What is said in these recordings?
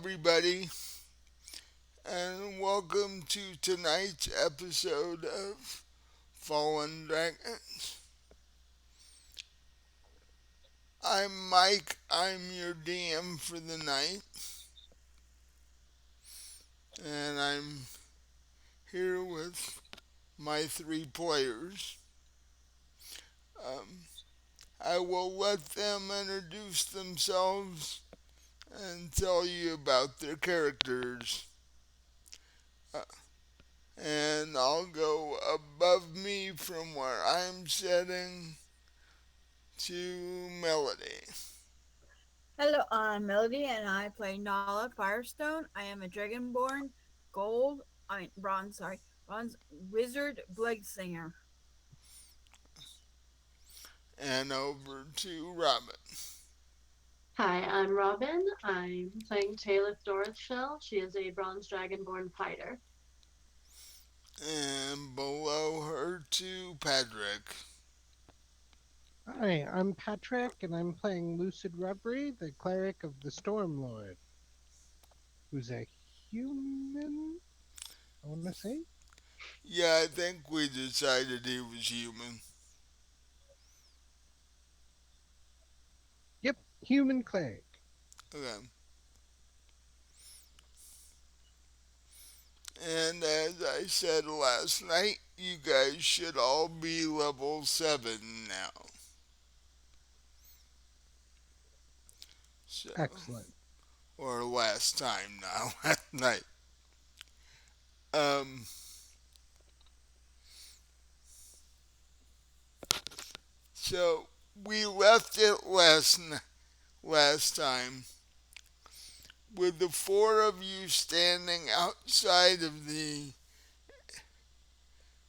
everybody, and welcome to tonight's episode of Fallen Dragons. I'm Mike, I'm your DM for the night, and I'm here with my three players. Um, I will let them introduce themselves and tell you about their characters. Uh, and I'll go above me from where I'm sitting to Melody. Hello, I'm Melody, and I play Nala Firestone. I am a Dragonborn bronze wizard blade singer. And over to Robin. Hi, I'm Robin. I'm playing Taylor Doris Shell. She is a bronze dragonborn fighter. And below her to Patrick. Hi, I'm Patrick, and I'm playing Lucid Reverie, the cleric of the Storm Lord, who's a human, I want to say? Yeah, I think we decided he was human. Yep, human cleric. Okay. And as I said last night, you guys should all be level 7 now. So, Excellent. or last time, not last night. Um, so we left it last time with the four of you standing outside of the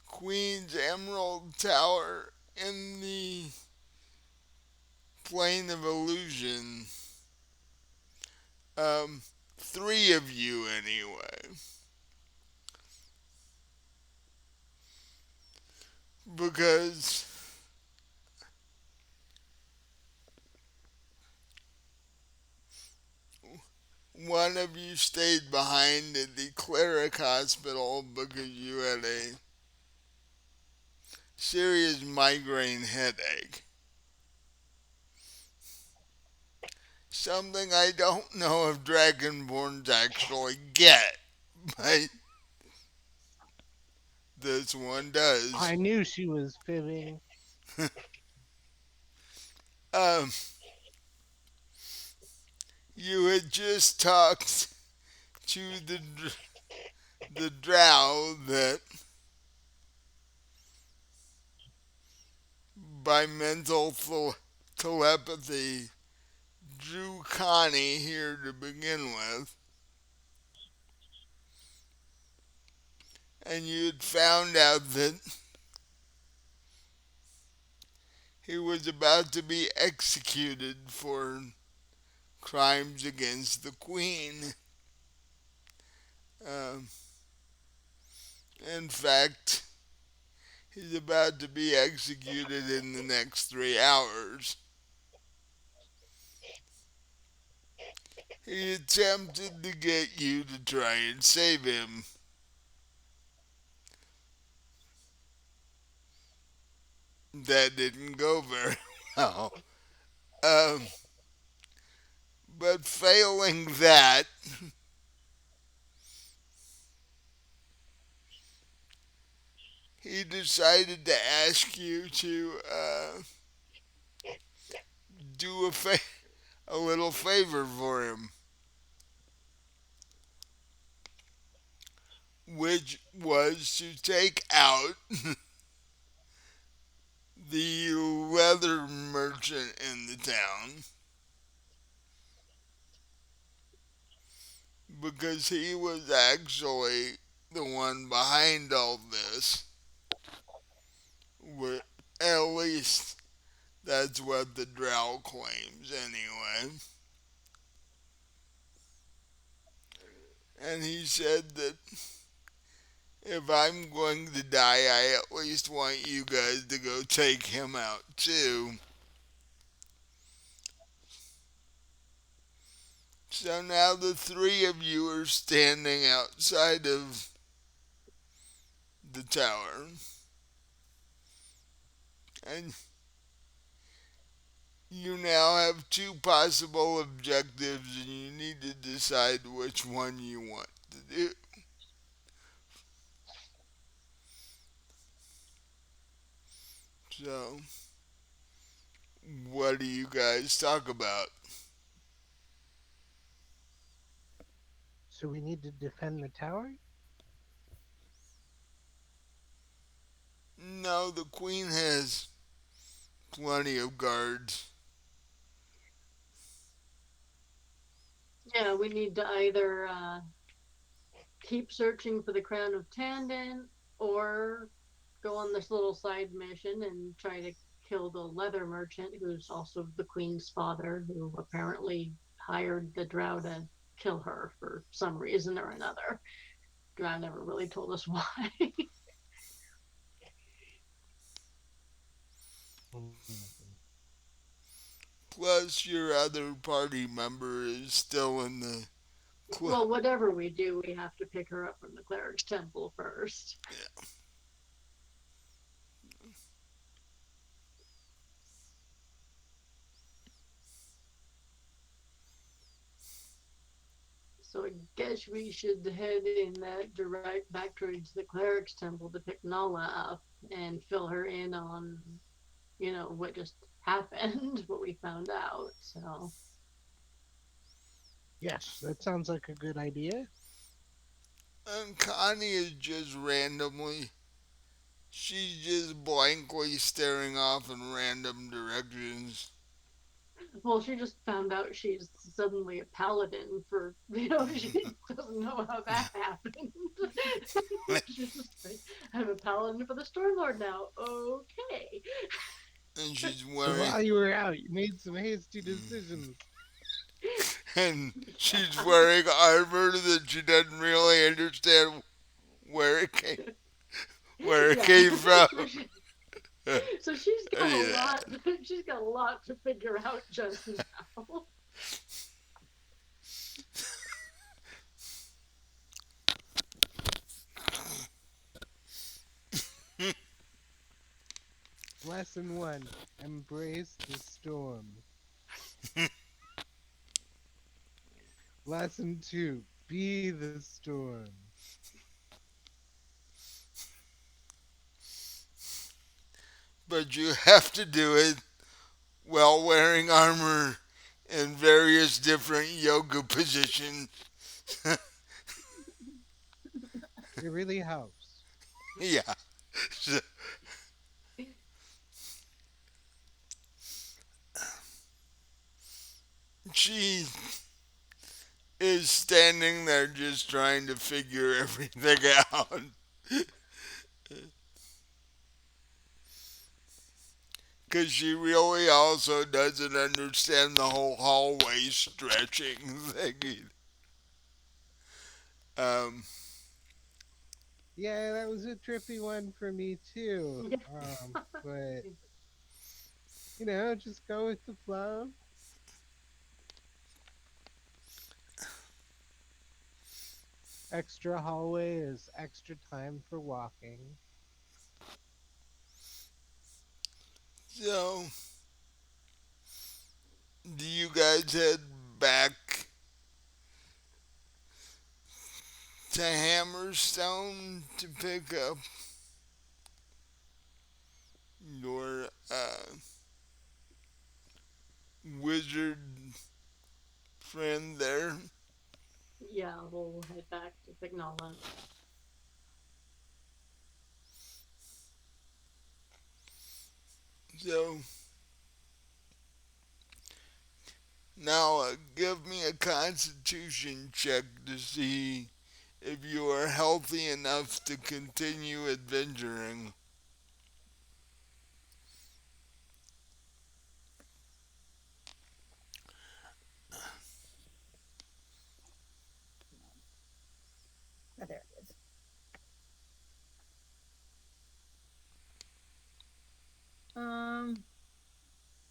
Queen's Emerald Tower in the plane of illusion. Um, three of you anyway, because one of you stayed behind at the Cleric Hospital because you had a serious migraine headache. Something I don't know if Dragonborns actually get, but this one does. I knew she was fibbing. Um, you had just talked to the drow that by mental telepathy drew Connie here to begin with, and you had found out that he was about to be executed for crimes against the Queen. Um, in fact, he's about to be executed in the next 3 hours. He attempted to get you to try and save him. That didn't go very well. Um, but failing that, he decided to ask you to do a little favor for him, which was to take out the leather merchant in the town because he was actually the one behind all this. At least that's what the drow claims, anyway. And he said that if I'm going to die, I at least want you guys to go take him out too. So now the three of you are standing outside of the tower, and you now have two possible objectives, and you need to decide which one you want to do. So, what do you guys talk about? So we need to defend the tower? No, the queen has plenty of guards. Yeah, we need to either keep searching for the Crown of Tandan or go on this little side mission and try to kill the leather merchant, who's also the queen's father, who apparently hired the drow to kill her for some reason or another. Drow never really told us why. Plus, your other party member is still in the cl- Well, whatever we do, we have to pick her up from the cleric's temple first. So I guess we should head in that direct back towards the cleric's temple to pick Nala up and fill her in on, what just happened, what we found out. So Yes, that sounds like a good idea. and Connie is just randomly, she's just blankly staring off in random directions. well, she just found out she's suddenly a paladin for, she doesn't know how that happened. She's just like, I'm a paladin for the Stormlord now. Okay. And she's So wearing while you were out, you made some hasty decisions. and she's Yeah. wearing armor that she doesn't really understand where it came where it Yeah. came from. So, so she's got a Yeah. lot. She's got a lot to figure out just now. Lesson 1: Embrace the storm. Lesson 2: Be the storm. But you have to do it while wearing armor in various different yoga positions. It really helps. Yeah. So she is standing there just trying to figure everything out. Because she really also doesn't understand the whole hallway stretching thing. Um, Yeah, that was a trippy one for me too. Yeah. But just go with the flow. Extra hallway is extra time for walking. so, do you guys head back to Hammerstone to pick up your wizard friend there? Yeah, we'll head back to Pignala. So, now give me a constitution check to see if you are healthy enough to continue adventuring. Oh, there it is.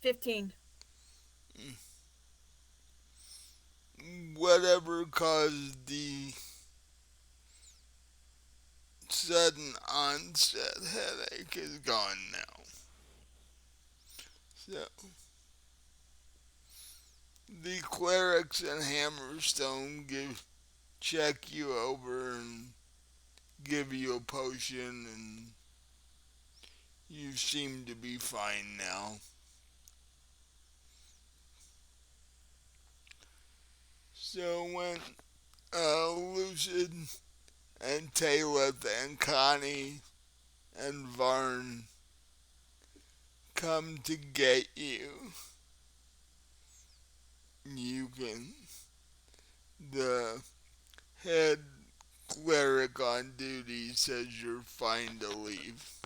15. whatever caused the sudden onset headache is gone now. So the clerics in Hammerstone check you over and give you a potion, and you seem to be fine now. So when Lucid and Talith and Connie and Varn come to get you, you can, the head cleric on duty says you're fine to leave.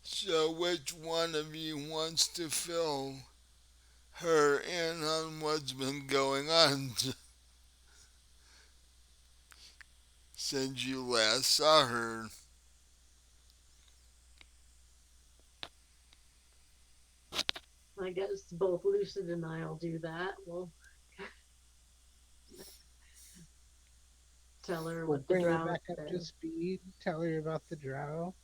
So which one of you wants to fill her in on what's been going on since you last saw her? I guess both Lucid and I'll do that. We'll tell her We'll what the bring her drow back up to said. speed, tell her about the drow.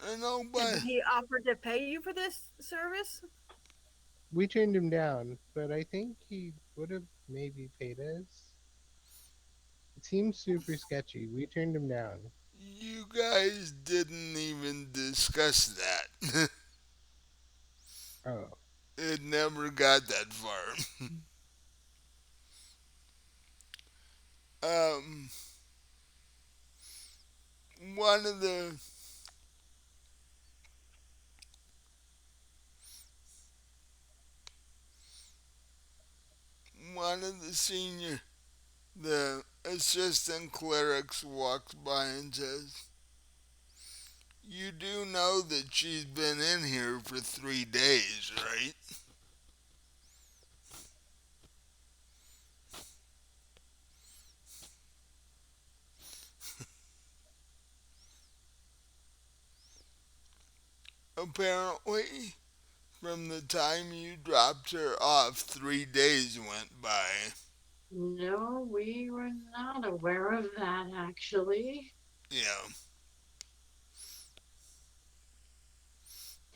I know, Did but he offer to pay you for this service? We turned him down, but I think he would have maybe paid us. It seems super sketchy. We turned him down. you guys didn't even discuss that. Oh, It never got that far. Um, one of the senior, the assistant clerics walks by and says, "You do know that she's been in here for 3 days, right?" Apparently, from the time you dropped her off, 3 days went by. No, we were not aware of that actually. Yeah,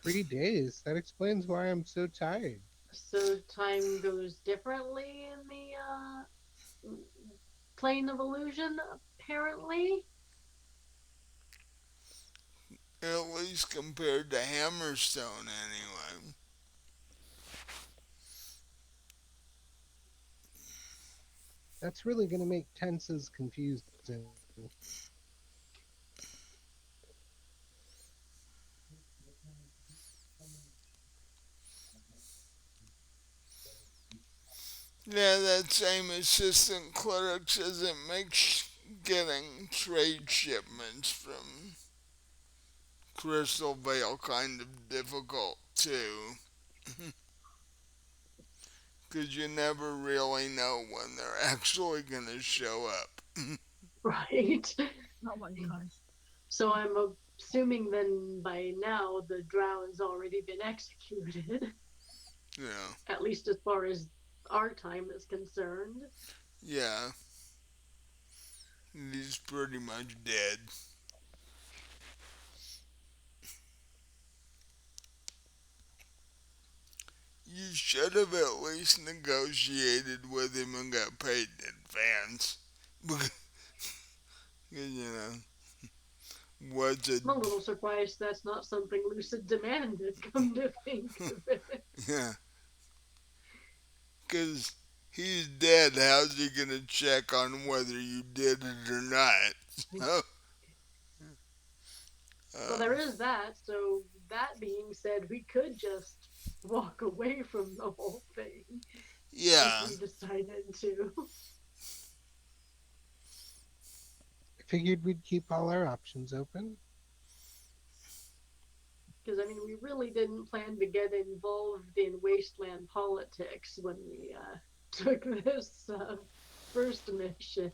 3 days. That explains why I'm so tired. So time goes differently in the plane of illusion, apparently. at least compared to Hammerstone, anyway. That's really going to make tenses confusing. Yeah, that same assistant clerk says it makes getting trade shipments from Crystal Vale kind of difficult too, because you never really know when they're actually going to show up. Right. Oh my gosh. So I'm assuming then by now the drow has already been executed, Yeah, at least as far as our time is concerned. yeah, he's pretty much dead. You should have at least negotiated with him and got paid in advance. Because, what's a, I'm a little surprised that's not something Lucid demanded, come to think of it. yeah, because he's dead. How's he going to check on whether you did it or not? So, Well, there um, is that, so that being said, we could just walk away from the whole thing if yeah, we decided to. I figured we'd keep all our options open. Because, I mean, we really didn't plan to get involved in wasteland politics when we took this first mission.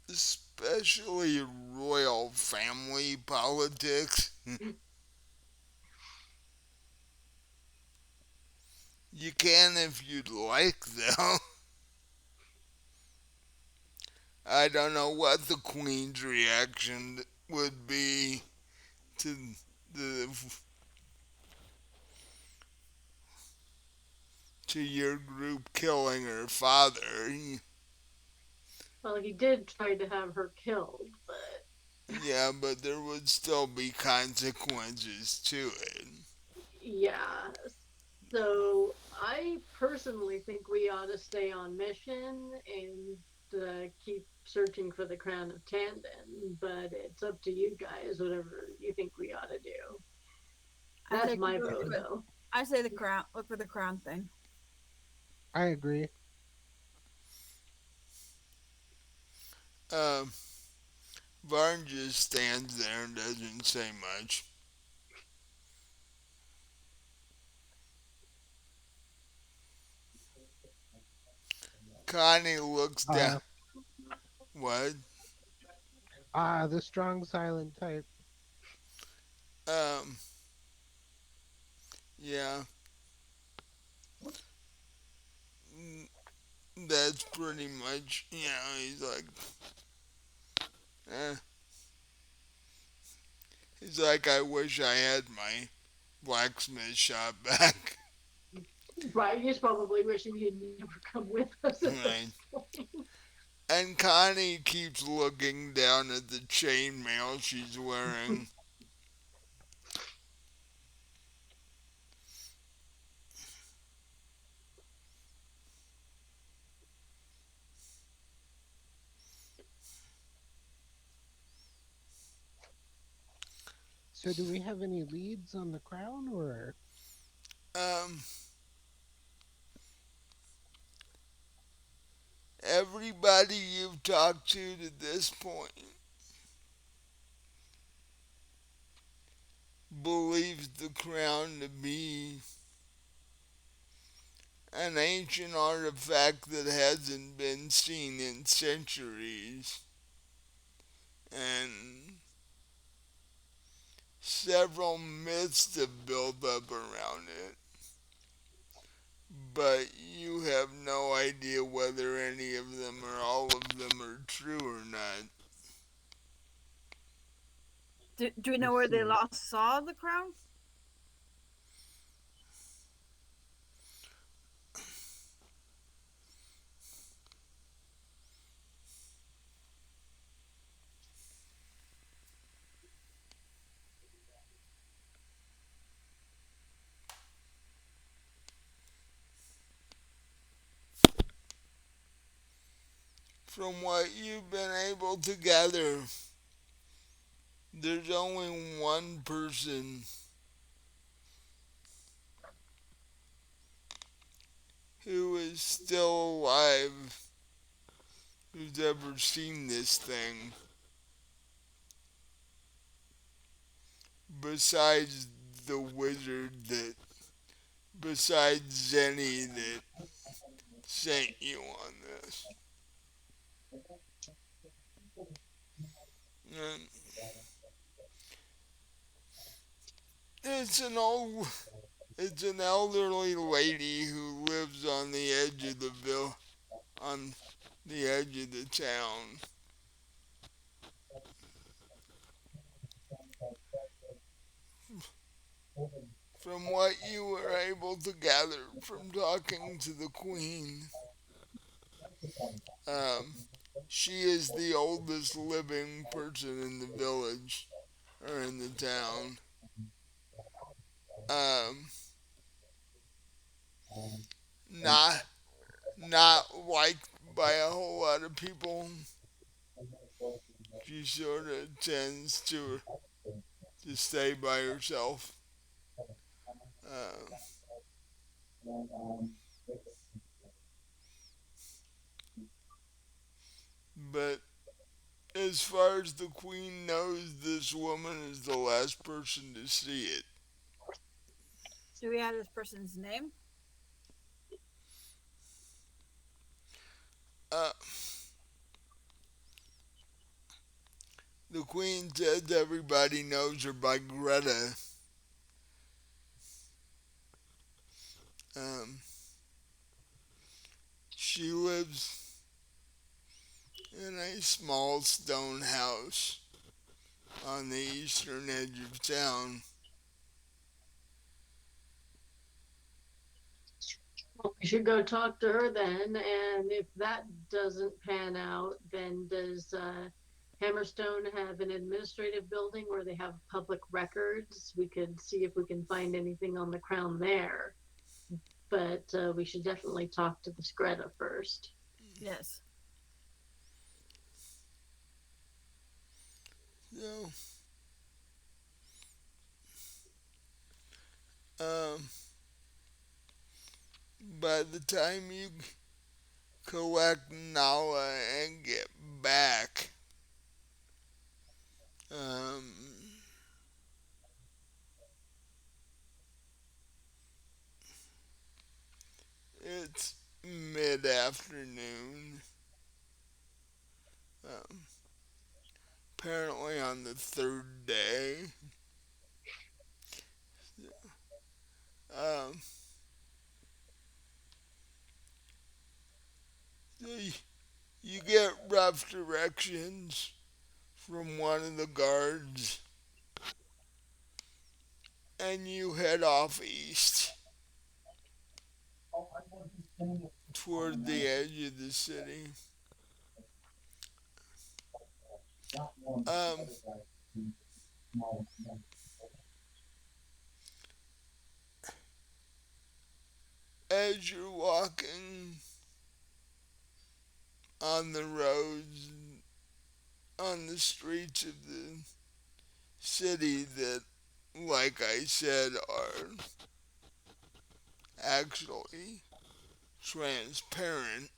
especially royal family politics. You can if you'd like, though. I don't know what the Queen's reaction would be to the to your group killing her father. Well, he did try to have her killed, but Yeah, but there would still be consequences to it. yeah. So I personally think we ought to stay on mission and keep searching for the Crown of Tandan, but it's up to you guys, whatever you think we ought to do. I That's think my vote, though. I say the crown. Look for the crown thing. I agree. Um, Varn just stands there and doesn't say much. Connie looks down. Uh, What? the strong silent type. Um, yeah, that's pretty much, he's like, eh. He's like, I wish I had my blacksmith shop back. Right, he's probably wishing he'd never come with us at this Right. point. And Connie keeps looking down at the chainmail she's wearing. So, do we have any leads on the crown, or Um, Everybody you've talked to this point believes the crown to be an ancient artifact that hasn't been seen in centuries, and several myths have built up around it, but you have no idea whether any of them or all of them are true or not. Do we I know where they see? last saw the crown? From what you've been able to gather, there's only one person who is still alive who's ever seen this thing, besides the wizard that, besides Zenny that sent you on this. And it's an old, it's an elderly lady who lives on the edge of the on the edge of the town. From what you were able to gather from talking to the queen, um, she is the oldest living person in the village or in the town. Um, not not liked by a whole lot of people. She sort of tends to stay by herself. Uh, but as far as the queen knows, this woman is the last person to see it. Do we have this person's name? Uh, queen says everybody knows her by Greta. Um, she lives in a small stone house on the eastern edge of town. Well, we should go talk to her then, and if that doesn't pan out, then does Hammerstone have an administrative building where they have public records? We could see if we can find anything on the crown there. But we should definitely talk to the Greta first. Yes. So, um, by the time you collect Nala and get back, um, it's mid-afternoon. Um, apparently on the third day. Um, so you get rough directions from one of the guards and you head off east toward the edge of the city. Um, as you're walking on the roads, on the streets of the city that, like I said, are actually transparent,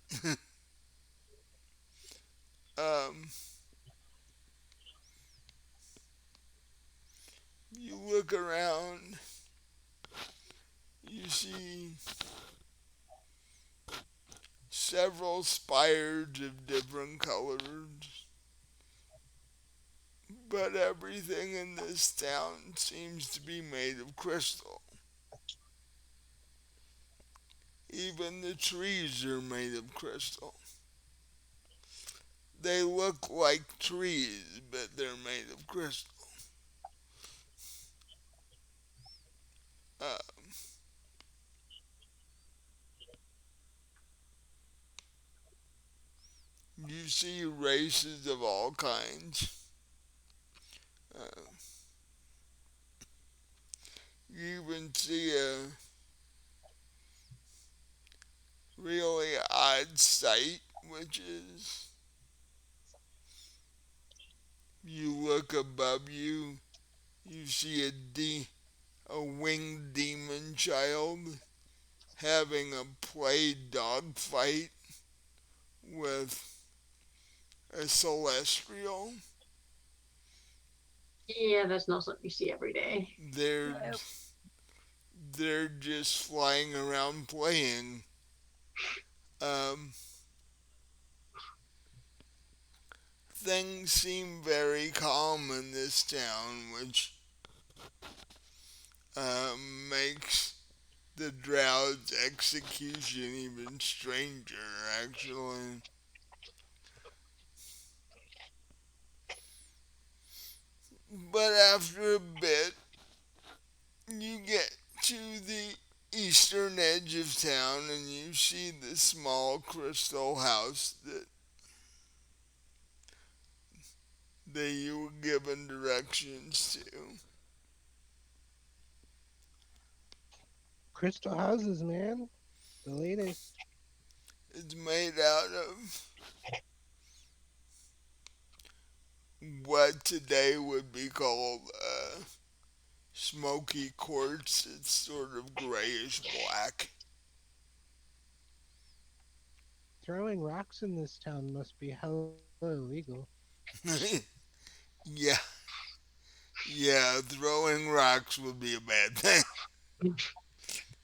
um, you look around, you see several spires of different colors, but everything in this town seems to be made of crystal. Even the trees are made of crystal. They look like trees, but they're made of crystal. Uh, you see races of all kinds. Uh, you even see a really odd sight, which is you look above you, you see a winged demon child having a play dog fight with a celestial. Yeah, that's not something you see every day. They're Nope. they're just flying around playing. Um, things seem very calm in this town, which makes the Drowned's execution even stranger, actually. But after a bit, you get to the eastern edge of town and you see the small crystal house that you were given directions to. Crystal houses, man. The latest. It's made out of what today would be called smoky quartz. It's sort of grayish black. Throwing rocks in this town must be hella illegal. Yeah, yeah, throwing rocks would be a bad thing.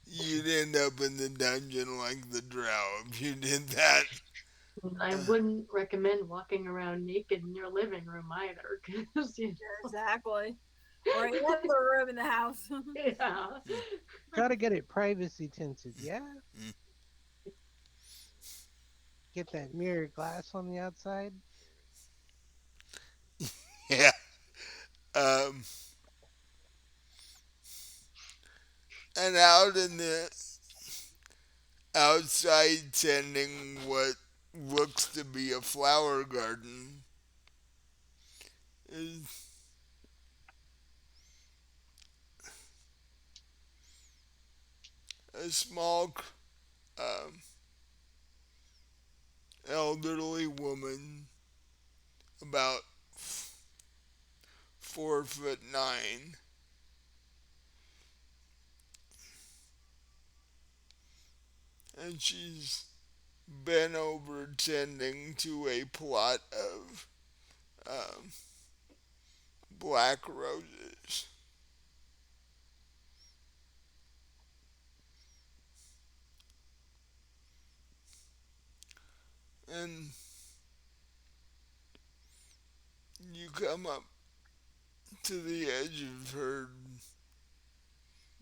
You'd end up in the dungeon like the drow if you did that. I wouldn't recommend walking around naked in your living room either, because Exactly. Or any other room in the house. yeah. Gotta get it privacy tinted, yeah? Get that mirror glass on the outside. Yeah. Um, and out in the outside tending what looks to be a flower garden is a small um, elderly woman about 4'9", and she's bent over tending to a plot of um, black roses. And you come up to the edge of her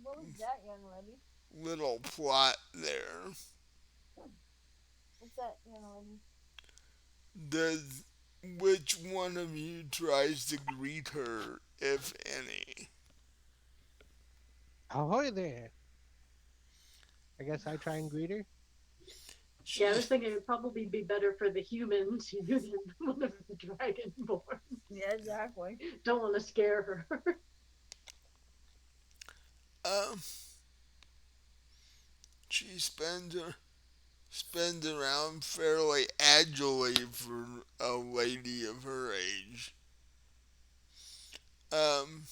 What was that, young lady? little plot there. What's that, young lady? Does which one of you tries to greet her, if any? Ahoy there! I guess I try and greet her. Yeah, I She was thinking it would probably be better for the human to you than one of the dragonborn. Yeah, exactly. Don't want to scare her. um she spins around fairly agilely for a lady of her age. Um,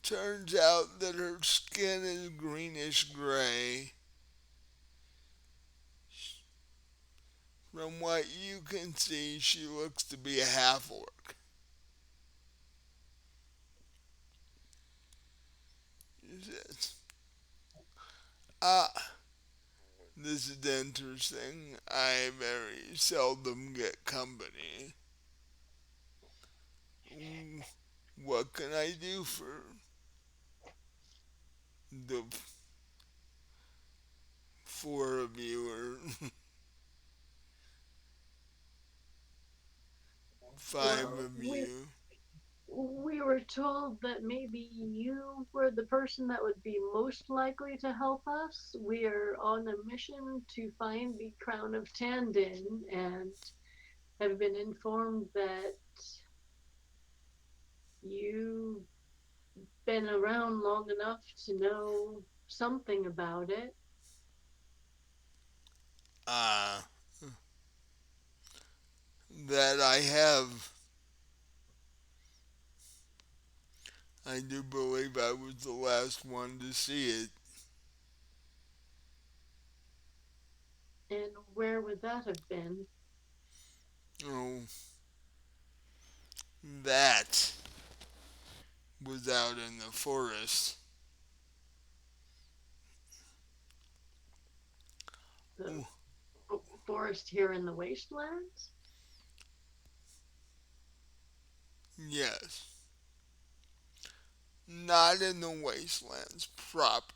Turns out that her skin is greenish gray. From what you can see, she looks to be a half orc. She says, "Ah, this is interesting. I very seldom get company. What can I do for the four of you or five Well, of we you?" we were told that maybe you were the person that would be most likely to help us. We are on a mission to find the Crown of Tandan and have been informed that you've been around long enough to know something about it. Ah, that I have. I do believe I was the last one to see it. And where would that have been? Oh, that was out in the forest. The Oh, forest here in the wastelands? yes. Not in the wastelands proper.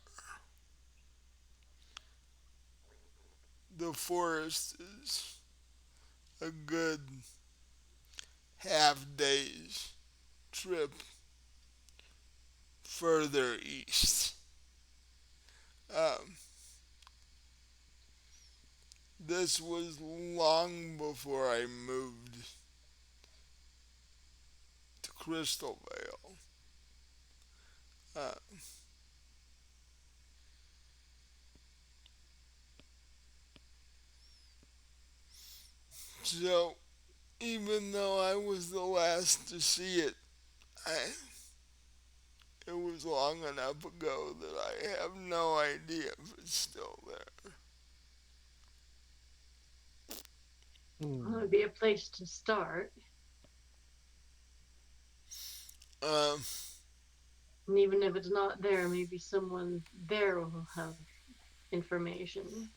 The forest is a good half day's trip further east. Um, this was long before I moved to Crystal Vale. Uh, so even though I was the last to see it, I, it was long enough ago that I have no idea if it's still there. Well, it Hmm. would be a place to start. Um, And even if it's not there, maybe someone there will have information.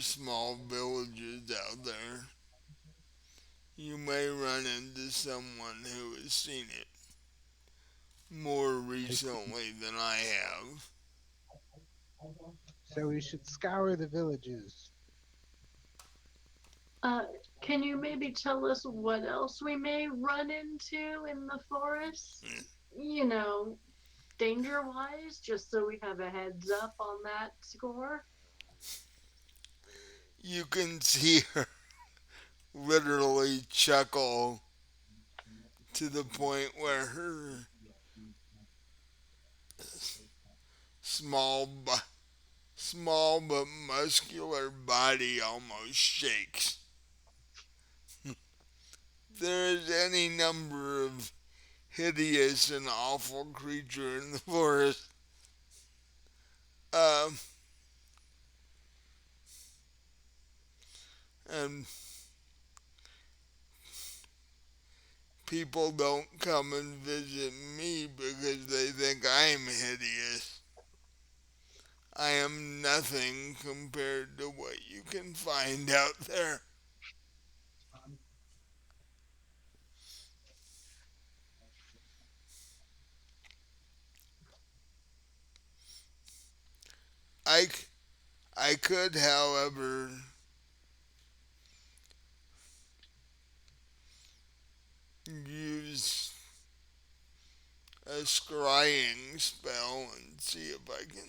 very small villages out there, you may run into someone who has seen it more I see. recently than I have. So we should scour the villages. Uh, can you maybe tell us what else we may run into in the forest? You know, danger wise, just so we have a heads up on that score. You can see her literally chuckle to the point where her small, small but muscular body almost shakes. There is any number of hideous and awful creature in the forest. Um, and people don't come and visit me because they think I'm hideous. I am nothing compared to what you can find out there. I, I could, however, use a scrying spell and see if I can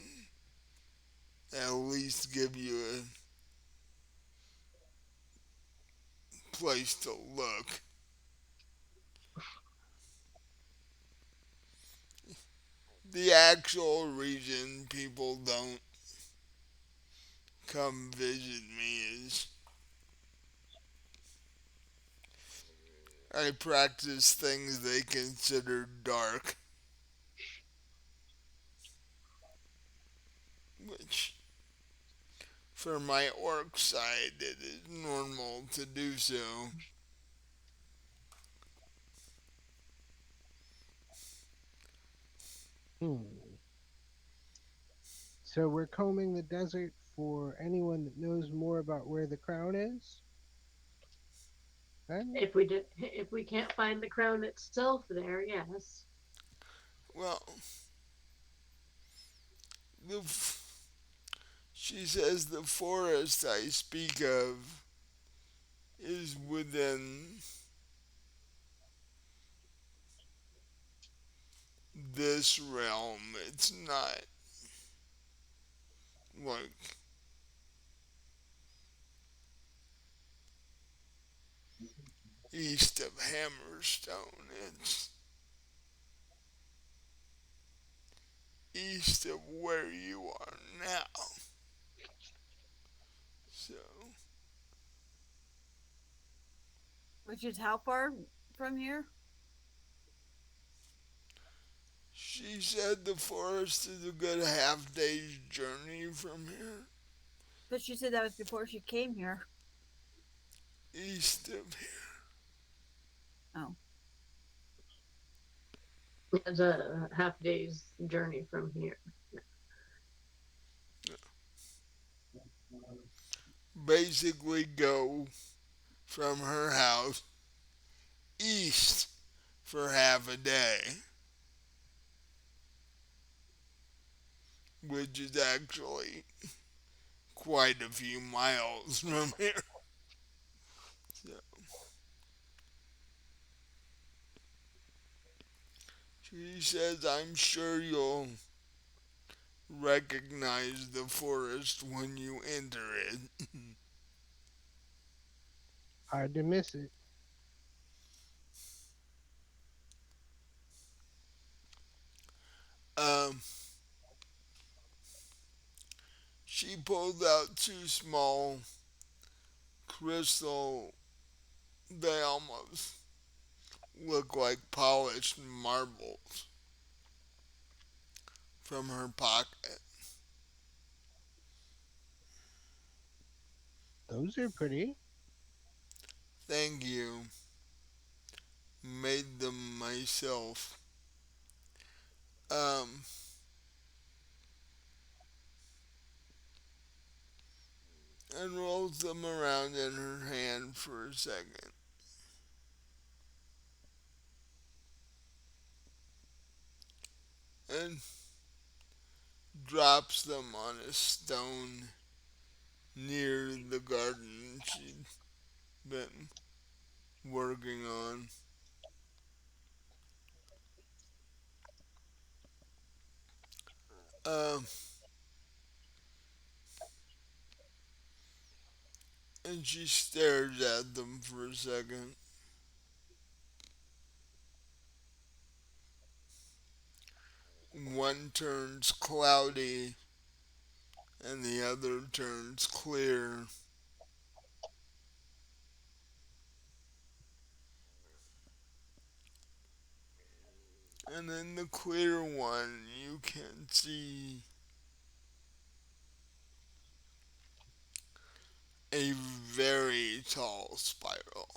at least give you a place to look. The actual reason people don't come visit me is I practice things they consider dark, which for my orc side it is normal to do so. Hmm. So we're combing the desert for anyone that knows more about where the crown is. Then If we can't find the crown itself there, yes. Well, the, she says the forest I speak of is within this realm. It's not like east of Hammerstone. It's east of where you are now. So Which is how far from here? she said the forest is a good half day's journey from here. But she said that was before she came here. East of here. Oh. It's a half day's journey from here. Basically go from her house east for half a day, which is actually quite a few miles from here. So she says, I'm sure you'll recognize the forest when you enter it. hard to miss it. um, she pulled out two small crystal, they almost look like polished marbles from her pocket. Those are pretty. Thank you. Made them myself. Um, and rolls them around in her hand for a second, and drops them on a stone near the garden she'd been working on. Um, and she stares at them for a second. One turns cloudy and the other turns clear. And in the clear one, you can see a very tall spiral,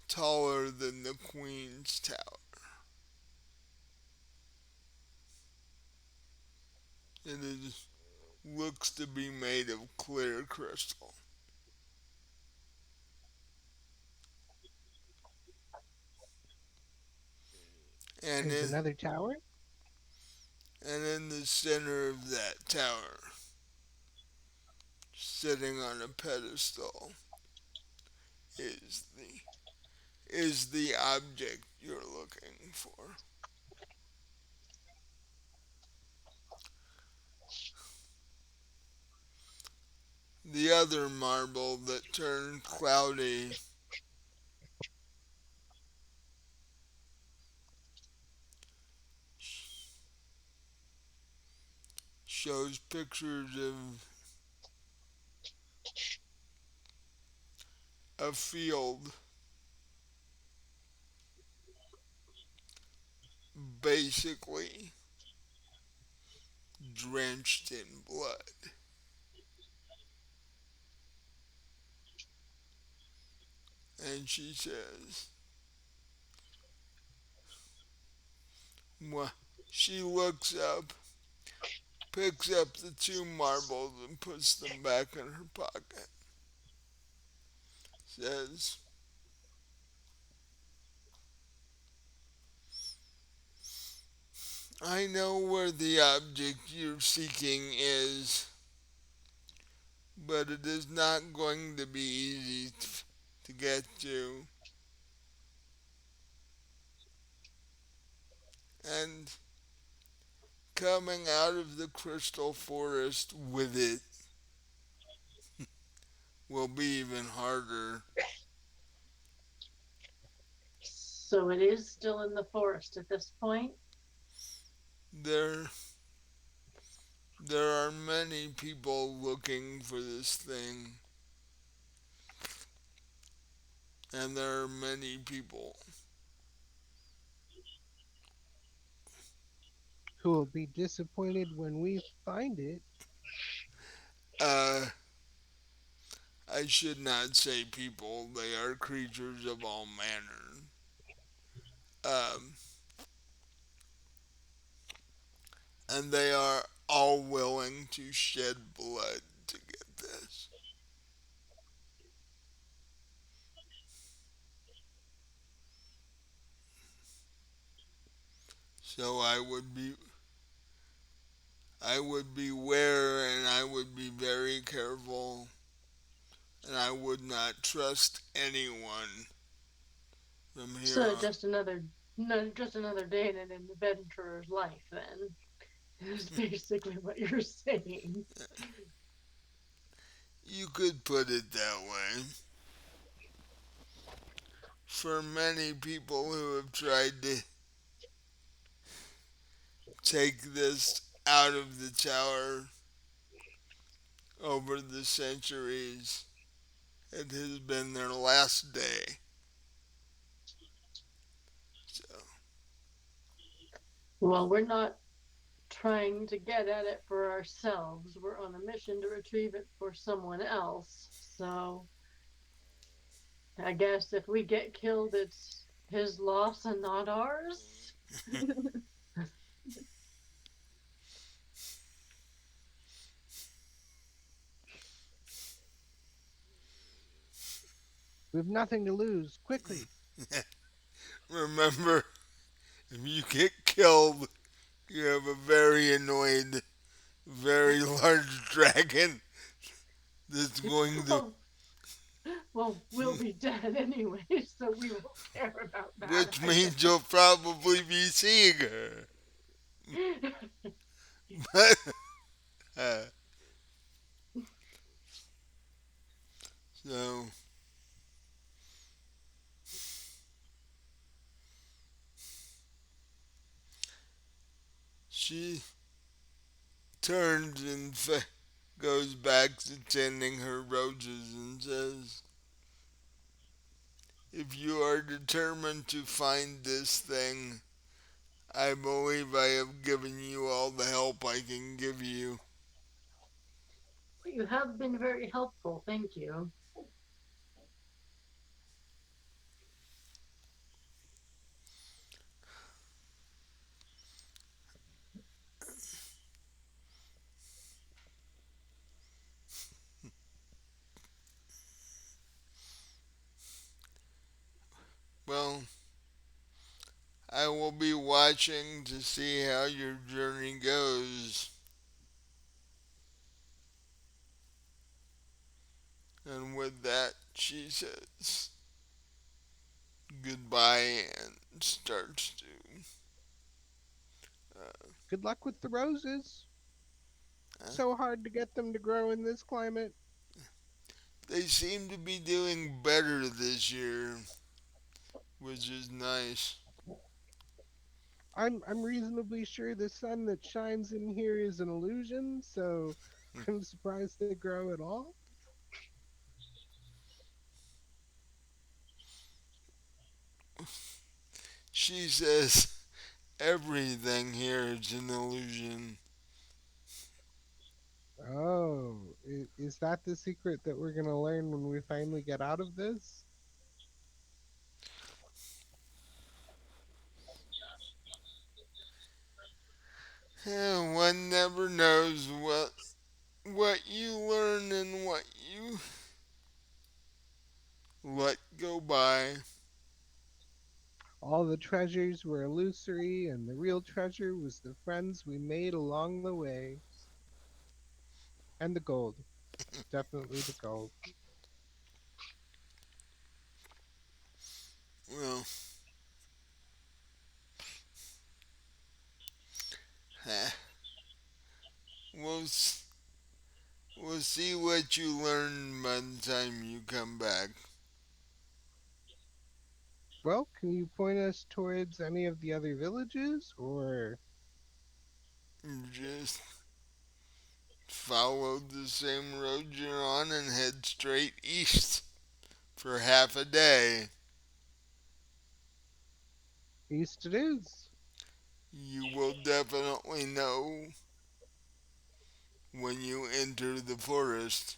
taller than the Queen's Tower. It looks to be made of clear crystal. And There's in, another tower? and in the center of that tower, sitting on a pedestal, is the object you're looking for. The other marble that turned cloudy shows pictures of a field basically drenched in blood. And she says, well, she looks up, picks up the two marbles and puts them back in her pocket. Says, I know where the object you're seeking is, but it is not going to be easy to get to. And coming out of the crystal forest with it will be even harder. So it is still in the forest at this point. There there are many people looking for this thing, and there are many people. Who will be disappointed when we find it? Uh, I should not say people, they are creatures of all manner. Um, and they are all willing to shed blood to get this. So I would beware and I would be very careful and I would not trust anyone from here So on. just another, no, just another day in an adventurer's life. Then is basically what you're saying. You could put it that way. For many people who have tried to take this out of the tower over the centuries, it has been their last day. So, Well, we're not trying to get at it for ourselves. We're on a mission to retrieve it for someone else. So I guess if we get killed, it's his loss and not ours. We have nothing to lose. Quickly. Remember, if you get killed, you have a very annoyed, very large dragon that's going to, Well, well, we'll be dead anyway, so we won't care about that, which I guess. means you'll probably be seeing her. But, uh, so, she turns and goes back to tending her roses and says, if you are determined to find this thing, I believe I have given you all the help I can give you. You have been very helpful, thank you. Well, I will be watching to see how your journey goes. And with that, she says goodbye and starts to. Good luck with the roses. Uh, So hard to get them to grow in this climate. they seem to be doing better this year, which is nice. I'm reasonably sure the sun that shines in here is an illusion, so I'm surprised they grow at all. She says everything here is an illusion. Oh, is that the secret that we're gonna learn when we finally get out of this? And one never knows what you learn and what you let go by. All the treasures were illusory, and the real treasure was the friends we made along the way. And the gold. Definitely the gold. Well, eh, we'll we'll see what you learn by the time you come back. Well, can you point us towards any of the other villages, or Just follow the same road you're on and head straight east for half a day. east it is? You will definitely know when you enter the forest.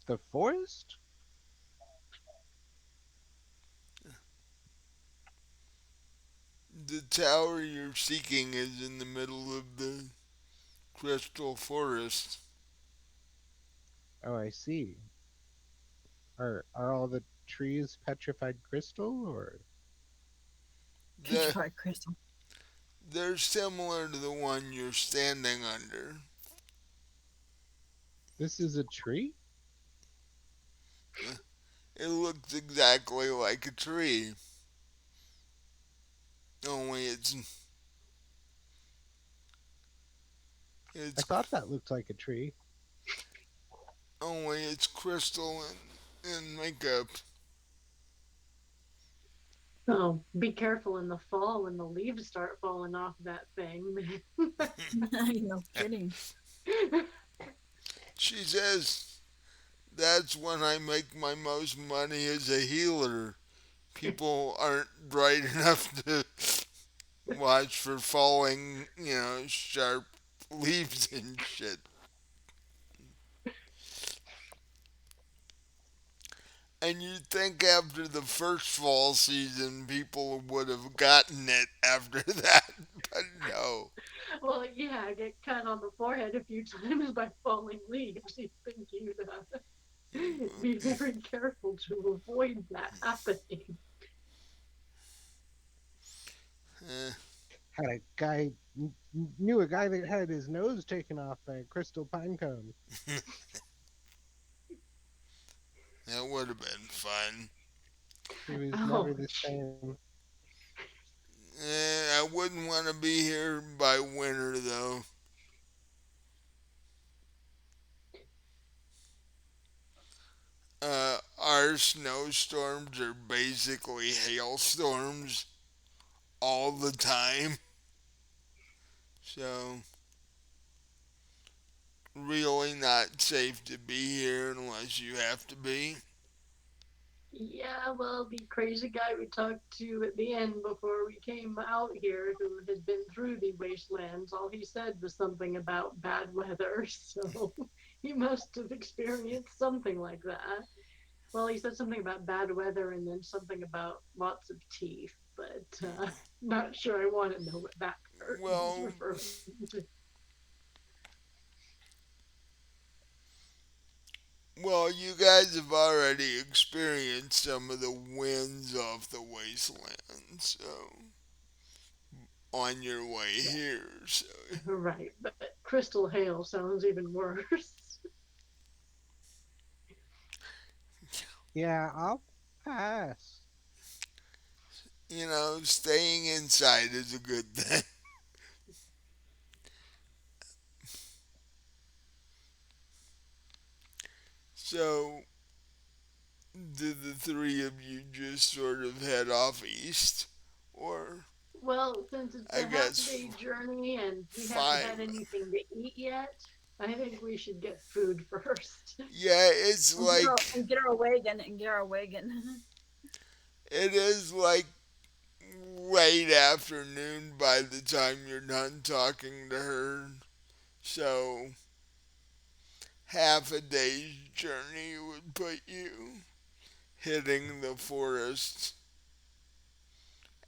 The forest? The tower you're seeking is in the middle of the crystal forest. Oh, I see. Are all the trees petrified crystal, or They're, Petrified crystal. they're similar to the one you're standing under. this is a tree? It looks exactly like a tree, only I it's thought that looked like a tree. only it's crystal and makeup. Oh, be careful in the fall when the leaves start falling off that thing. No kidding. She says that's when I make my most money as a healer. People aren't bright enough to watch for falling, sharp leaves and shit. And you'd think after the first fall season, people would have gotten it after that, but no. Well, yeah, I get cut on the forehead a few times by falling leaves. You think you'd be very careful to avoid that happening. Eh, Had a guy knew a guy that had his nose taken off by a crystal pine cone. that would have been fun. He was never the Ouch. same. I wouldn't want to be here by winter though. Our snowstorms are basically hailstorms all the time. So, really not safe to be here unless you have to be. Yeah, well, the crazy guy we talked to at the end before we came out here, who has been through the wastelands, all he said was something about bad weather, so he must have experienced something like that. Well, he said something about bad weather and then something about lots of teeth, but not sure I want to know what that part was Well, referring to. well, you guys have already experienced some of the winds off the wasteland, so on your way here. So, Right, but crystal hail sounds even worse. Yeah, I'll pass. staying inside is a good thing. So, did the three of you just sort of head off east? Or, Well, since it's I a half guess, day journey and we haven't five? had anything to eat yet, I think we should get food first. Yeah, it's And get our like, and get our wagon and get our wagon. it is like late afternoon by the time you're done talking to her. So, half a day's journey would put you hitting the forest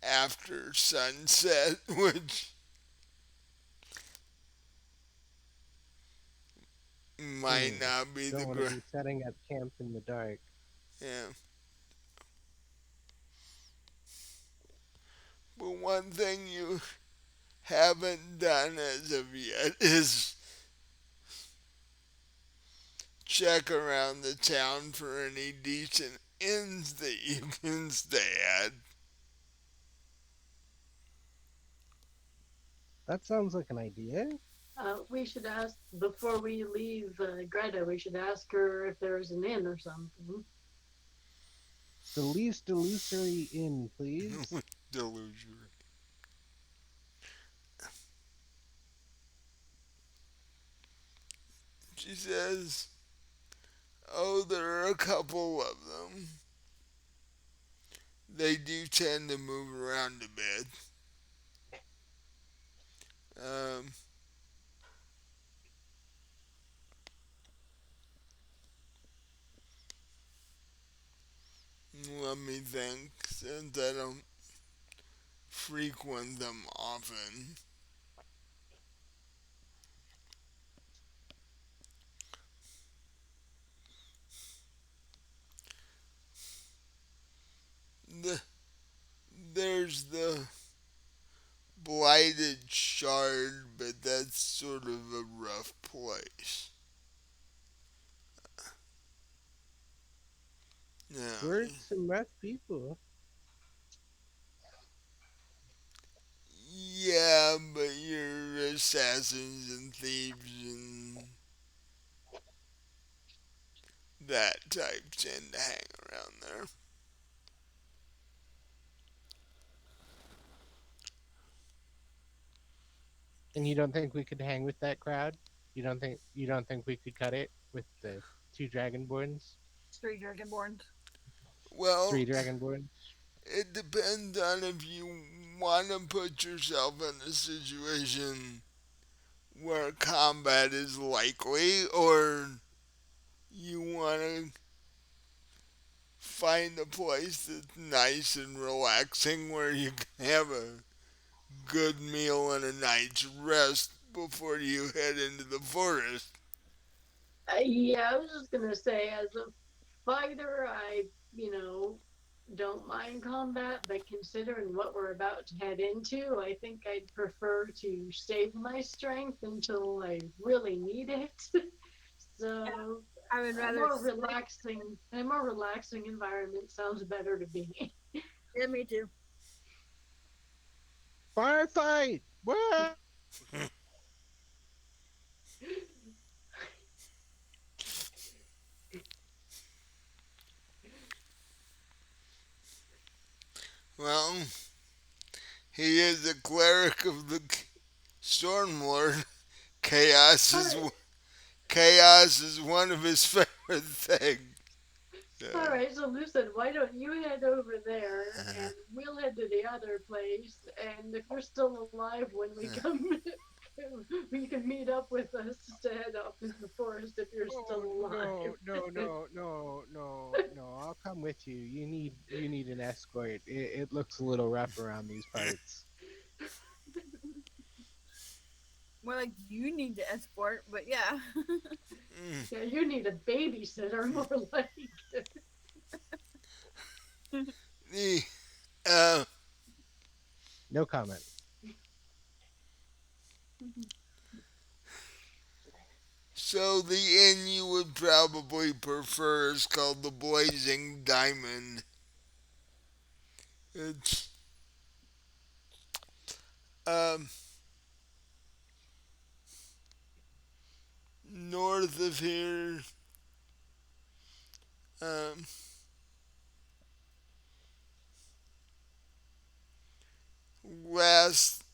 after sunset, which might Mm, not be the don't want to great. be setting up camp in the dark. Yeah. But one thing you haven't done as of yet is check around the town for any decent inns that you can stay at. That sounds like an idea. We should ask, before we leave Greta, we should ask her if there's an inn or something. The least illusory inn, please. Delusion. She says, "Oh, there are a couple of them. They do tend to move around a bit. Um, let me think, since I don't frequent them often. The, there's the Blighted Shard, but that's sort of a rough place. Now, We're some rough people. yeah, but your assassins and thieves and that type tend to hang around there. And you don't think we could hang with that crowd? You don't think we could cut it with the two dragonborns? Three dragonborns. Well, Three dragonborns? it depends on if you want to put yourself in a situation where combat is likely or you want to find a place that's nice and relaxing where you can have a good meal and a night's rest before you head into the forest. Yeah, I was just gonna say, as a fighter, you know, don't mind combat, but considering what we're about to head into, I think I'd prefer to save my strength until I really need it. Yeah, So I would a rather more sleep. relaxing, a more relaxing environment sounds better to me. Yeah, me too. Firefight! What? Well, he is a cleric of the Stormlord. Chaos All is right, chaos is one of his favorite things. all Uh, right. So Lucid, why don't you head over there, and we'll head to the other place. And if you're still alive when we come, you can meet up with us to head off in the forest if you're Oh still alive. no, no, no, no, no, no! I'll come with you. You need an escort. It looks a little rough around these parts. More like you need to escort, but yeah. Yeah, you need a babysitter more like. the uh, No comment. so the inn you would probably prefer is called the Blazing Diamond. It's um, north of here. Um, last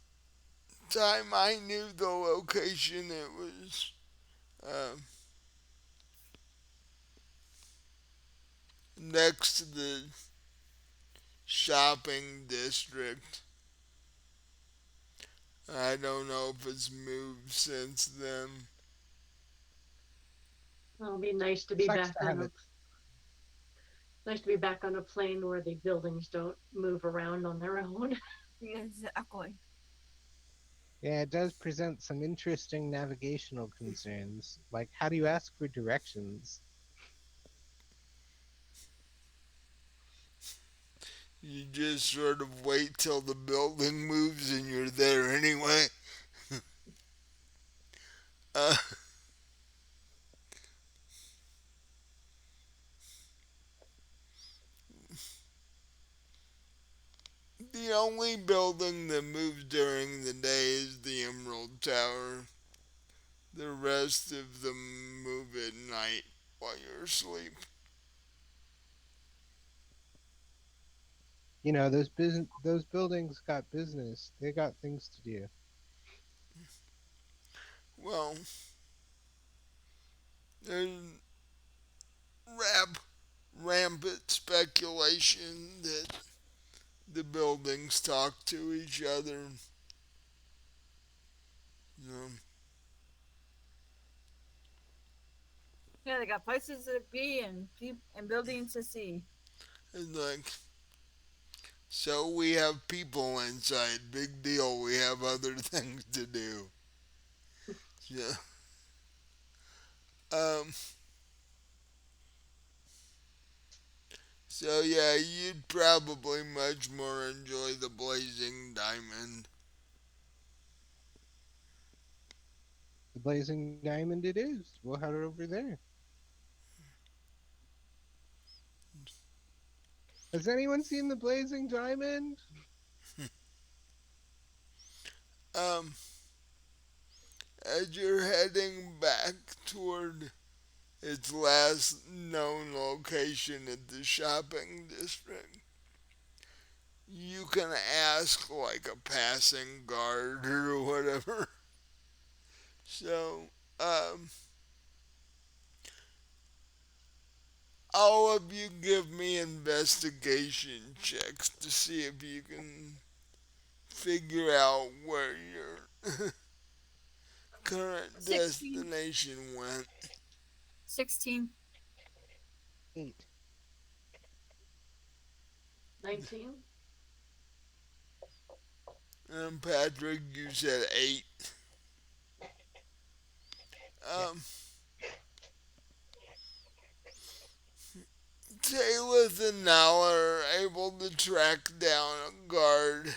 time I knew the location, it was um, next to the shopping district. I don't know if it's moved since then. It'll be nice to be Sucks back to on have a it. nice to be back on a plane where the buildings don't move around on their own. Exactly. Yeah, it does present some interesting navigational concerns. Like, how do you ask for directions? You just sort of wait till the building moves and you're there anyway. Uh, the only building that moves during the day is the Emerald Tower. The rest of them move at night while you're asleep. Those buildings got business. They got things to do. Well, there's rap, rampant speculation that the buildings talk to each other. Um, Yeah, they got places to be and buildings to see. it's like, so we have people inside. Big deal. We have other things to do. Yeah. Um. So yeah, you'd probably much more enjoy the Blazing Diamond. The Blazing Diamond it is. We'll head over there. Has anyone seen the Blazing Diamond? Um. As you're heading back toward its last known location at the shopping district, you can ask like a passing guard or whatever. So, um, all of you give me investigation checks to see if you can figure out where your current 16. destination went. 16. 8. 19. And Patrick, you said 8. Yeah. Um, Talith and Nala are able to track down a guard,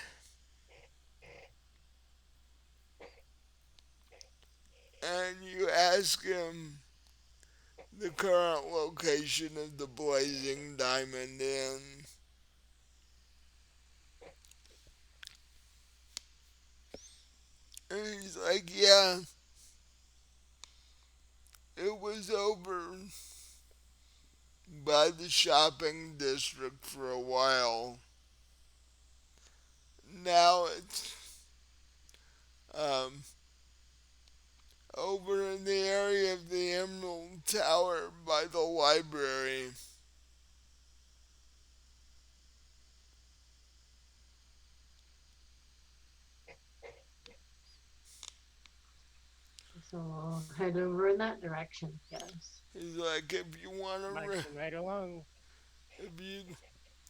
and you ask him the current location of the Blazing Diamond Inn. And he's like, yeah, it was over by the shopping district for a while. Now it's um, over in the area of the Emerald Tower by the library. So I'll head over in that direction, yes. He's like, if you want Marching right along. if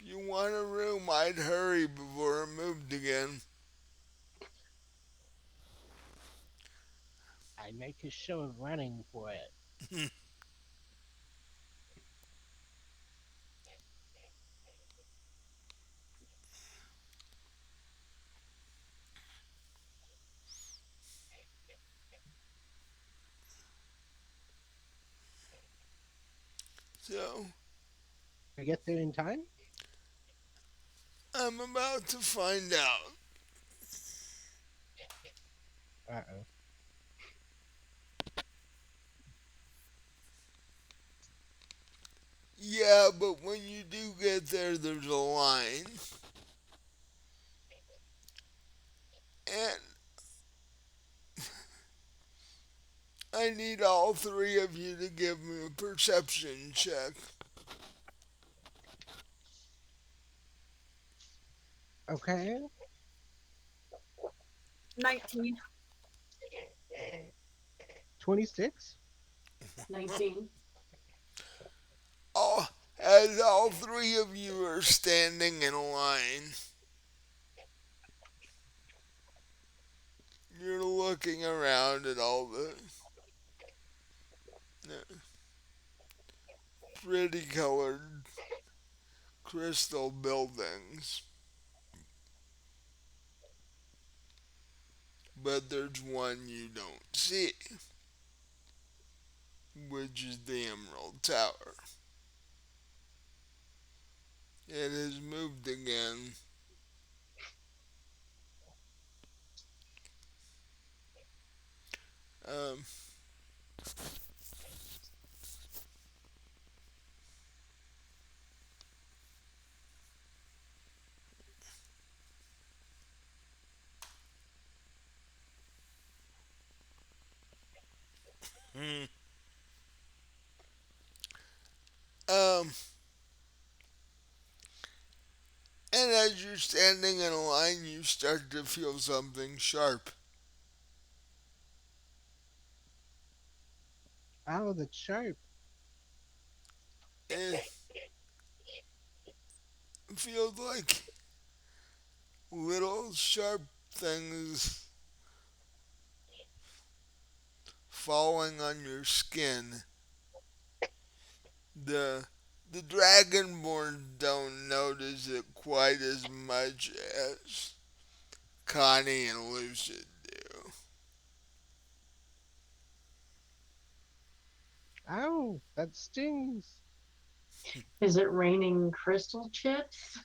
you want a room, I'd hurry before it moved again. I make a show of running for it. So We get there in time? I'm about to find out. Uh-oh. Yeah, but when you do get there, there's a line. And I need all three of you to give me a perception check. Okay. 19. 26? 19. As all three of you are standing in a line, you're looking around at all the pretty colored crystal buildings. But there's one you don't see, which is the Emerald Tower. It has moved again. Um, um, and as you're standing in a line, you start to feel something sharp. Oh, that's sharp. It feels like little sharp things falling on your skin. The the Dragonborn don't notice it quite as much as Connie and Lucid do. Ow, that stings. Is it raining crystal chips?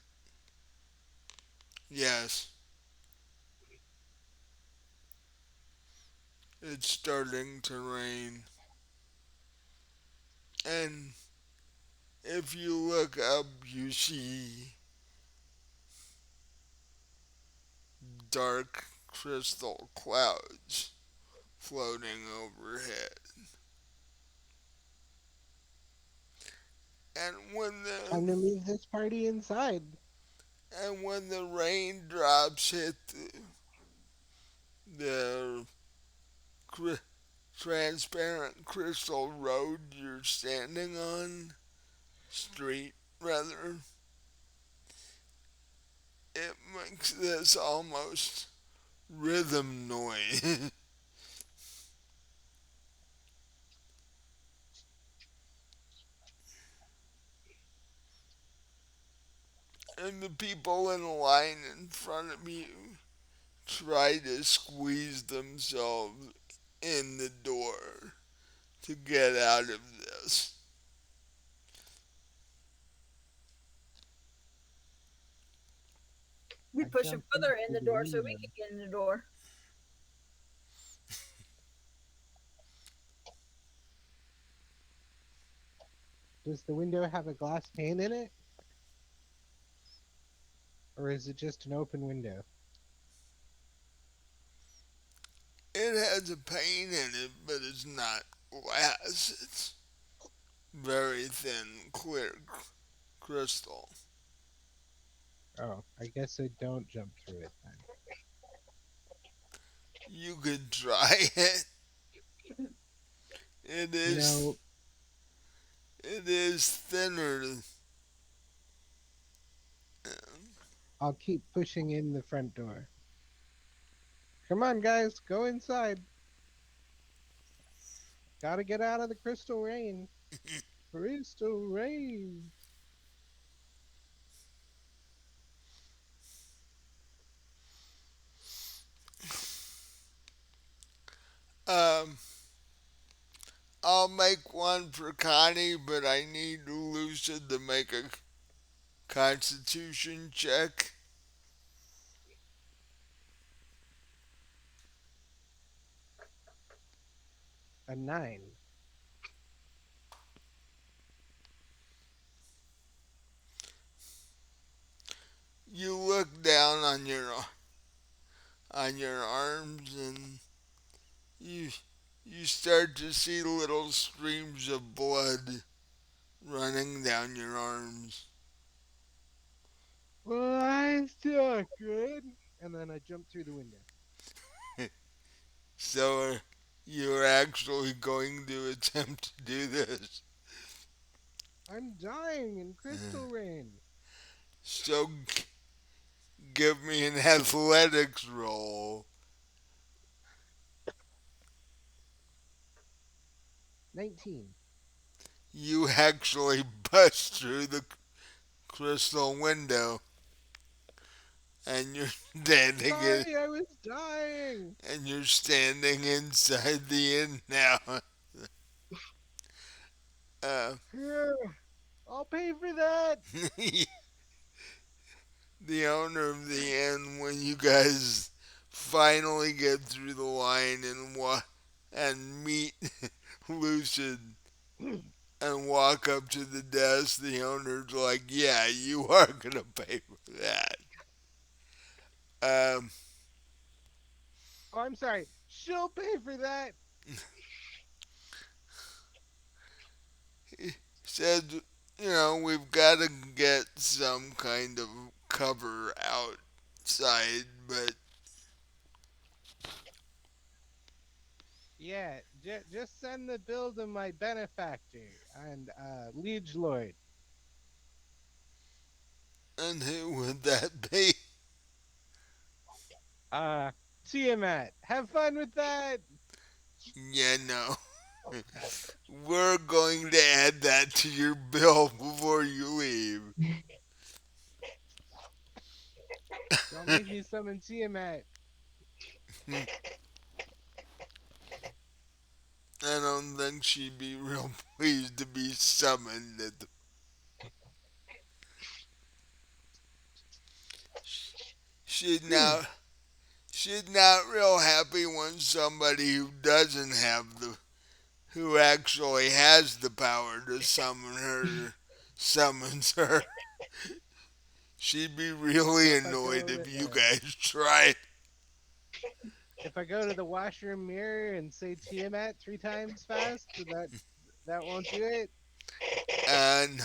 Yes, it's starting to rain. And if you look up, you see dark crystal clouds floating overhead. And Time to leave this party inside. when the raindrops hit the cri- transparent crystal road you're standing on, street rather, it makes this almost rhythm noise. And the people in the line in front of me try to squeeze themselves in the door to get out of this. We I push him jumped in further in through the the door so we window. can get in the door. Does the window have a glass pane in it? Or is it just an open window? It has a pane in it, but it's not glass. It's very thin, clear crystal. Oh, I guess I don't jump through it then. You could try it. It You is know, it is thinner. I'll keep pushing in the front door. Come on, guys, go inside. Gotta get out of the crystal rain. Crystal rain. Um, I'll make one for Connie, but I need Lucid to make a Constitution check. A 9. You look down on your arms and you you start to see little streams of blood running down your arms. Well, I still good. And then I jump through the window. So you're actually going to attempt to do this. I'm dying in crystal rain. So give me an athletics roll. 19. You actually bust through the crystal window and you're standing in, Sorry, I was dying. and you're standing inside the inn now. Uh, Here, I'll pay for that. the owner of the inn, when you guys finally get through the line and meet Lucid and walk up to the desk, the owner's like, "Yeah, you are gonna pay for that." Um, Oh, I'm sorry. She'll pay for that. said, we've got to get some kind of cover outside, but Yeah, just send the bill to my benefactor and liege lord. and who would that be? Uh, Tiamat. Have fun with that. Yeah, no. We're going to add that to your bill before you leave. Don't make me summon Tiamat. I don't think she'd be real pleased to be summoned. She'd not, she's not real happy when somebody who doesn't have who actually has the power to summon her, summons her. She'd be really So if I annoyed go if you to guys tried. if I go to the washroom mirror and say Tiamat 3 times fast, that won't do it.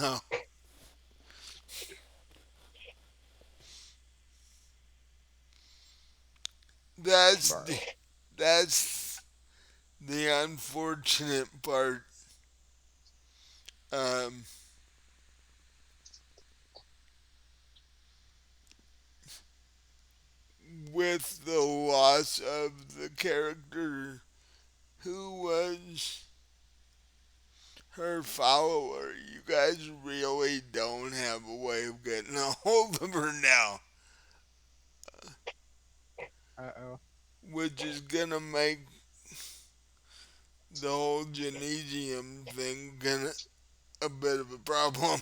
No. That's Bark. that's the unfortunate part. Um, with the loss of the character who was her follower, you guys really don't have a way of getting a hold of her now, Uh-oh. which is gonna make the whole Genesium thing gonna a bit of a problem.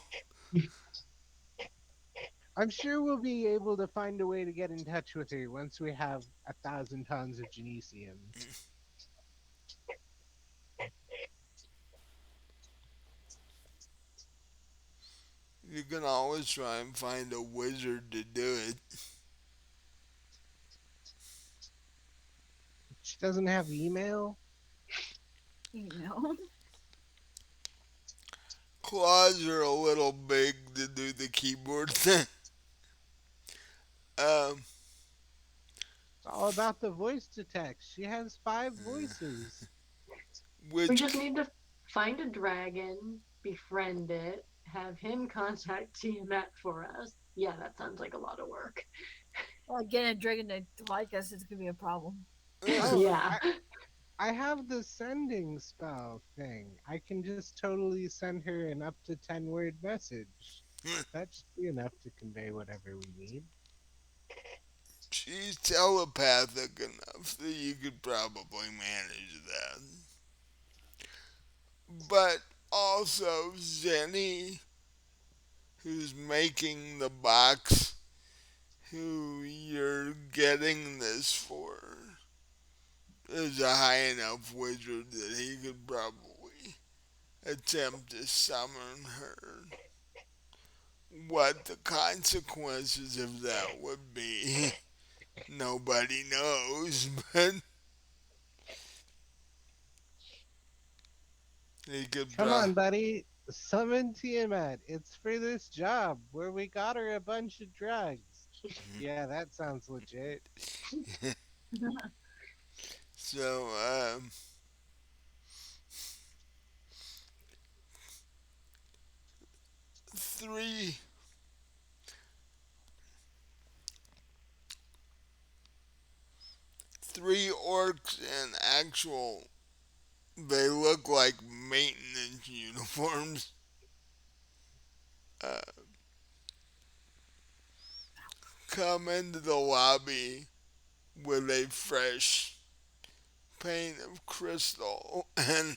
I'm sure we'll be able to find a way to get in touch with her once we have 1,000 tons of genesium. You can always try and find a wizard to do it. She doesn't have email. Email. Claws are a little big to do the keyboard thing. Um, It's all about the voice to text. She has 5 voices. We which just need to find a dragon, befriend it, have him contact Tiamat for us. Yeah, that sounds like a lot of work. Well, getting a dragon to like us is gonna be a problem. Oh, Yeah. I have the sending spell thing. I can just totally send her an up to 10 word message. That should be enough to convey whatever we need. she's telepathic enough that you could probably manage that. But also, Zenny, who's making the box, who you're getting this for, is a high enough wizard that he could probably attempt to summon her. What the consequences of that would be, nobody knows, but he could Come on, buddy. Summon Tiamat. It's for this job where we got her a bunch of drugs. Yeah, that sounds legit. so, three three orcs in actual, they look like maintenance uniforms, uh, come into the lobby with a fresh pane of crystal and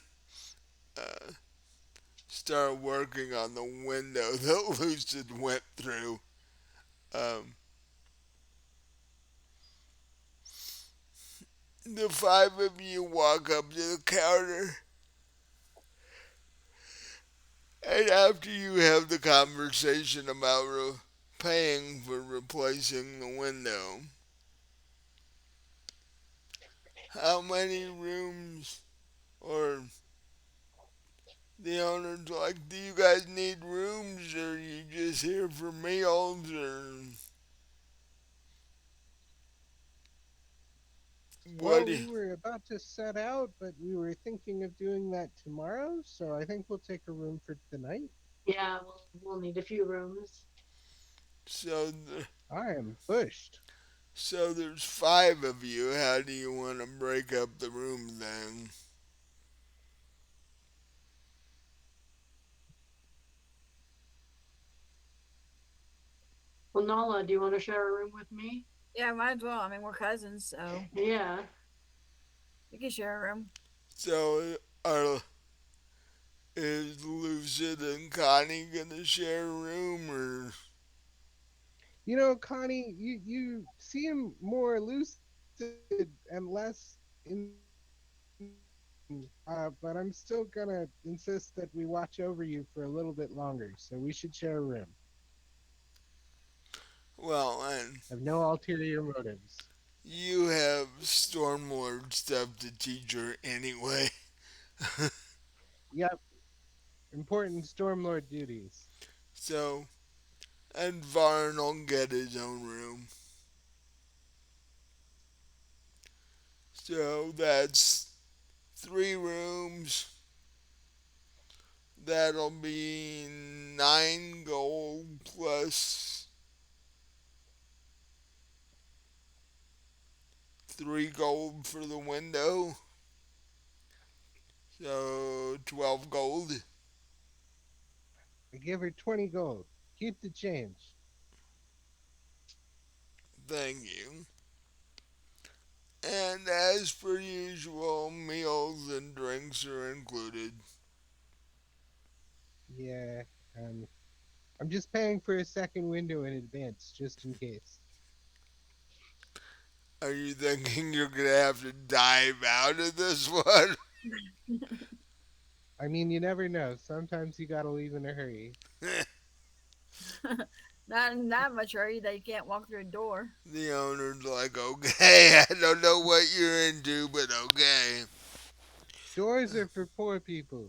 uh, start working on the window that Lucid went through. Um, the five of you walk up to the counter, and after you have the conversation about paying for replacing the window, how many rooms, or the owner's like, do you guys need rooms, or are you just here for meals, or what? Well, we were about to set out, but we were thinking of doing that tomorrow, so I think we'll take a room for tonight. Yeah, we'll need a few rooms. So, I am pushed. so there's five of you. How do you want to break up the room then? Well, Nala, do you want to share a room with me? Yeah, might as well. I mean, we're cousins, so Yeah. we can share a room. So, are is Lucid and Connie gonna share a room, or You know, Connie, you seem more lucid and less but I'm still gonna insist that we watch over you for a little bit longer, so we should share a room. well, and I have no ulterior motives. you have Stormlord stuff to teach her anyway. Yep, important Stormlord duties. So, and Varn will get his own room. So that's three rooms. That'll be 9 gold plus 3 gold for the window. So 12 gold. I give her 20 gold. Keep the change. Thank you. And as per usual, meals and drinks are included. Yeah, I'm just paying for a second window in advance, just in case. Are you thinking you're gonna have to dive out of this one? I mean, you never know. Sometimes you gotta leave in a hurry. Not in that much hurry that you can't walk through a door. The owner's like, okay, I don't know what you're into, but okay. Doors are for poor people.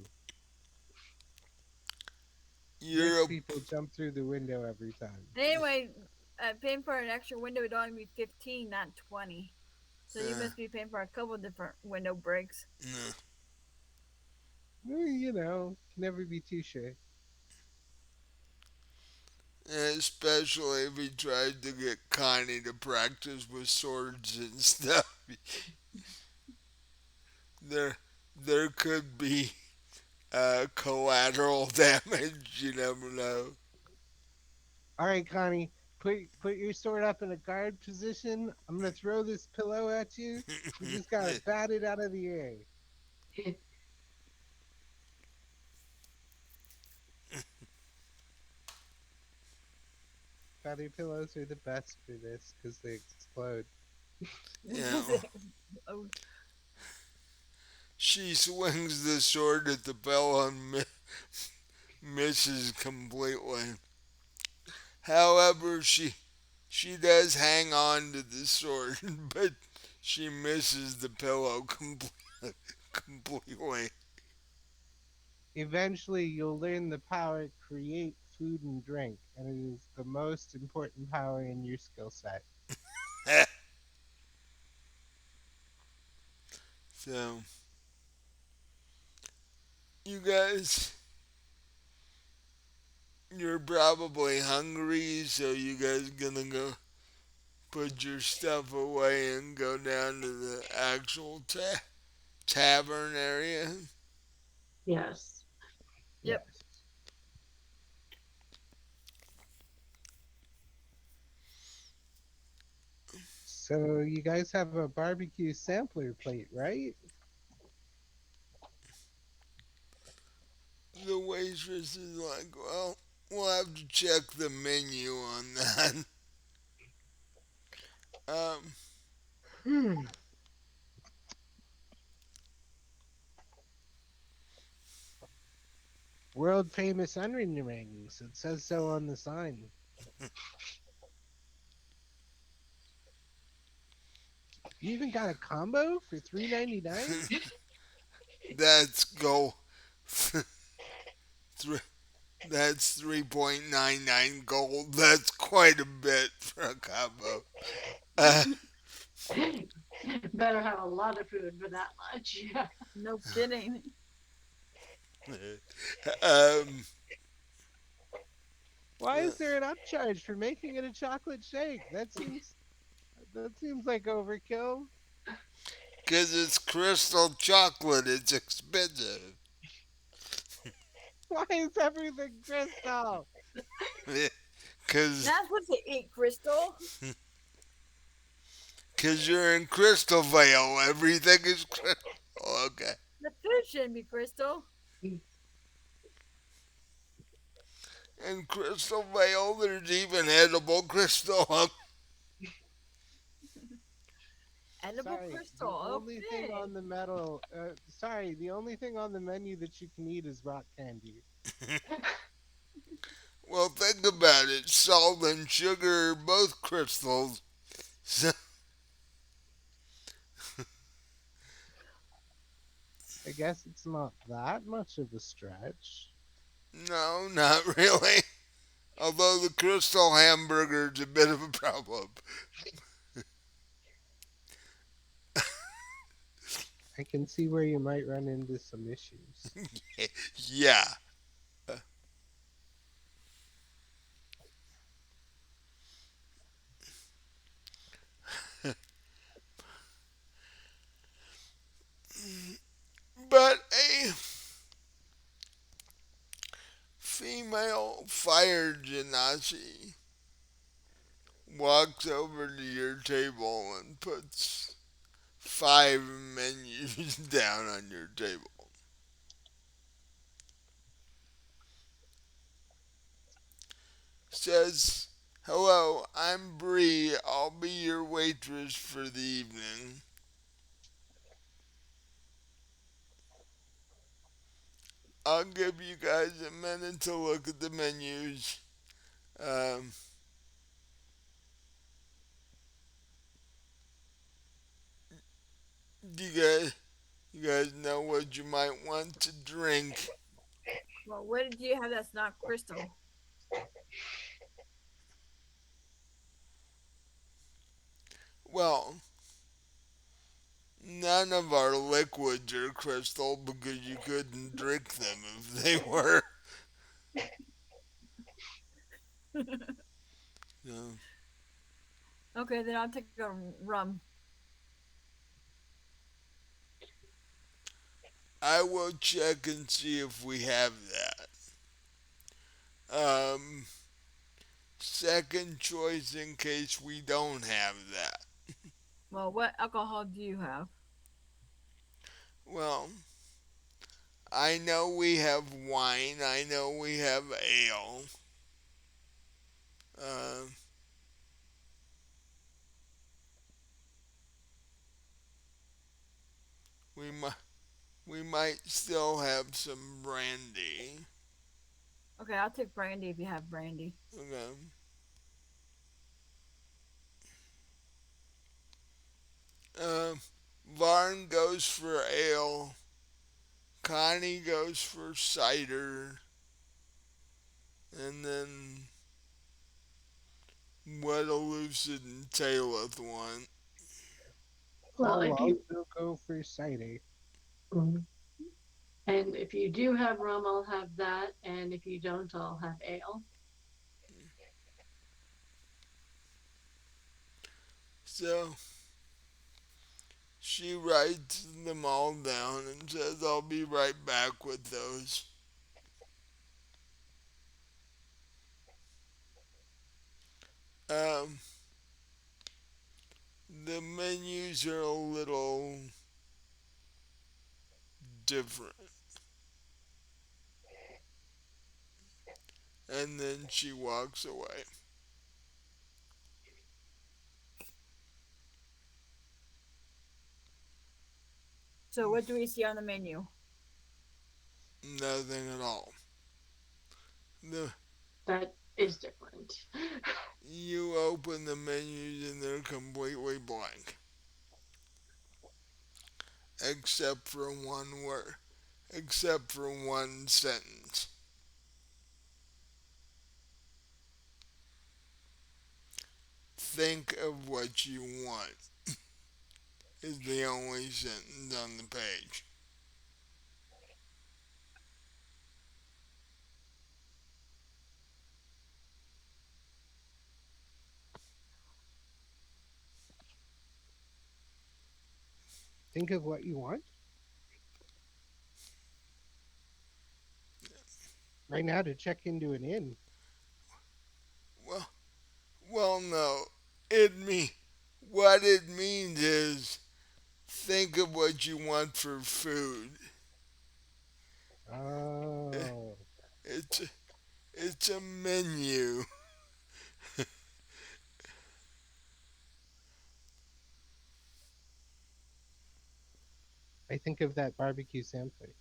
You're Rich a, people jump through the window every time. Anyway, paying for an extra window would only be 15, not 20. So you uh, must be paying for a couple different window breaks. no. You know, can never be too sure. Especially if he tried to get Connie to practice with swords and stuff. There, there could be collateral damage. You never know. All right, Connie, put your sword up in a guard position. I'm gonna throw this pillow at you. You just gotta bat it out of the air. Feather pillows are the best for this because they explode. Yeah. Oh, She swings the sword at the bell and misses completely. However, she does hang on to the sword, but she misses the pillow completely. Eventually, you'll learn the power create food and drink, and it is the most important power in your skill set. So, you guys, you're probably hungry, so you guys gonna go put your stuff away and go down to the actual tavern area. Yes. yep. Yes. So you guys have a barbecue sampler plate, right? The waitress is like, well, we'll have to check the menu on that. Um, Hmm. World famous onion rings. It says so on the sign. You even got a combo for $3.99? that's go. That's 3.99 gold. That's quite a bit for a combo. Uh, Better have a lot of food for that much. Yeah. No kidding. um, Why is there an upcharge for making it a chocolate shake? That seems like overkill. Because it's crystal chocolate, it's expensive. Why is everything crystal? Because Not supposed to eat crystal. cause you're in Crystal Vale, everything is crystal. Okay. The food shouldn't be crystal. In Crystal Vale, there's even edible crystal. Edible Sorry, the crystal. only thing Okay. on the the only thing on the menu that you can eat is rock candy. Well, think about it. Salt and sugar are both crystals. So, I guess it's not that much of a stretch. no, not really. Although the crystal hamburger is a bit of a problem. I can see where you might run into some issues. Yeah. Mayor Genasi walks over to your table and puts 5 menus down on your table. Says, "Hello, I'm Bree. I'll be your waitress for the evening. I'll give you guys a minute to look at the menus. Um, do you guys know what you might want to drink?" Well, what did you have that's not crystal? Well, none of our liquids are crystal because you couldn't drink them if they were. So, Okay, then I'll take a rum. I will check and see if we have that. Second choice in case we don't have that. Well, what alcohol do you have? Well, I know we have wine. I know we have ale. Uh, we might we might still have some brandy. Okay, I'll take brandy if you have brandy. Okay. Uh, Varn goes for ale. Connie goes for cider. And then what Elucid and Talith want. Well, I'll if you also go for cider. Mhm. And if you do have rum, I'll have that, and if you don't, I'll have ale. So she writes them all down and says, "I'll be right back with those." Um, the menus are a little different. And then she walks away. So, what do we see on the menu? Nothing at all. The, That is different. you open the menus and they're completely blank. Except for one word. Except for one sentence. "Think of what you want" is the only sentence on the page. Think of what you want right now to check into an inn. Well, no. It me. What it means is think of what you want for food. Oh, It's it's a menu. I think of that barbecue sampler.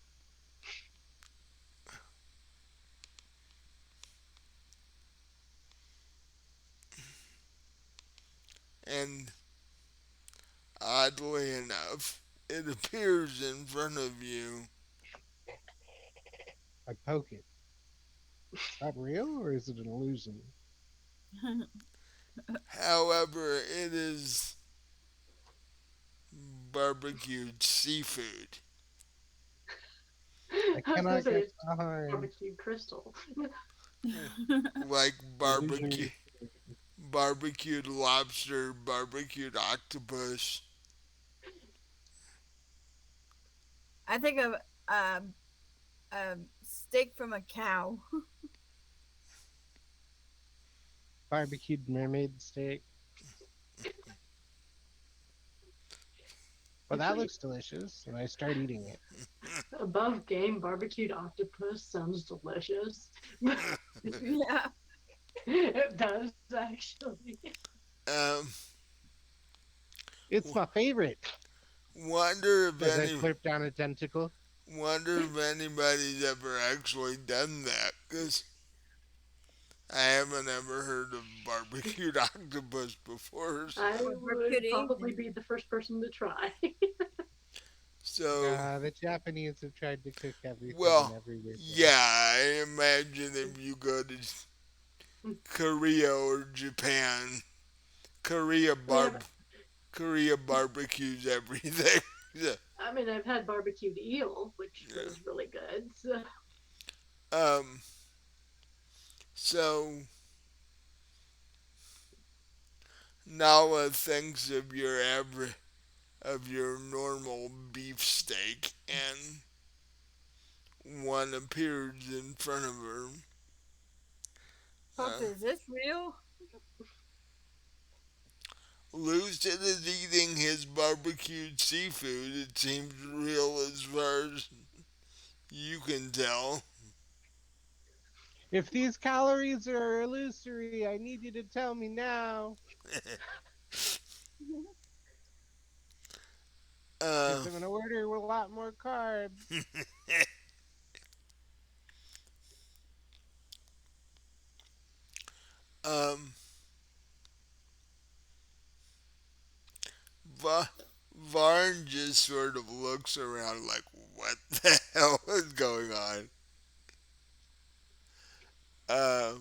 And oddly enough, it appears in front of you. I poke it. Is that real or is it an illusion? However, it is barbecued seafood, I I was gonna cannot say get it's behind barbecue crystal. like illusionary. barbecued lobster, barbecued octopus. I think of a steak from a cow. barbecued mermaid steak. Well, that Actually, looks delicious, and I start eating it. above game, barbecued octopus sounds delicious. Yeah. It does actually. Um, It's my favorite. wonder if As I any slurp down a tentacle. wonder if anybody's ever actually done that. Cause I haven't ever heard of barbecued octopus before. I Or would barbecued probably Asian. be the first person to try. So, The Japanese have tried to cook everything in well, every weird yeah, way. I imagine if you go to Korea or Japan, Korea Yeah, barb Korea barbecues everything. Yeah. I mean, I've had barbecued eel, which Yeah. was really good. So, Um. So Nala thinks of your normal beefsteak, and one appears in front of her. Pops, Uh, is this real? Lucid is eating his barbecued seafood. It seems real as far as you can tell. If these calories are illusory, I need you to tell me now. uh, Because I'm going to order a lot more carbs. um, Va- Varn just sort of looks around like, what the hell is going on? Uh,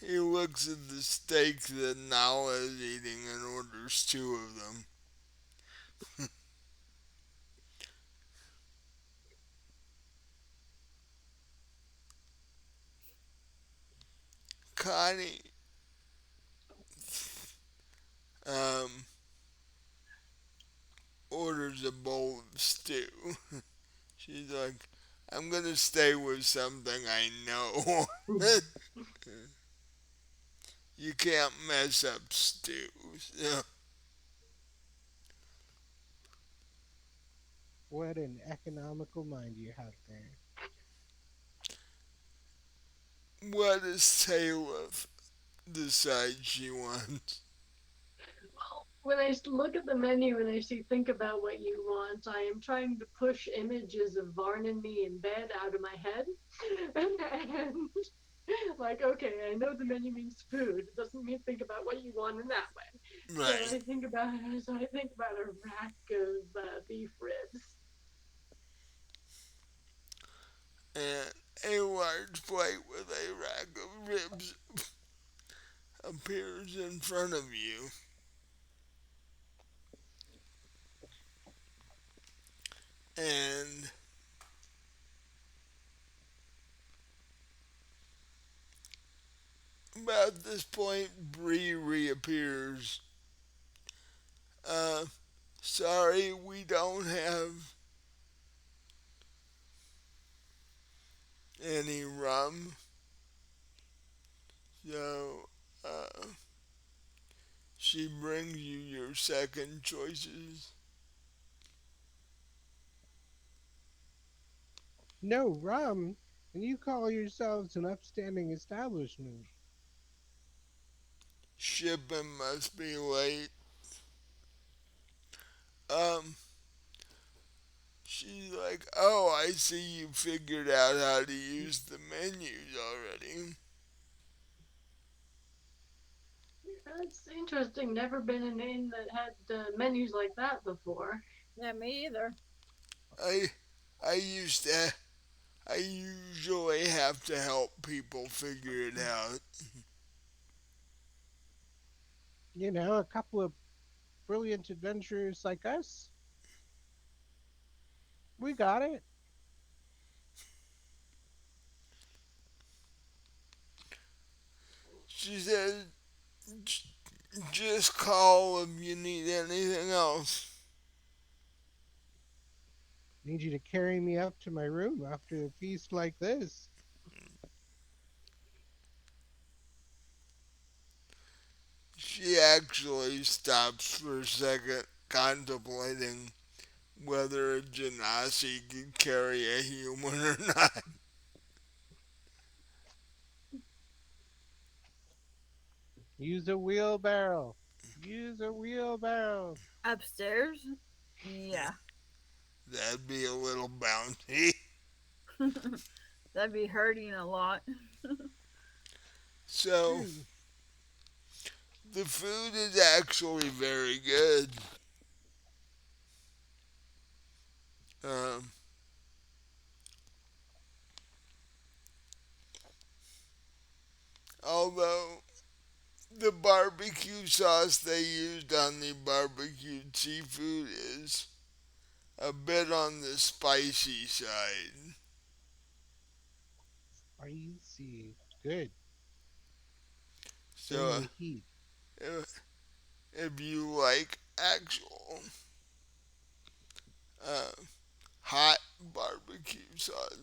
he looks at the steak that Nala is eating and orders two of them. Connie um, orders a bowl of stew. She's like, I'm gonna stay with something I know. You can't mess up stew. So, What an economical mind you have there. what does Taylor decide she wants? when I look at the menu and I see think about what you want, I am trying to push images of Varn and me in bed out of my head. And like, okay, I know the menu means food. It doesn't mean think about what you want in that way. Right. So I think about a rack of beef ribs. And a large plate with a rack of ribs appears in front of you. And about this point, Bree reappears. Uh, sorry, we don't have any rum. So, she brings you your second choices. No rum? And you call yourselves an upstanding establishment. Shipping must be late. Um, she's like, oh, I see you figured out how to use the menus already. That's interesting. Never been in an inn that had menus like that before. Yeah, me either. I, I used to, I usually have to help people figure it out. You know, a couple of brilliant adventurers like us. We got it. She said, just call if you need anything else. Need you to carry me up to my room after a feast like this. She actually stops for a second, contemplating whether a genasi could carry a human or not. Use a wheelbarrow. Use a wheelbarrow. Upstairs? Yeah. That'd be a little bouncy. That'd be hurting a lot. So, True. the food is actually very good. Um, although the barbecue sauce they used on the barbecued seafood is a bit on the spicy side. Spicy. Good. So, Bring the heat. if you like actual uh, hot barbecue sauce,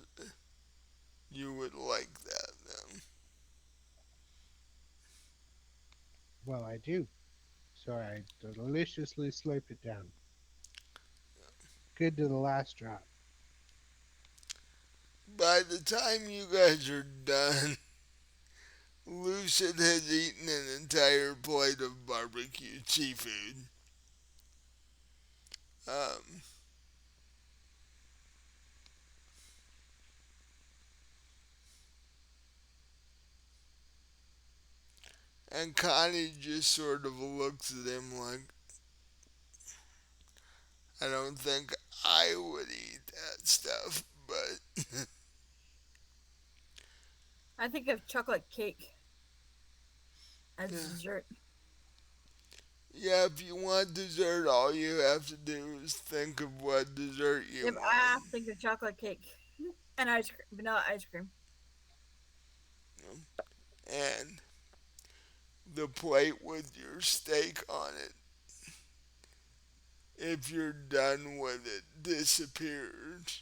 you would like that then. Well, I do. So I deliciously slurp it down. Good to the last drop. By the time you guys are done, Lucid has eaten an entire plate of barbecued seafood. Um, and Connie just sort of looks at him like, I don't think I would eat that stuff, but I think of chocolate cake as yeah. dessert. Yeah, if you want dessert, all you have to do is think of what dessert you Yep, want. I think of chocolate cake and ice cream, vanilla ice cream. And the plate with your steak on it, if you're done with it, disappears.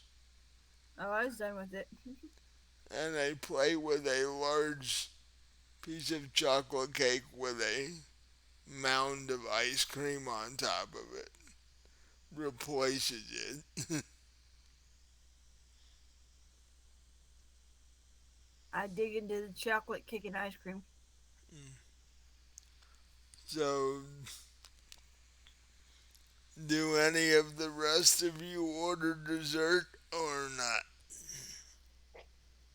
Oh, I was done with it. And a plate with a large piece of chocolate cake with a mound of ice cream on top of it replaces it. I dig into the chocolate cake and ice cream. So, do any of the rest of you order dessert or not?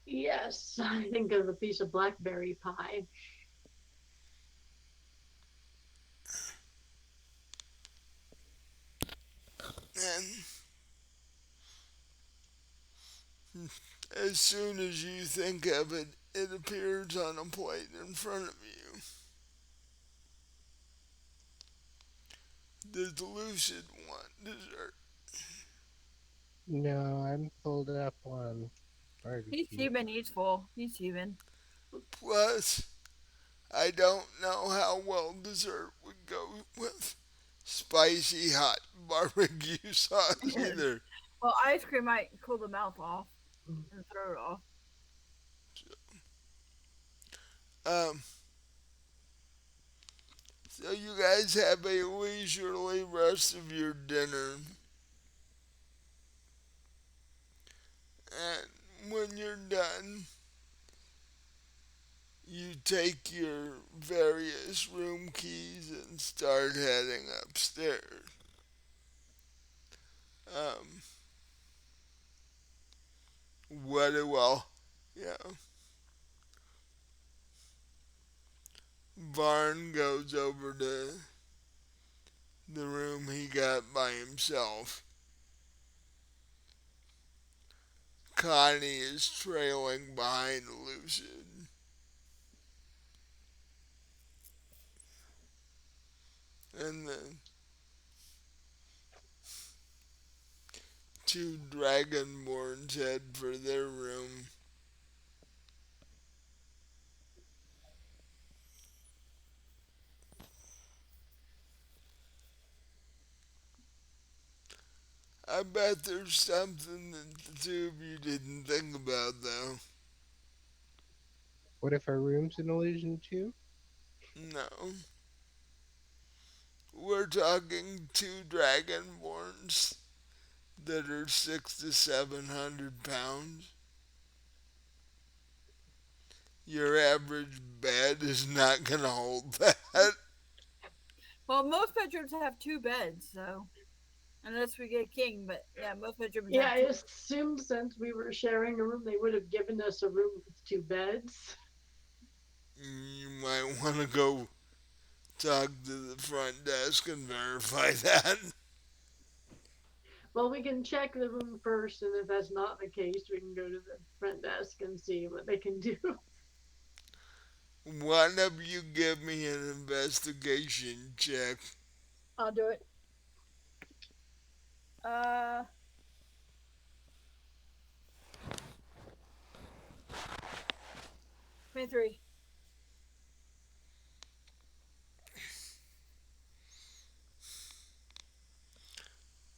Yes, I think of a piece of blackberry pie. And as soon as you think of it, it appears on a plate in front of you. Does Lucid want dessert? No, I'm pulled up on He's barbecue. human. He's full. He's human. Plus, I don't know how well dessert would go with spicy hot barbecue sauce either. Well, ice cream might cool the mouth off and the throat off. Um, so you guys have a leisurely rest of your dinner, and when you're done, you take your various room keys and start heading upstairs. Um, well, yeah, Varn goes over to the room he got by himself. Connie is trailing behind Lucid, and the two Dragonborns head for their room. I bet there's something that the two of you didn't think about, though. What if our room's an illusion too? No. We're talking two dragonborns that are 6 to 700 pounds. Your average bed is not going to hold that. Well, most bedrooms have two beds, so unless we get a king, but yeah, most bedrooms Yeah, have I two. assumed since we were sharing a room, they would have given us a room with two beds. You might want to go talk to the front desk and verify that. Well, we can check the room first, and if that's not the case, we can go to the front desk and see what they can do. One of you give me an investigation check. I'll do it. Uh, 23.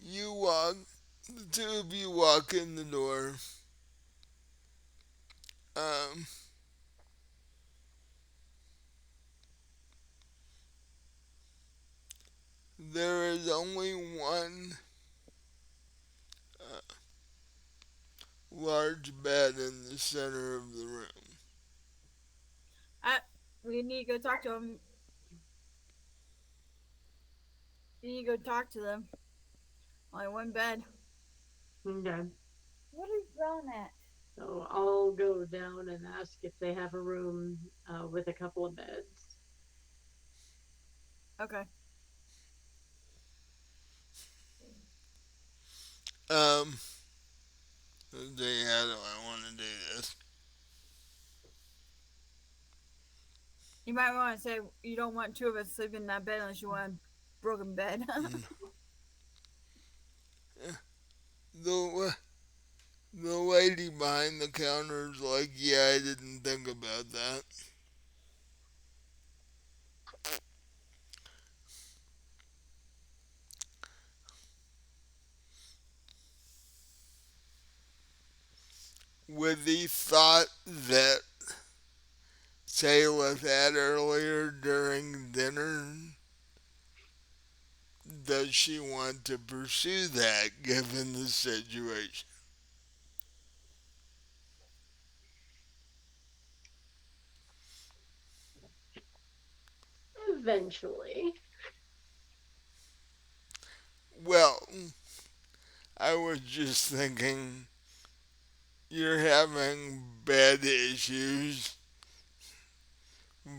You walk, the two of you walk in the door. Um, there is only one uh, large bed in the center of the room. I, we need to go talk to them. We need to go talk to them. Only one bed. Okay. What are you yelling at? So I'll go down and ask if they have a room with a couple of beds. Okay. Um, let's see, how do I want to do this? You might want to say you don't want two of us sleeping in that bed unless you want a broken bed. The, the lady behind the counter is like, yeah, I didn't think about that. With the thought that Taylor had earlier during dinner, does she want to pursue that given the situation? Eventually. Well, I was just thinking you're having bed issues.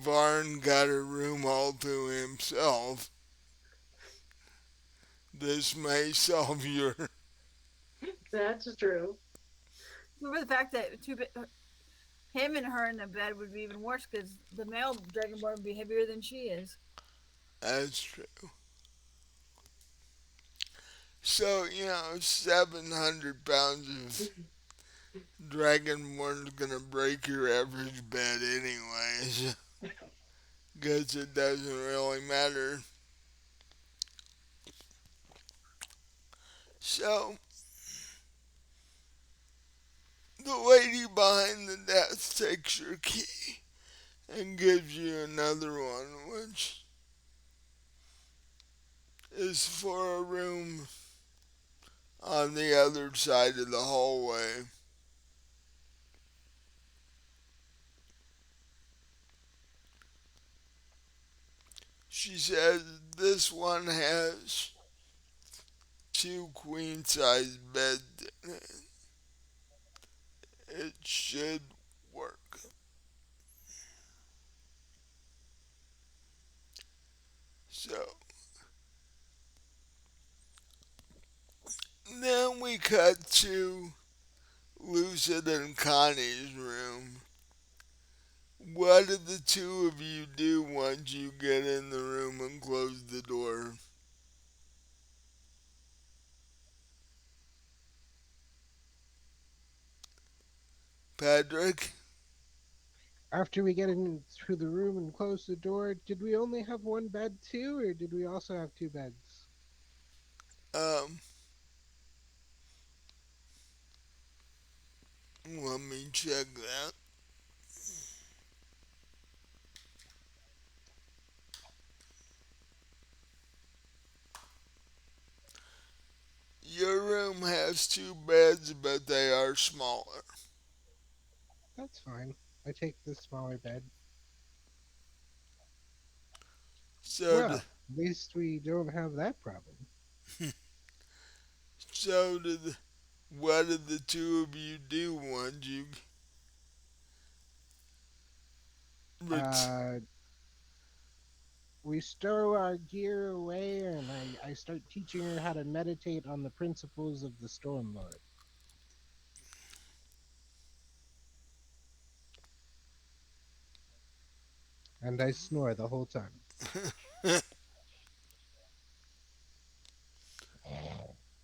Varn got a room all to himself. This may solve your. That's true. Remember the fact that him and her in the bed would be even worse because the male dragonborn would be heavier than she is. That's true. So, 700 pounds of dragonborn's gonna break your average bed anyways. Guess it doesn't really matter. So, the lady behind the desk takes your key and gives you another one, which is for a room on the other side of the hallway. She says this one has two queen size beds in it. It should work. So then we cut to Lucid and Connie's room. What did the two of you do once you get in the room and close the door? Patrick? After we get into the room and close the door, did we only have one bed too, or did we also have two beds? Um, Let me check that. Your room has two beds, but they are smaller. That's fine. I take the smaller bed. So, Well, at least we don't have that problem. so what did the two of you do once you ret- Uh, we stow our gear away, and I start teaching her how to meditate on the principles of the Storm Lord. And I snore the whole time.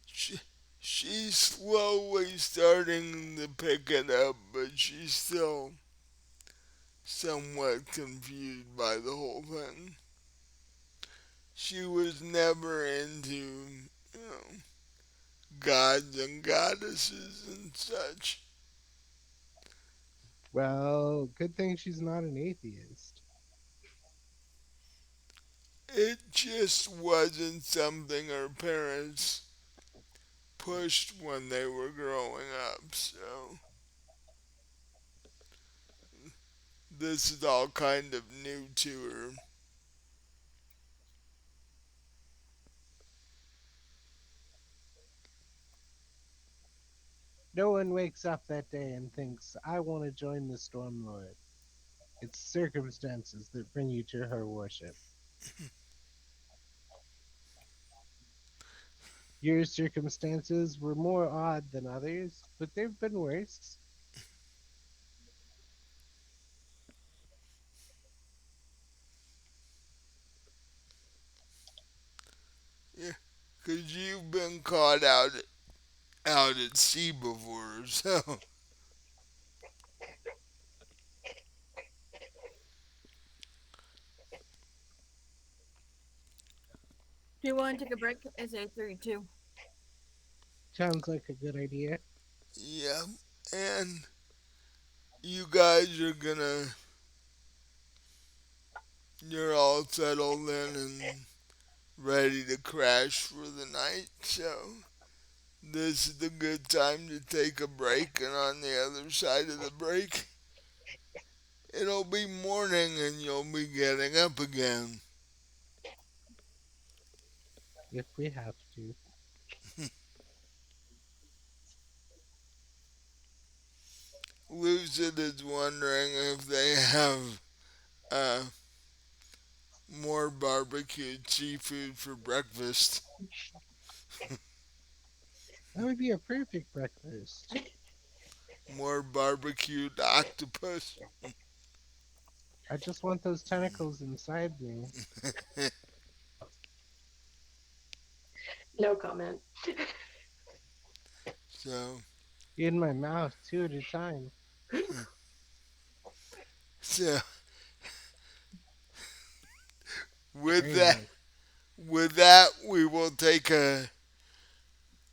she, she's slowly starting to pick it up, but she's still somewhat confused by the whole thing. She was never into, gods and goddesses and such. Well, good thing she's not an atheist. It just wasn't something her parents pushed when they were growing up, so this is all kind of new to her. No one wakes up that day and thinks, I want to join the Storm Lord. It's circumstances that bring you to her worship. Your circumstances were more odd than others, but they've been worse. Yeah, 'cause you've been caught out at sea before, so Do you want to take a break? It's 8:32. Sounds like a good idea. yeah. And you guys are gonna, you're all settled in and ready to crash for the night, so this is the good time to take a break. And on the other side of the break, it'll be morning and you'll be getting up again. If we have to. Lucid is wondering if they have uh, more barbecued seafood for breakfast. That would be a perfect breakfast. More barbecued octopus. I just want those tentacles inside me. No comment. So, In my mouth, two at a time. so with Very that, nice. we will take a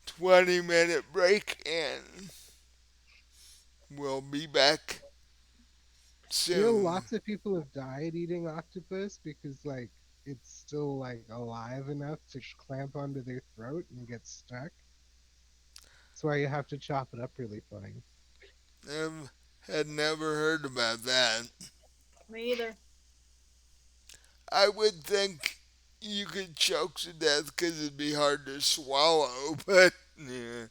20-minute break and we'll be back You know, soon. lots of people have died eating octopus because, like, it's still, like, alive enough to clamp onto their throat and get stuck. That's why you have to chop it up really fine. Had never heard about that. Me either. I would think you could choke to death because it'd be hard to swallow, but yeah.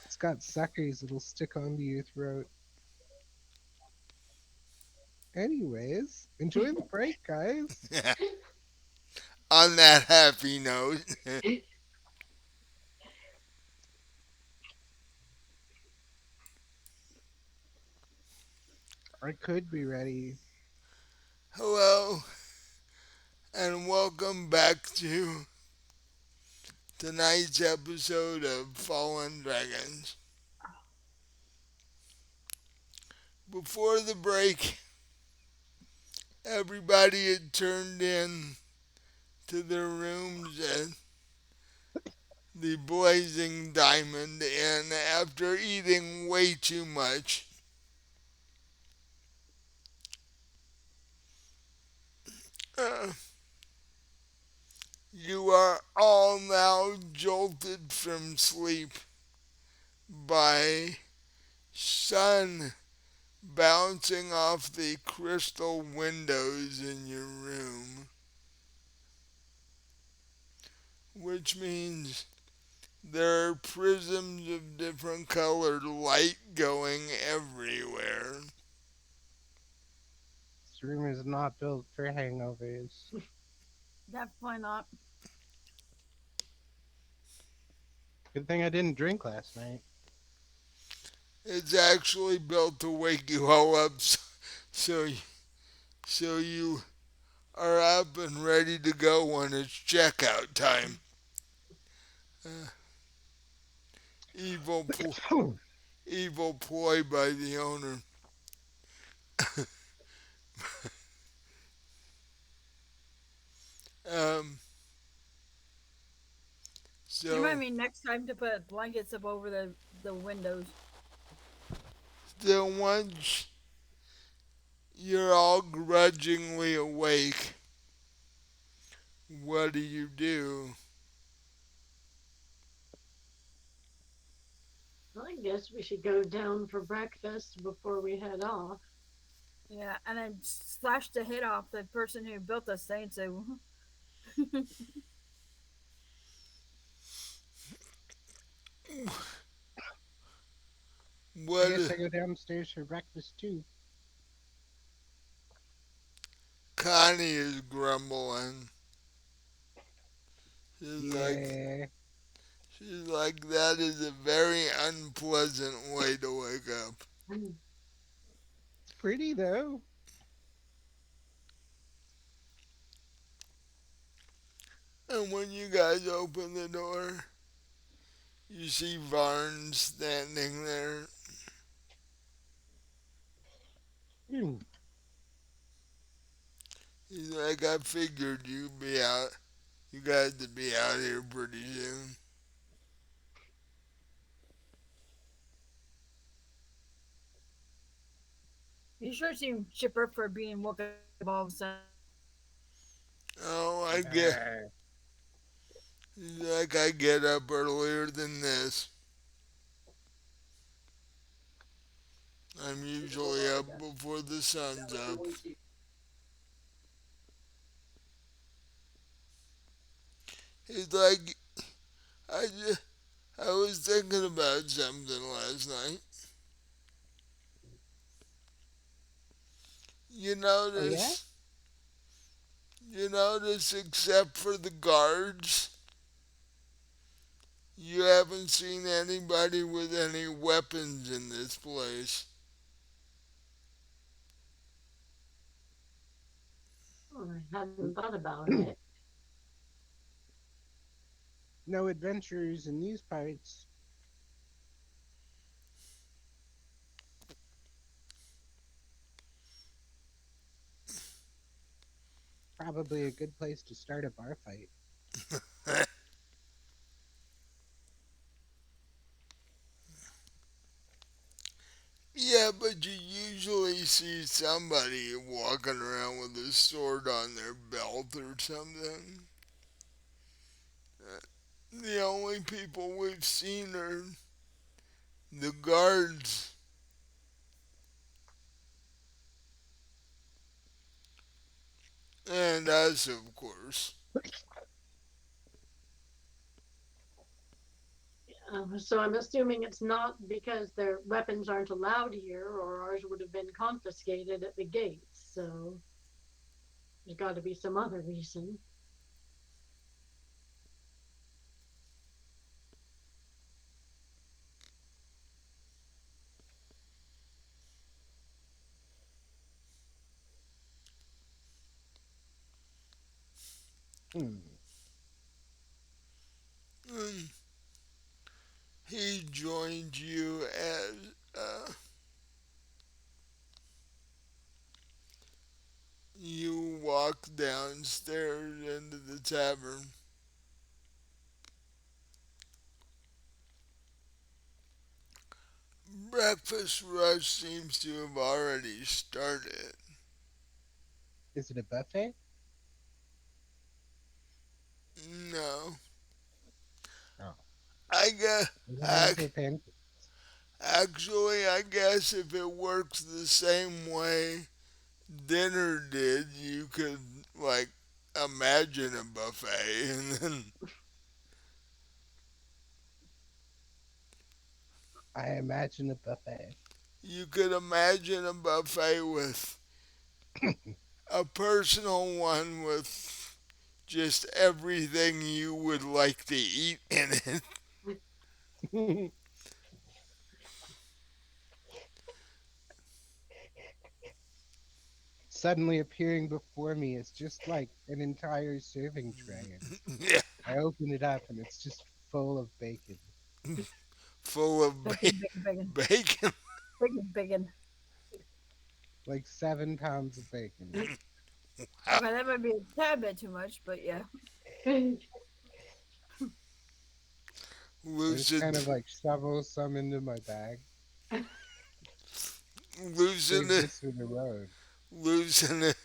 It's got suckers that'll stick onto your throat. Anyways, enjoy the break, guys. On that happy note, I could be ready. hello and welcome back to tonight's episode of Fallen Dragons. Before the break, everybody had turned in to their rooms and the blazing diamond, and after eating way too much, uh, you are all now jolted from sleep by sun bouncing off the crystal windows in your room, which means there are prisms of different colored light going everywhere. This room is not built for hangovers. Definitely not. Good thing I didn't drink last night. It's actually built to wake you all up so, so you are up and ready to go when it's checkout time. Uh, evil, evil ploy by the owner. Um, Remind so, me next time to put blankets up over the windows. still once you're all grudgingly awake, what do you do? I guess we should go down for breakfast before we head off. Yeah, and then slash the head off the person who built this thing. So I What guess I go downstairs for breakfast too. Connie is grumbling. She's like, Yeah, she's like, that is a very unpleasant way to wake up. it's pretty though. And when you guys open the door, you see Varn standing there. Hmm. He's like, I figured you'd be out. You guys would be out here pretty soon. you sure seem chipper for being woken up all of a sudden. Oh, I get. Uh, He's like, I get up earlier than this. I'm usually up before the sun's up. He's like, just, I was thinking about something last night. You oh yeah? notice, you notice, except for the guards, you haven't seen anybody with any weapons in this place. Oh, I hadn't thought about it. No adventurers in these parts. Probably a good place to start a bar fight. Yeah, but you usually see somebody walking around with a sword on their belt or something. The only people we've seen are the guards and us, of course. So I'm assuming it's not because their weapons aren't allowed here, or ours would have been confiscated at the gates. So there's got to be some other reason. Hmm. And he joined you as you walk downstairs into the tavern. breakfast rush seems to have already started. Is it a buffet? No, Oh, I guess. as long as they're pancakes. Actually, I guess if it works the same way dinner did, you could like imagine a buffet, and then I imagine a buffet. you could imagine a buffet with a personal one with just everything you would like to eat in it. Suddenly appearing before me is just like an entire serving tray, and Yeah, I open it up and it's just full of bacon, full of Bacon, bacon, bacon, bacon. bacon, bacon. like 7 pounds of bacon. Okay, that might be a tad bit too much, but yeah. I just kind Loosen, of like shovel some into my bag, loosen save it, this for the road. loosen it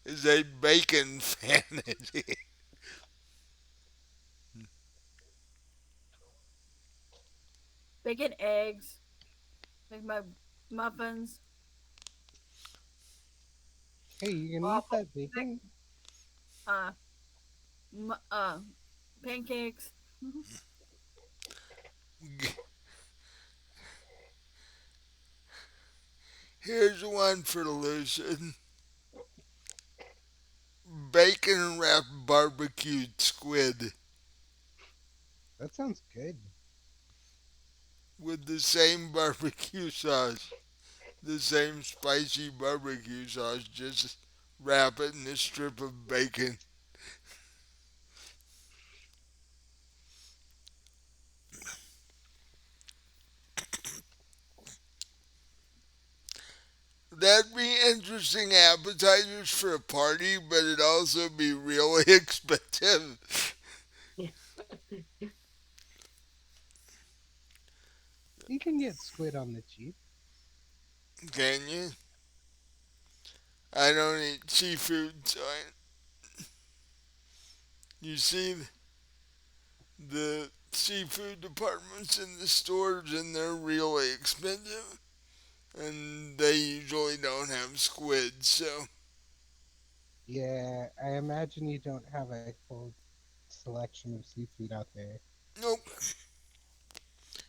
is a bacon fantasy. Bacon, eggs, make my muffins, Hey, you gonna eat waffles, that bacon? uh, pancakes. Here's one for Lucian. Bacon wrapped barbecued squid That sounds good. with the same barbecue sauce, the same spicy barbecue sauce, just wrap it in a strip of bacon. That'd be interesting appetizers for a party, but it'd also be really expensive. You can get squid on the cheap. Can you? I don't eat seafood, so you see the seafood departments in the stores, and they're really expensive, and they usually don't have squid. So, Yeah, I imagine you don't have a full selection of seafood out there. nope.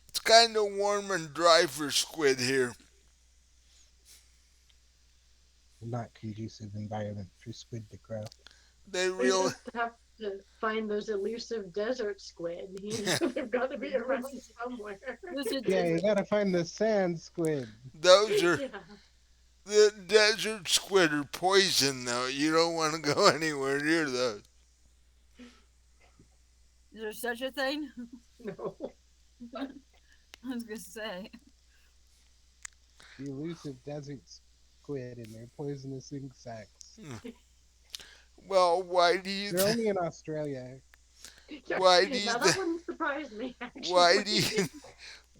It's kind of warm and dry for squid here. Not conducive environment for squid to grow. They We really, just have to find those elusive desert squid. They've got to be around somewhere. Lucid Yeah, you desert. gotta find the sand squid. those are Yeah. the desert squid are poison though. You don't want to go anywhere near those. Is there such a thing? No. I was gonna say. The elusive desert squid and their poisonous insects. Well, why do you They're only in Australia. why do you Now that wouldn't surprise me, why do actually. you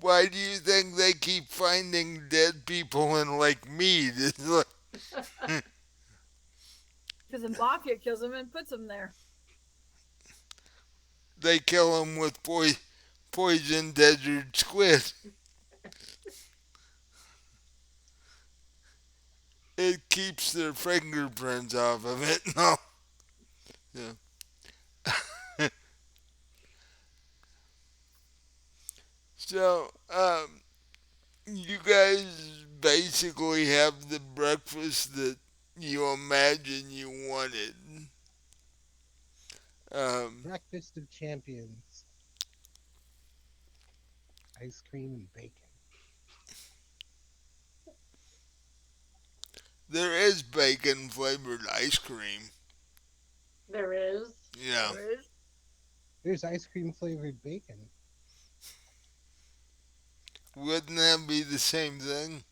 why do you think they keep finding dead people in Lake Mead? It's like, Because the mafia kills them and puts them there. they kill them with poison desert squid. It keeps their fingerprints off of it. No, yeah. So, you guys basically have the breakfast that you imagine you wanted. Um, Breakfast of champions. Ice cream and bacon. there is bacon flavored ice cream. There is. Yeah, There is. There's ice cream flavored bacon. wouldn't that be the same thing?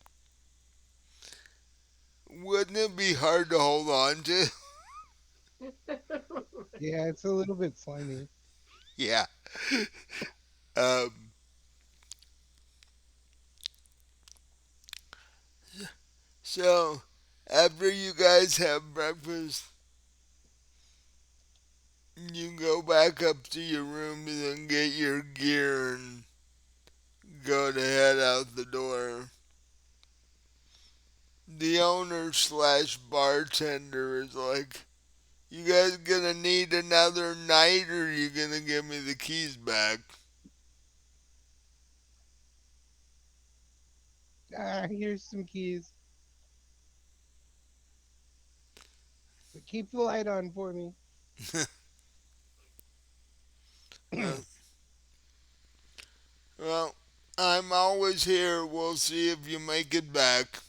Wouldn't it be hard to hold on to? Yeah, it's a little bit slimy. Yeah. Um, So, after you guys have breakfast, you go back up to your room and then get your gear and go to head out the door. The owner slash bartender is like, "You guys gonna need another night, or are you gonna give me the keys back?" Ah, here's some keys. But keep the light on for me. Uh, well, I'm always here. We'll see if you make it back.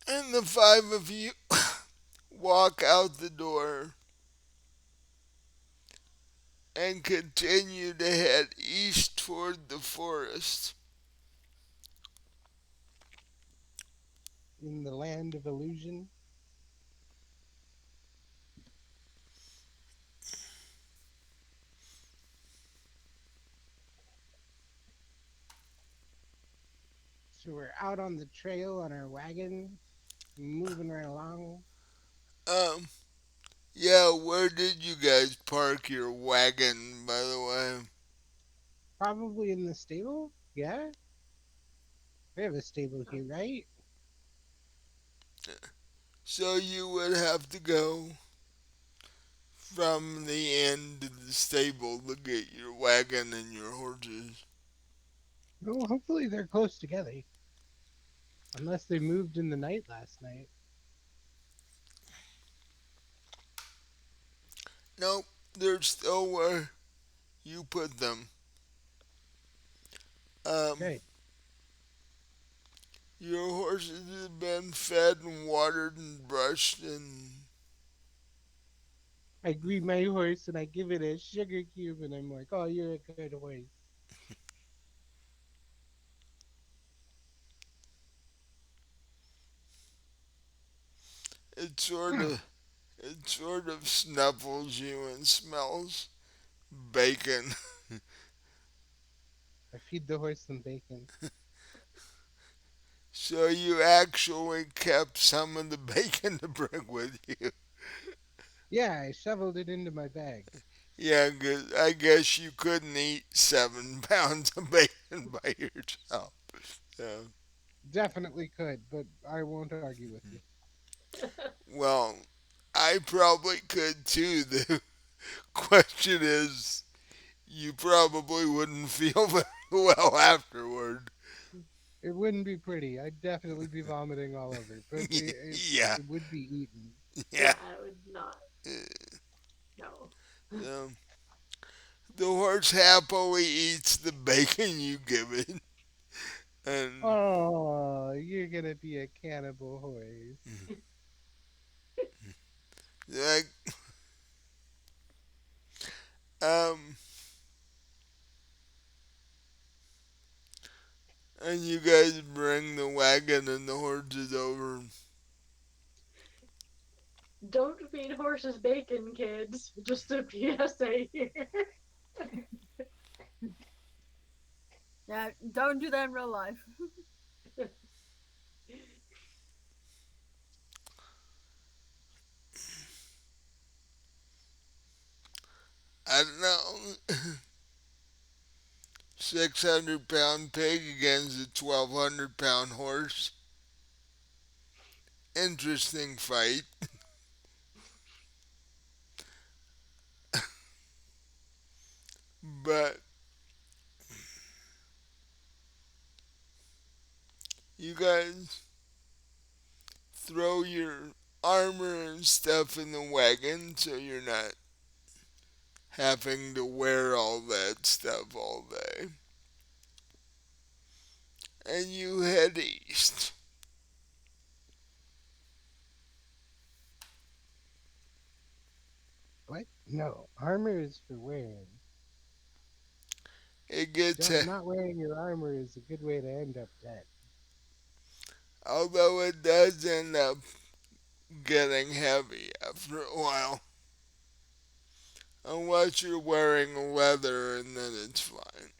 And the five of you walk out the door and continue to head east toward the forest. In the land of illusion. So we're out on the trail on our wagon, moving right along. Um, yeah, where did you guys park your wagon, by the way? Probably in the stable? Yeah? We have a stable here, right? So you would have to go from the inn to the stable to get your wagon and your horses. Well, hopefully they're close together. Unless they moved in the night last night. Nope, they're still where you put them. Um, Okay. your horses have been fed and watered and brushed, and I greet my horse and I give it a sugar cube and I'm like, oh, you're a good horse. it sort of it sort of snuffles you and smells bacon. I feed the horse some bacon. So you actually kept some of the bacon to bring with you. Yeah, I shoveled it into my bag. Yeah, 'cause I guess you couldn't eat 7 pounds of bacon by yourself. So, Definitely could, but I won't argue with you. well, I probably could too. The question is, you probably wouldn't feel very well afterward. It wouldn't be pretty. I'd definitely be vomiting all over, but Yeah, it would be eaten. yeah. Yeah, I would not. No. So, the horse happily eats the bacon you give it, and Oh, you're gonna be a cannibal horse. like, um, and you guys bring the wagon and the horses over. Don't feed horses bacon, kids. Just a PSA here. Yeah, don't do that in real life. I don't know. 600-pound pig against a 1,200-pound horse. Interesting fight. But you guys throw your armor and stuff in the wagon so you're not having to wear all that stuff all day. And you head east. What? No, armor is for wearing. It gets, Not wearing your armor is a good way to end up dead. although it does end up getting heavy after a while. unless you're wearing leather, and then it's fine.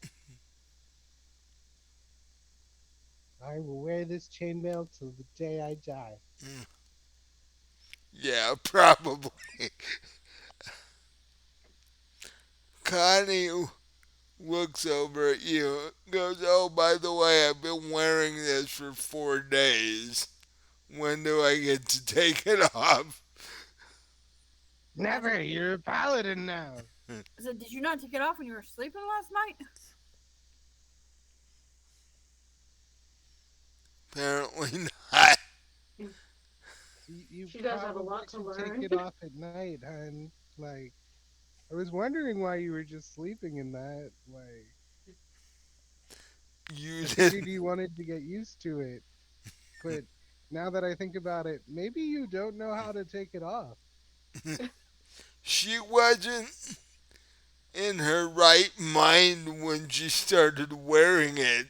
I will wear this chainmail till the day I die. Mm, yeah, probably. Connie looks over at you, goes, "Oh, by the way, I've been wearing this for 4 days. When do I get to take it off?" I said, Never, you're a paladin now. I said, did you not take it off when you were sleeping last night? Apparently not. You She does have a probably lot to should take learn. it off at night, hun. Like, I was wondering why you were just sleeping in that. Like, You I figured didn't. you wanted to get used to it, but now that I think about it, maybe you don't know how to take it off. She wasn't in her right mind when she started wearing it.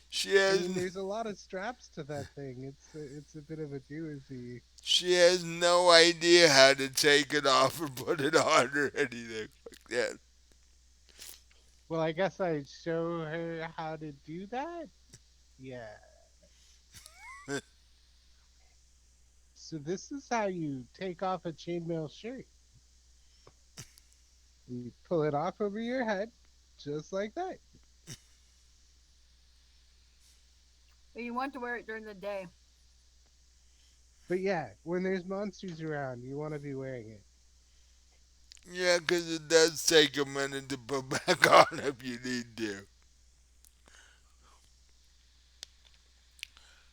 She I has mean, there's a lot of straps to that thing. It's a bit of a doozy. she has no idea how to take it off or put it on or anything like that. Well, I guess I'd show her how to do that. Yeah. So this is how you take off a chainmail shirt. You pull it off over your head, just like that. But you want to wear it during the day. But yeah, when there's monsters around, you want to be wearing it. Yeah, 'cause it does take a minute to put back on if you need to.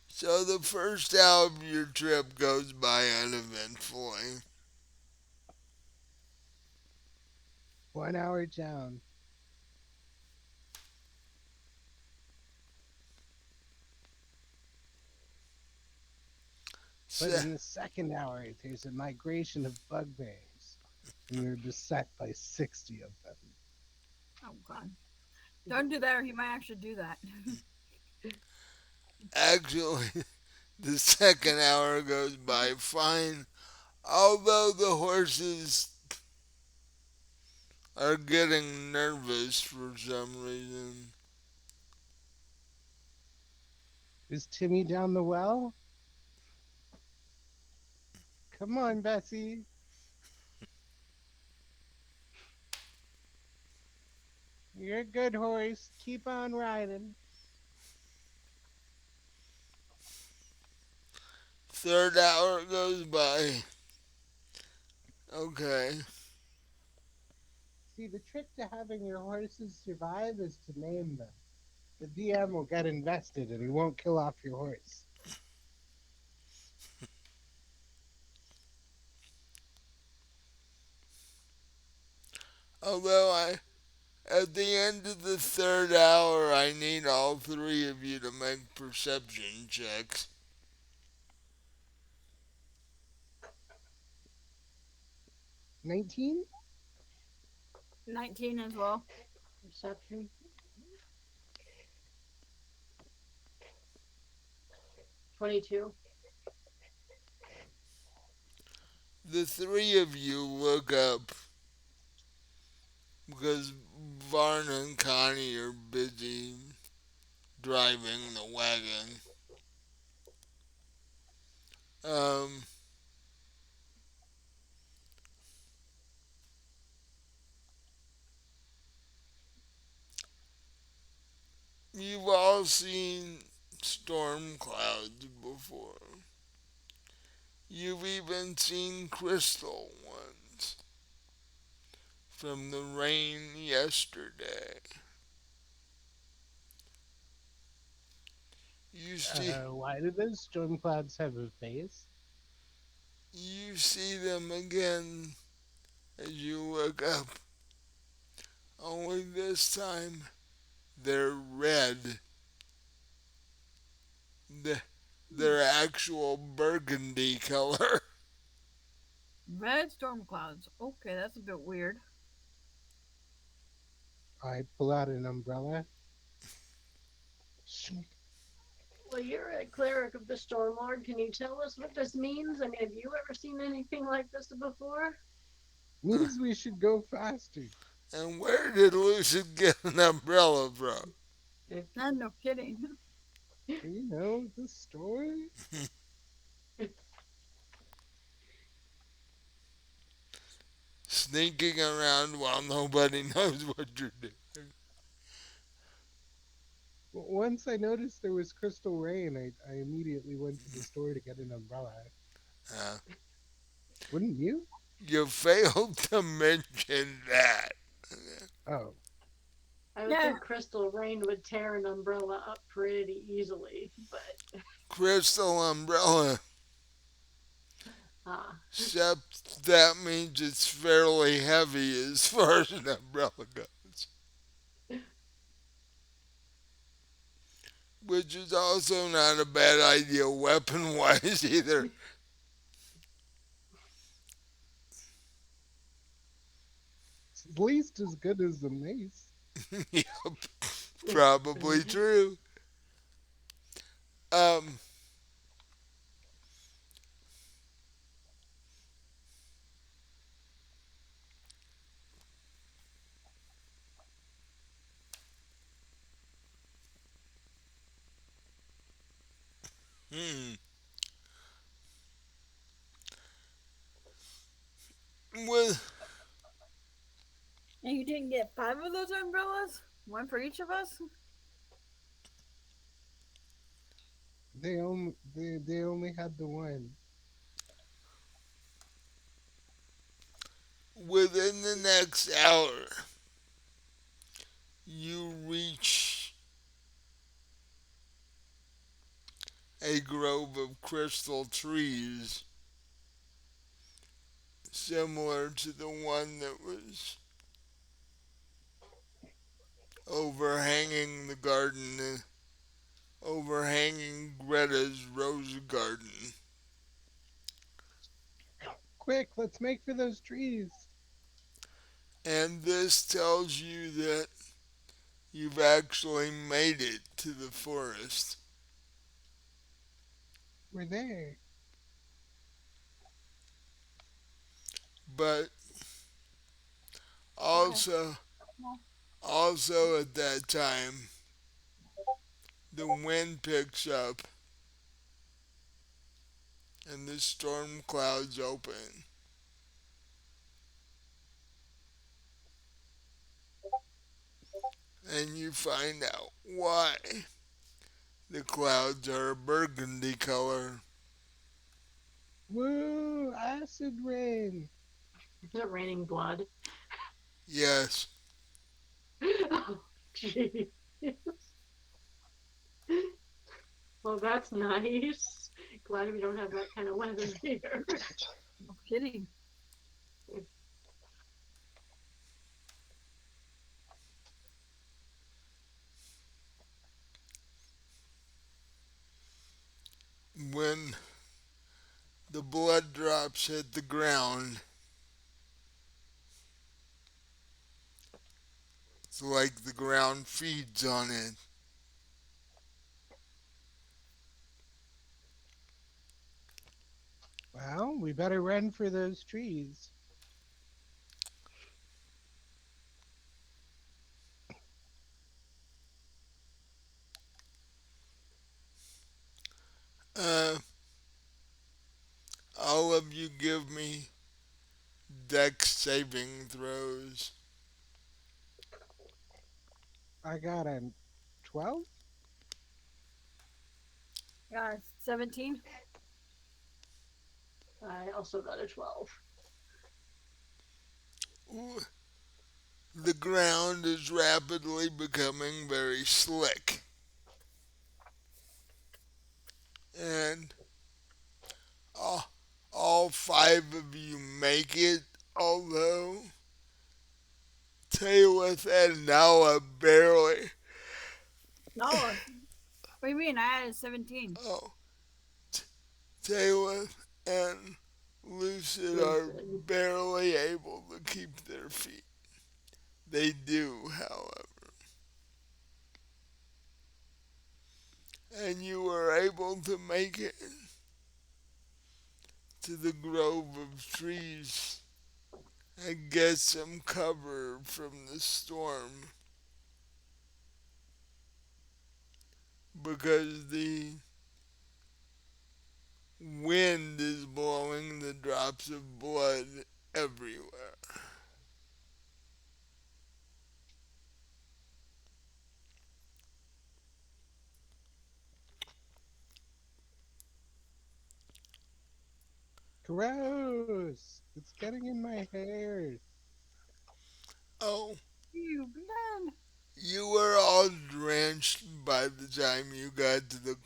So the first hour of your trip goes by uneventfully. 1 hour down. But So, in the second hour, there's a migration of bugbears, and you're beset by 60 of them. Oh God! Don't do that, or he might actually do that. actually, the second hour goes by fine, although the horses are getting nervous for some reason. Is Timmy down the well? Come on, Bessie. You're a good horse. Keep on riding. Third hour goes by. Okay. See, the trick to having your horses survive is to name them. The DM will get invested and he won't kill off your horse. Although at the end of the third hour, I need all three of you to make perception checks. 19? 19 as well. Perception. 22. The three of you look up because Varna and Connie are busy driving the wagon. Um, you've all seen storm clouds before. You've even seen crystal ones from the rain yesterday. You see, Why do those storm clouds have a face? you see them again as you look up. Only this time they're red. The, they're actual burgundy color. Red storm clouds. Okay, that's a bit weird. I pull out an umbrella. Well, you're a cleric of the Storm Lord. Can you tell us what this means? I mean, have you ever seen anything like this before? Means we should go faster. And where did Lucy get an umbrella from? Not no kidding. You know the story? Sneaking around while nobody knows what you're doing. Once I noticed there was crystal rain, I immediately went to the store to get an umbrella. Uh, Wouldn't you? you failed to mention that. Oh, I would Yeah. think Crystal Rain would tear an umbrella up pretty easily, but Crystal umbrella, ah, except that means it's fairly heavy as far as an umbrella goes. Which is also not a bad idea weapon wise either. it's at least as good as the mace. Yep, probably true. Um, hmm. With And you didn't get 5 of those umbrellas? One for each of us? They only had the one. within the next hour, you reach a grove of crystal trees similar to the one that was overhanging the garden, overhanging Greta's rose garden. Quick, let's make for those trees. And this tells you that you've actually made it to the forest. We're there. But Okay. also, also at that time, the wind picks up and the storm clouds open. And you find out why the clouds are a burgundy color. Woo! Acid rain. is it raining blood? Yes, Oh, jeez. Well, that's nice. Glad we don't have that kind of weather here. No kidding. when the blood drops hit the ground, it's like the ground feeds on it. Well, we better run for those trees. Uh, all of you give me dex saving throws. I got a 12. Yeah, 17. I also got a 12. Ooh, the ground is rapidly becoming very slick. And all, all five of you make it, although Taylor and Nala barely. No. What do you mean? I had a 17. Oh, Taylor and Lucid are Lucid. barely able to keep their feet. They do, however. And you were able to make it to the grove of trees and get some cover from the storm because the wind is blowing the drops of blood everywhere. Gross! It's getting in my hair. Oh, You blood. you were all drenched by the time you got to the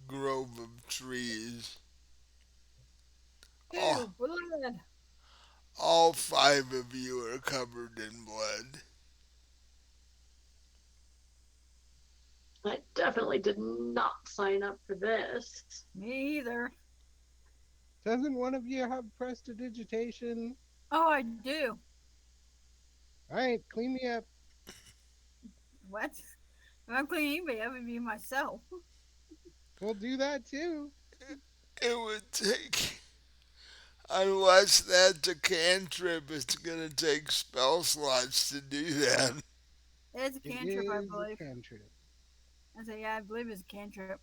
grove of trees. All, Ew, blood. all five of you are covered in blood. I definitely did not sign up for this. Me either. Doesn't one of you have prestidigitation? Oh, I do. Alright, clean me up. What? If I'm cleaning anybody, I would be myself. We'll do that too. It would take, unless that's a cantrip, it's gonna take spell slots to do that. It's a It cantrip, I is a believe. cantrip. I say, yeah, I believe it's a cantrip.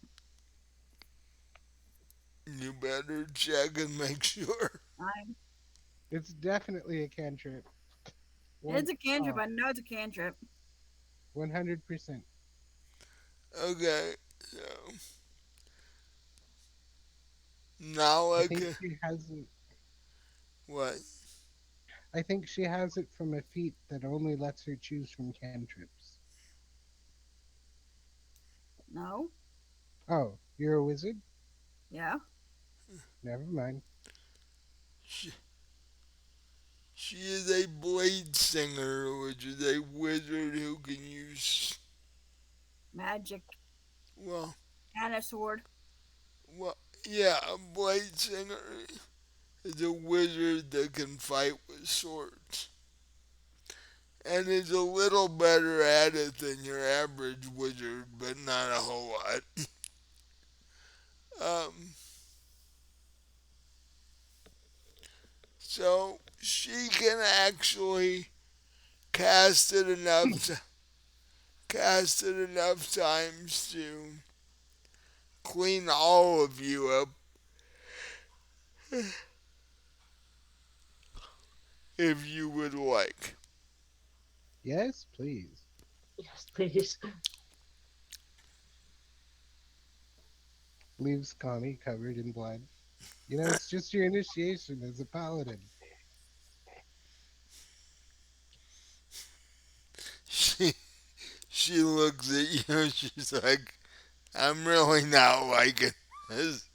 You better check and make sure. I. It's definitely a cantrip. It's One a cantrip. oh, I know it's a cantrip. 100%. Okay, so now I I think can. she has it. What? I think she has it from a feat that only lets her choose from cantrips. No. Oh, you're a wizard? Yeah. Never mind. She, she is a blade singer, which is a wizard who can use. Magic Well, and a sword. well, yeah, a blade singer is a wizard that can fight with swords. And is a little better at it than your average wizard, but not a whole lot. Um, so she can actually cast it enough cast it enough times to clean all of you up if you would like. Yes, please. Yes, please. Leaves Connie covered in blood. You know, it's just your initiation as a paladin. She she looks at you. She's like, "I'm really not liking this."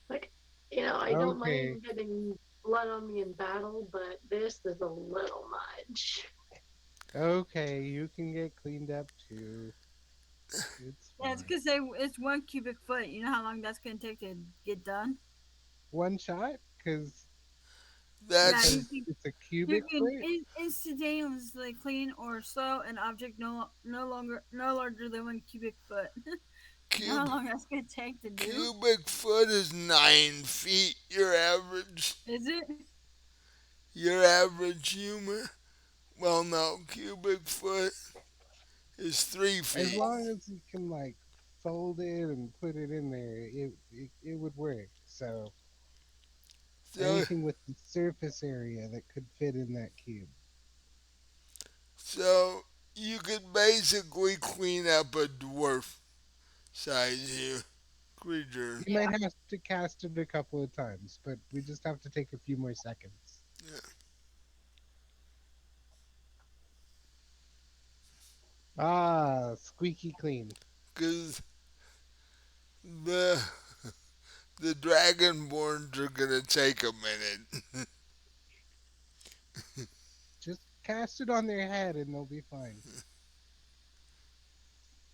Like, I don't Okay, mind getting blood on me in battle, but this is a little much. okay, you can get cleaned up too. It's Yeah, it's fine. because it's 1 cubic foot. You know how long that's gonna take to get done? One shot? Yeah, That's you Because can it's a you cubic can foot? instantaneously clean or slow an object no larger than 1 cubic foot. You know how cube long that's gonna take to do? cubic foot is 9 feet. Is it? Your average human. Well, no, cubic foot is three As feet. long as you can, like, fold it and put it in there, it would work. So, So anything with the surface area that could fit in that cube. so you could basically clean up a dwarf size creature. You might have to cast it a couple of times, but we just have to take a few more seconds. Yeah. Ah, squeaky clean. Because the the dragonborns are gonna take a minute. Just cast it on their head and they'll be fine.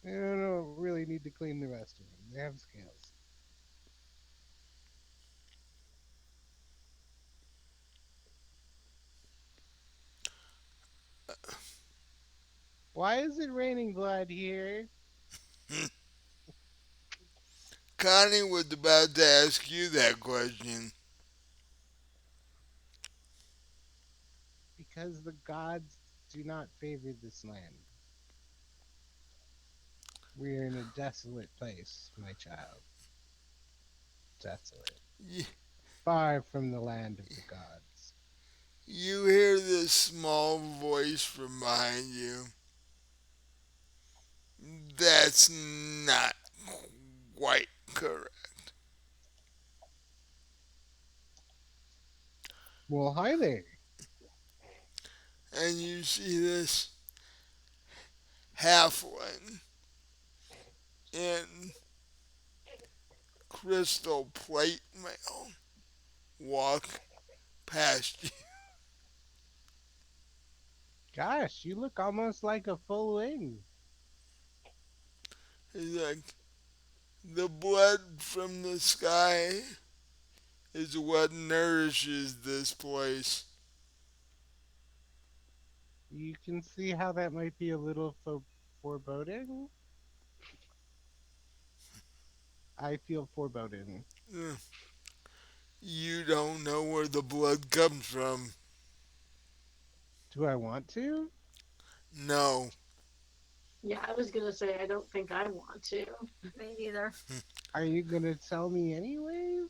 They don't really need to clean the rest of them. They have scales. Why is it raining blood here? Connie was about to ask you that question. because the gods do not favor this land. We are in a desolate place, my child. Desolate. You, Far from the land of the gods. you hear this small voice from behind you. That's not quite correct. Well, hi there. And you see this halfling in crystal plate mail walk past you. Gosh, you look almost like a full wing. He's like, the blood from the sky is what nourishes this place. You can see how that might be a little foreboding. I feel foreboding. Uh, You don't know where the blood comes from. Do I want to? No. Yeah, I was gonna say I don't think I want to. Me neither. Are you gonna tell me anyways?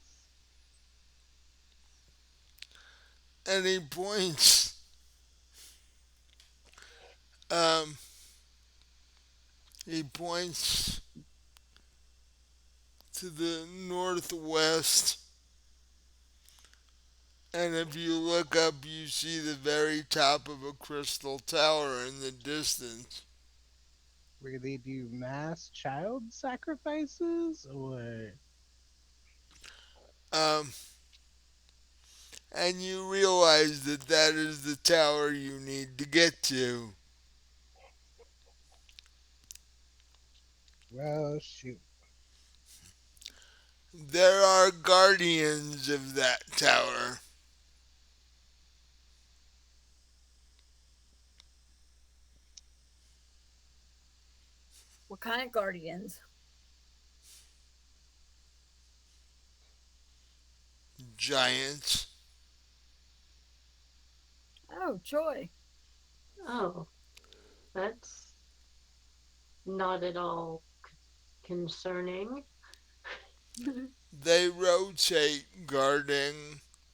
And um, he points to the northwest. And if you look up, you see the very top of a crystal tower in the distance. Where they do mass child sacrifices? Or. Um, and you realize that that is the tower you need to get to. Well, shoot. There are guardians of that tower. What kind of guardians? Giants. Oh, Joy. Oh, that's not at all concerning. They rotate guarding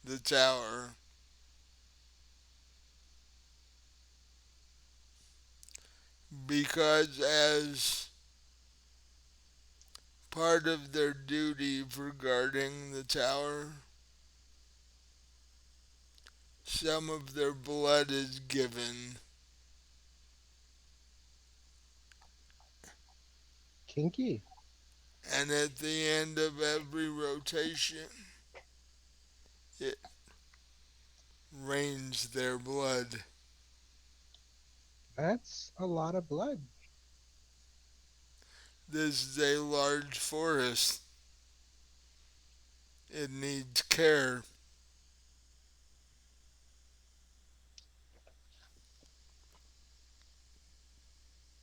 the tower because, as part of their duty for guarding the tower, some of their blood is given. Kinky. And at the end of every rotation, it rains their blood. That's a lot of blood. This is a large forest. It needs care.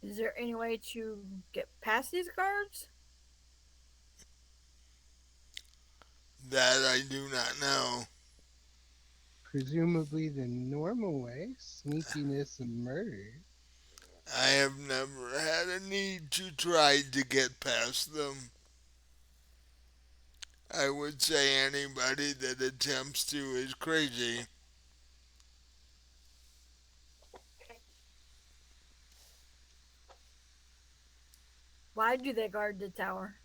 Is there any way to get past these guards? That I do not know. Presumably the normal way sneakiness and murder. I have never had a need to try to get past them. I would say anybody that attempts to is crazy. Why do they guard the tower?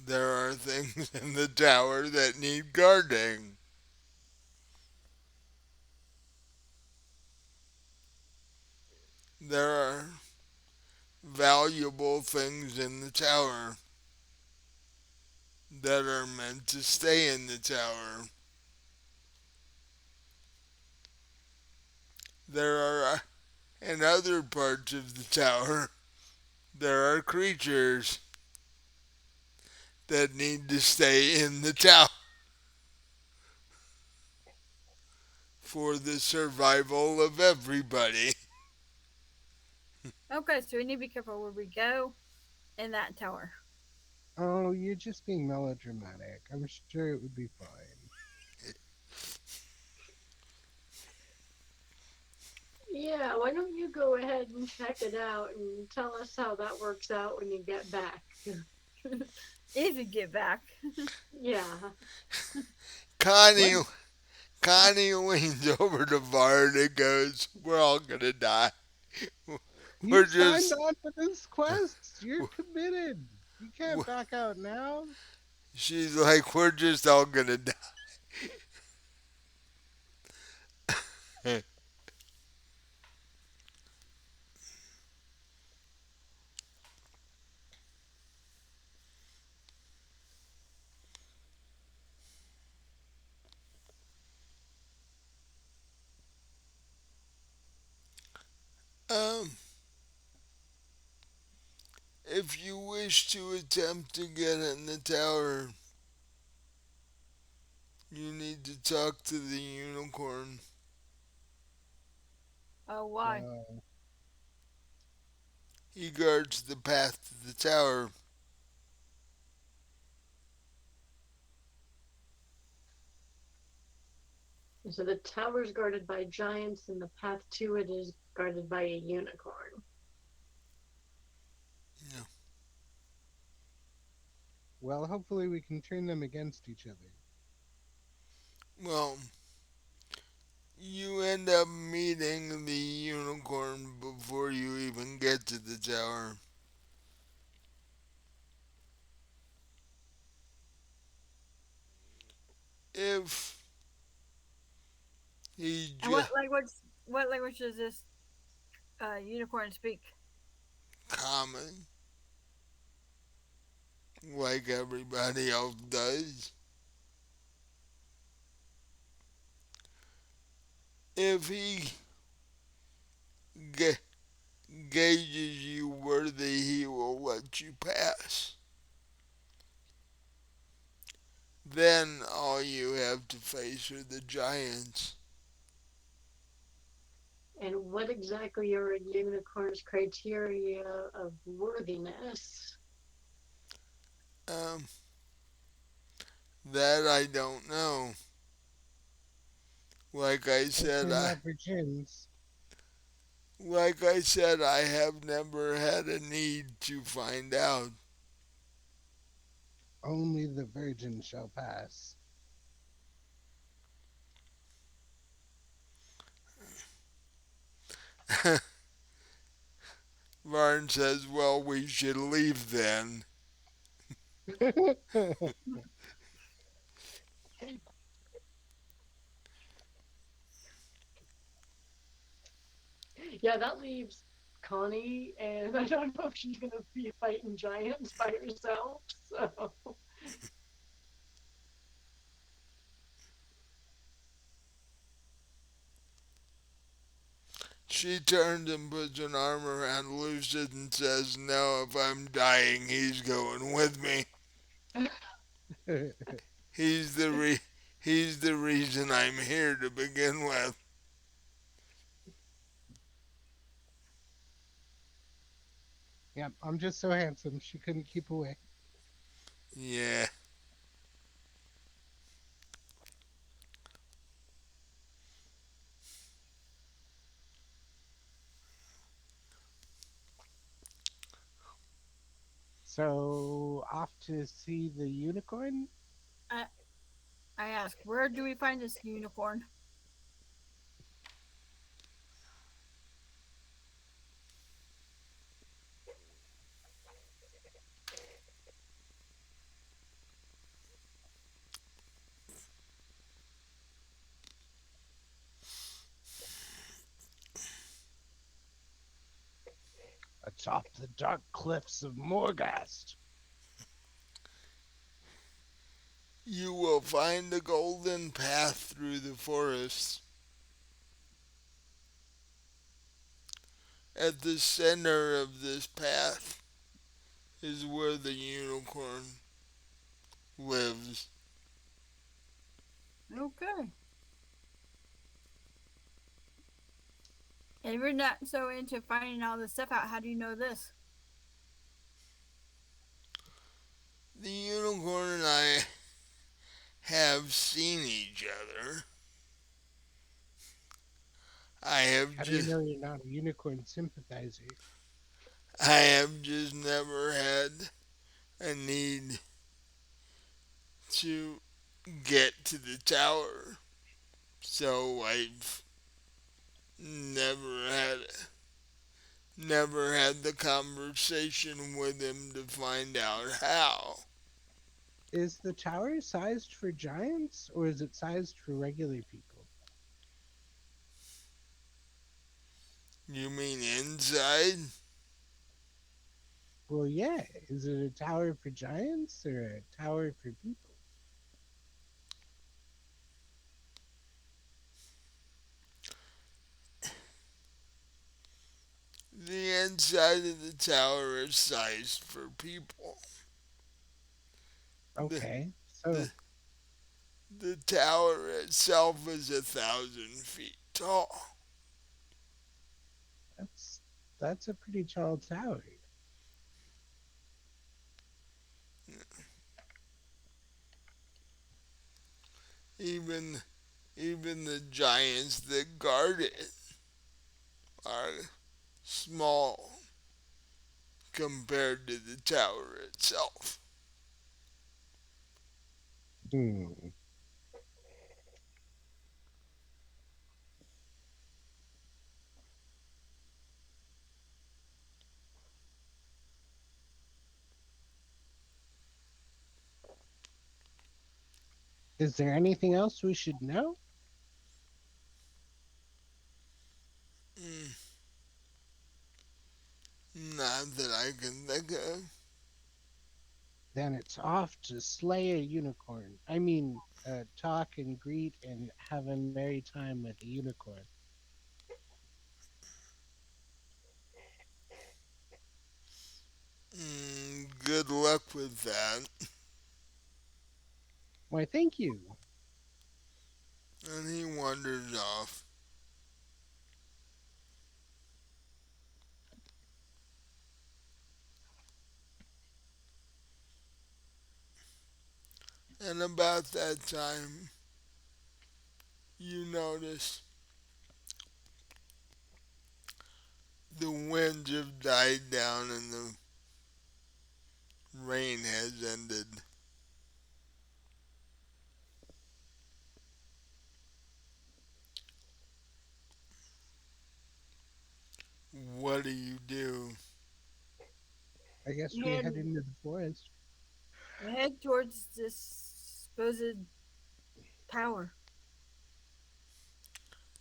There are things in the tower that need guarding. There are valuable things in the tower that are meant to stay in the tower. There are, in other parts of the tower, there are creatures that need to stay in the tower for the survival of everybody. Okay, so we need to be careful where we go in that tower. Oh, you're just being melodramatic. I'm sure it would be fine. Yeah, why don't you go ahead and check it out and tell us how that works out when you get back? If you get back. Yeah. What? Connie Connie leans over to Bard and goes, "We're all gonna die. We're You signed just." on for this quest. You're committed. You can't back out now. She's like, "We're just all gonna die." Um, if you wish to attempt to get in the tower, you need to talk to the unicorn. Oh, why? He guards the path to the tower. So the tower's guarded by giants, and the path to it is guarded by a unicorn. Yeah. Well, hopefully we can turn them against each other. Well, you end up meeting the unicorn before you even get to the tower. If he And just what language does this unicorn speak? common like everybody else does, if he ga- gauges you worthy, he will let you pass. Then all you have to face are the giants. And what exactly are a unicorn's criteria of worthiness? Um, that I don't know. Like I Hope said, they're I not virgins. like I said, I have never had a need to find out. Only the virgin shall pass. Varn says, "Well, we should leave then." Yeah, that leaves Connie, and I don't know if she's gonna be fighting giants by herself. So She turns and puts an arm around Lucid and says, "No, if I'm dying, he's going with me. He's the he's the reason I'm here to begin with." Yep, I'm just so handsome she couldn't keep away. Yeah. So off to see the unicorn? I I ask, where do we find this unicorn? Atop the dark cliffs of Morghast. You will find the golden path through the forest. At the center of this path is where the unicorn lives. Okay. And we're not so into finding all this stuff out. How do you know this? The unicorn and I have seen each other. I have How do you just know you're not a unicorn sympathizer? I have just never had a need to get to the tower. So I've never had the conversation with him to find out how. Is the tower sized for giants or is it sized for regular people? You mean inside? Well, yeah. Is it a tower for giants or a tower for people? The inside of the tower is sized for people. The Okay, the so the tower itself is 1,000 feet tall. that's that's a pretty tall tower. Even even the giants that guard it are small compared to the tower itself. Hmm. Is there anything else we should know? Mm, not that I can think of. Then it's off to slay a unicorn. I mean, talk and greet and have a merry time with a unicorn. Good luck with that. Why, thank you. And he wanders off. And about that time, you notice the winds have died down and the rain has ended. What do you do? I guess we Head head into the forest. head towards this supposed tower.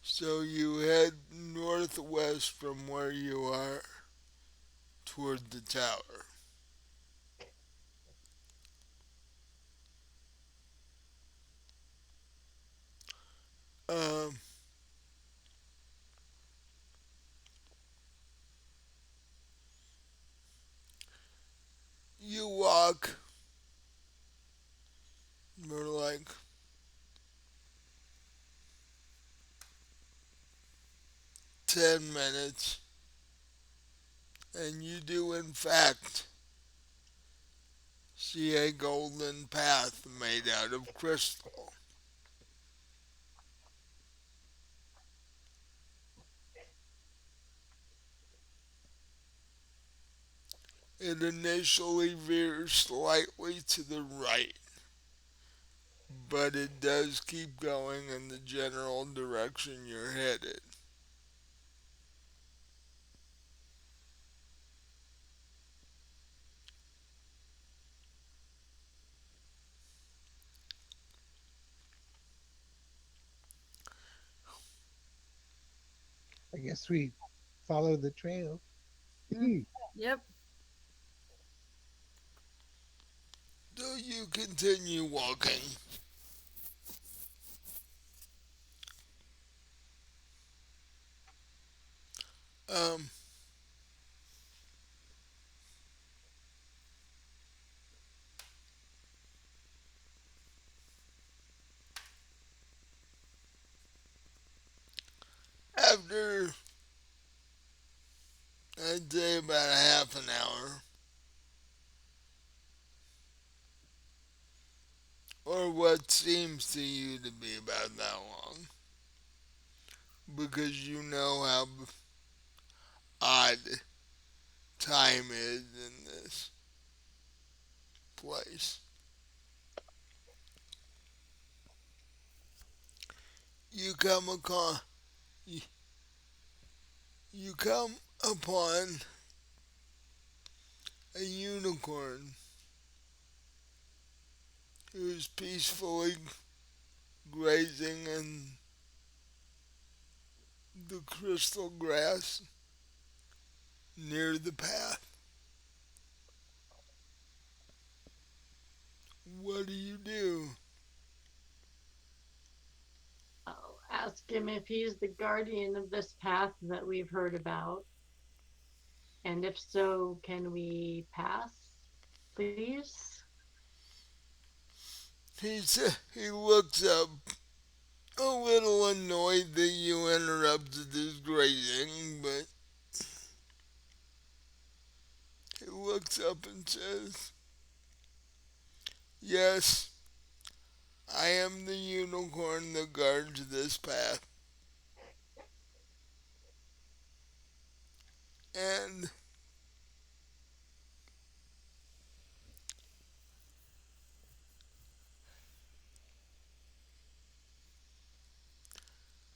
So you head northwest from where you are toward the tower. Um, you walk for like 10 minutes, and you do, in fact, see a golden path made out of crystal. It initially veers slightly to the right, but it does keep going in the general direction you're headed. I guess we follow the trail. Mm. Yep. So you continue walking. Um, After, I'd say, about a half an hour, or what seems to you to be about that long, because you know how odd time is in this place. You come across, you, you come upon a unicorn who is peacefully grazing in the crystal grass near the path. What do you do? I'll ask him if he's the guardian of this path that we've heard about. And if so, can we pass, please? He looks up, a little annoyed that you interrupted his grazing, but he looks up and says, "Yes, I am the unicorn that guards this path. And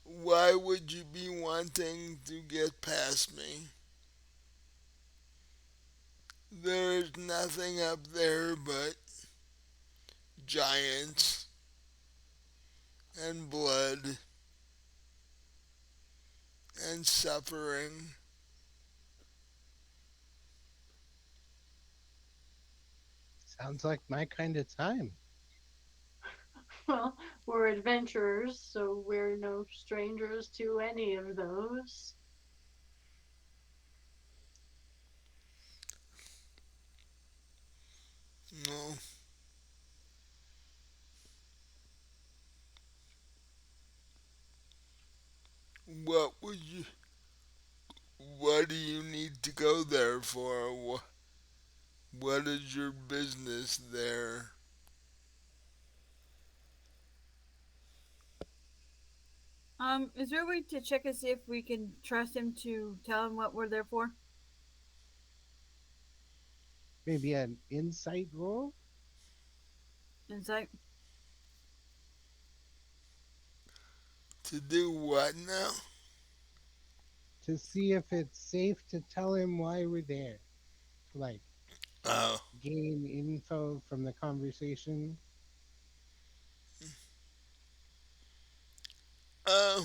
why would you be wanting to get past me? There's nothing up there but giants and blood and suffering." Sounds like my kind of time. Well, we're adventurers, so we're no strangers to any of those. No. What would you what do you need to go there for? What is your business there? Is there a way to check and see if we can trust him to tell him what we're there for? Maybe an insight roll Insight. To do what now? to see if it's safe to tell him why we're there. Like, Oh. gain info from the conversation. Uh,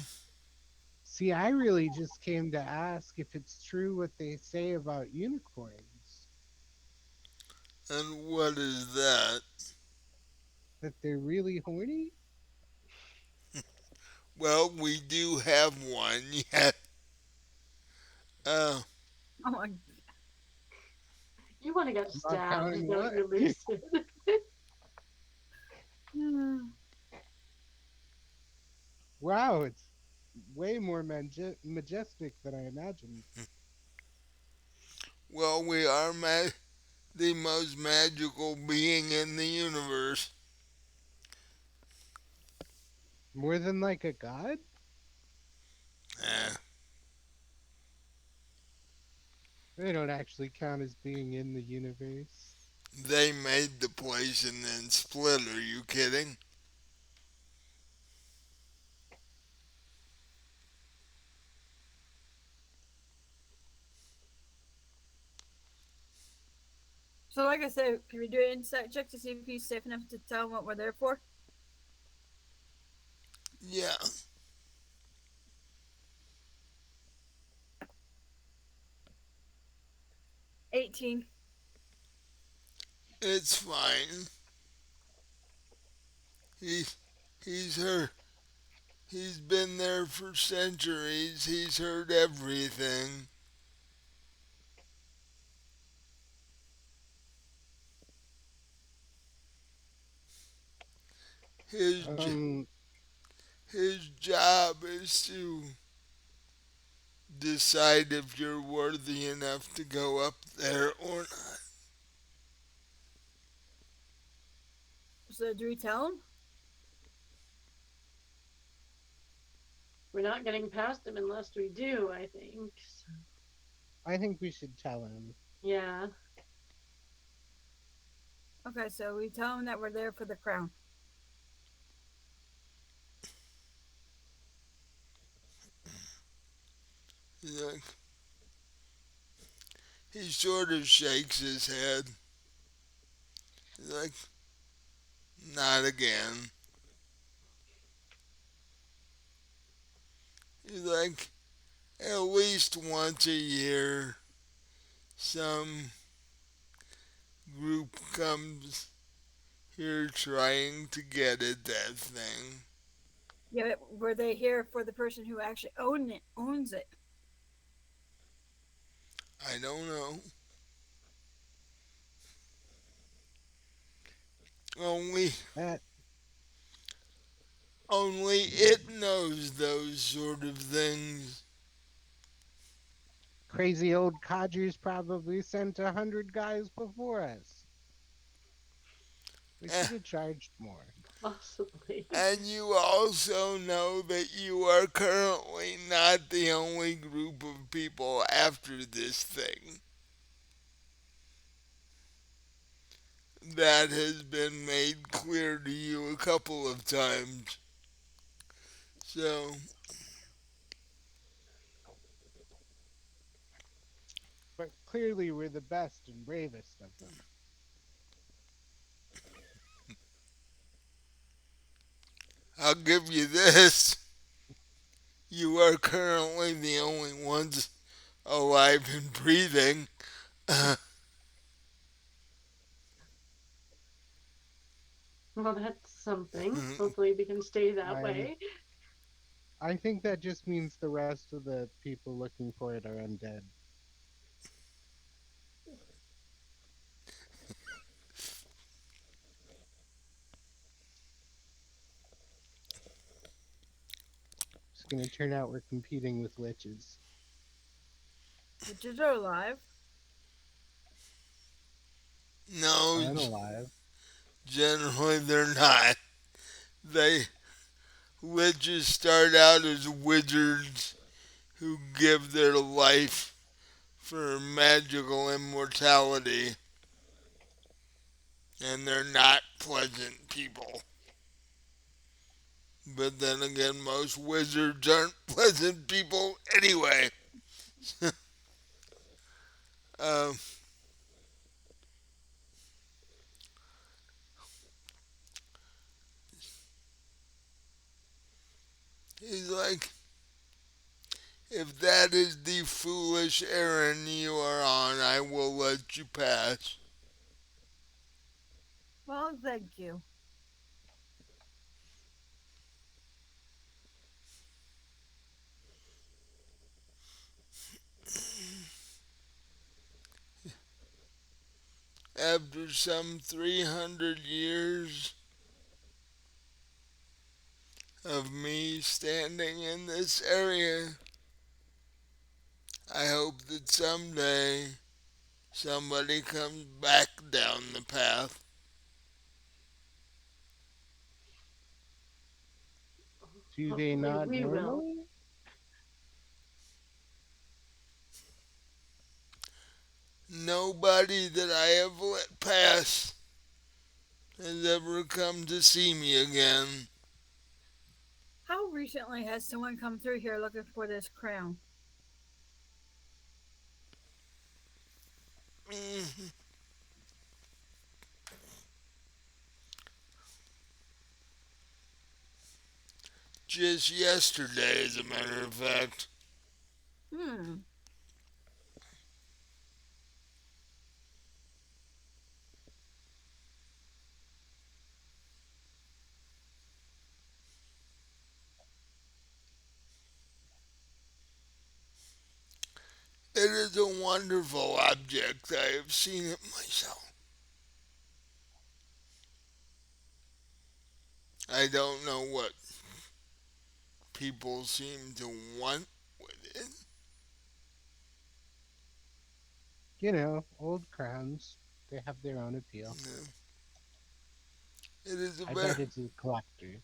See, I really just came to ask if it's true what they say about unicorns, and what is that? that they're really horny. Well, we do have one, yeah. Uh, Oh my. You want to get I'm not stabbed, counting don't what. you, Lucid? Wow, it's way more majestic than I imagined. well, we are the most magical being in the universe. More than like a god? Uh, They don't actually count as being in the universe. they made the place and then split. Are you kidding? So, like I said, can we do an insight check to see if he's safe enough to tell him what we're there for? Yeah, 18. it's fine. He, he's heard. He's been there for centuries. He's heard everything. His Um, his job is to decide if you're worthy enough to go up there or not. So, do we tell him? We're not getting past him unless we do, I think. So, I think we should tell him. yeah. Okay, so we tell him that we're there for the crown. He's like, he sort of shakes his head. He's like, not again. He's like, at least once a year, some group comes here trying to get at that thing. Yeah, but were they here for the person who actually owns it? I don't know. Only That only it knows those sort of things. crazy old codgers probably sent 100 guys before us. We Eh, should have charged more. Possibly. and you also know that you are currently not the only group of people after this thing. That has been made clear to you a couple of times. So, But clearly, we're the best and bravest of them. I'll give you this. You are currently the only ones alive and breathing. Well, that's something. Hopefully, we can stay that I way. I think that just means the rest of the people looking for it are undead. It's gonna turn out we're competing with witches. Witches are alive. No, Unalive. generally they're not. They witches start out as wizards who give their life for magical immortality, and they're not pleasant people. But then again, most wizards aren't pleasant people anyway. Um, he's like, if that is the foolish errand you are on, I will let you pass. Well, thank you. After some 300 years of me standing in this area, I hope that someday somebody comes back down the path. Do they Hopefully, not we will. normally? Nobody that I have let pass has ever come to see me again. How recently has someone come through here looking for this crown? Mm, just yesterday, as a matter of fact. Hmm. It is a wonderful object. I have seen it myself. I don't know what people seem to want with it. You know, old crowns. They have their own appeal. Yeah. It is a I very, bet it's a collector.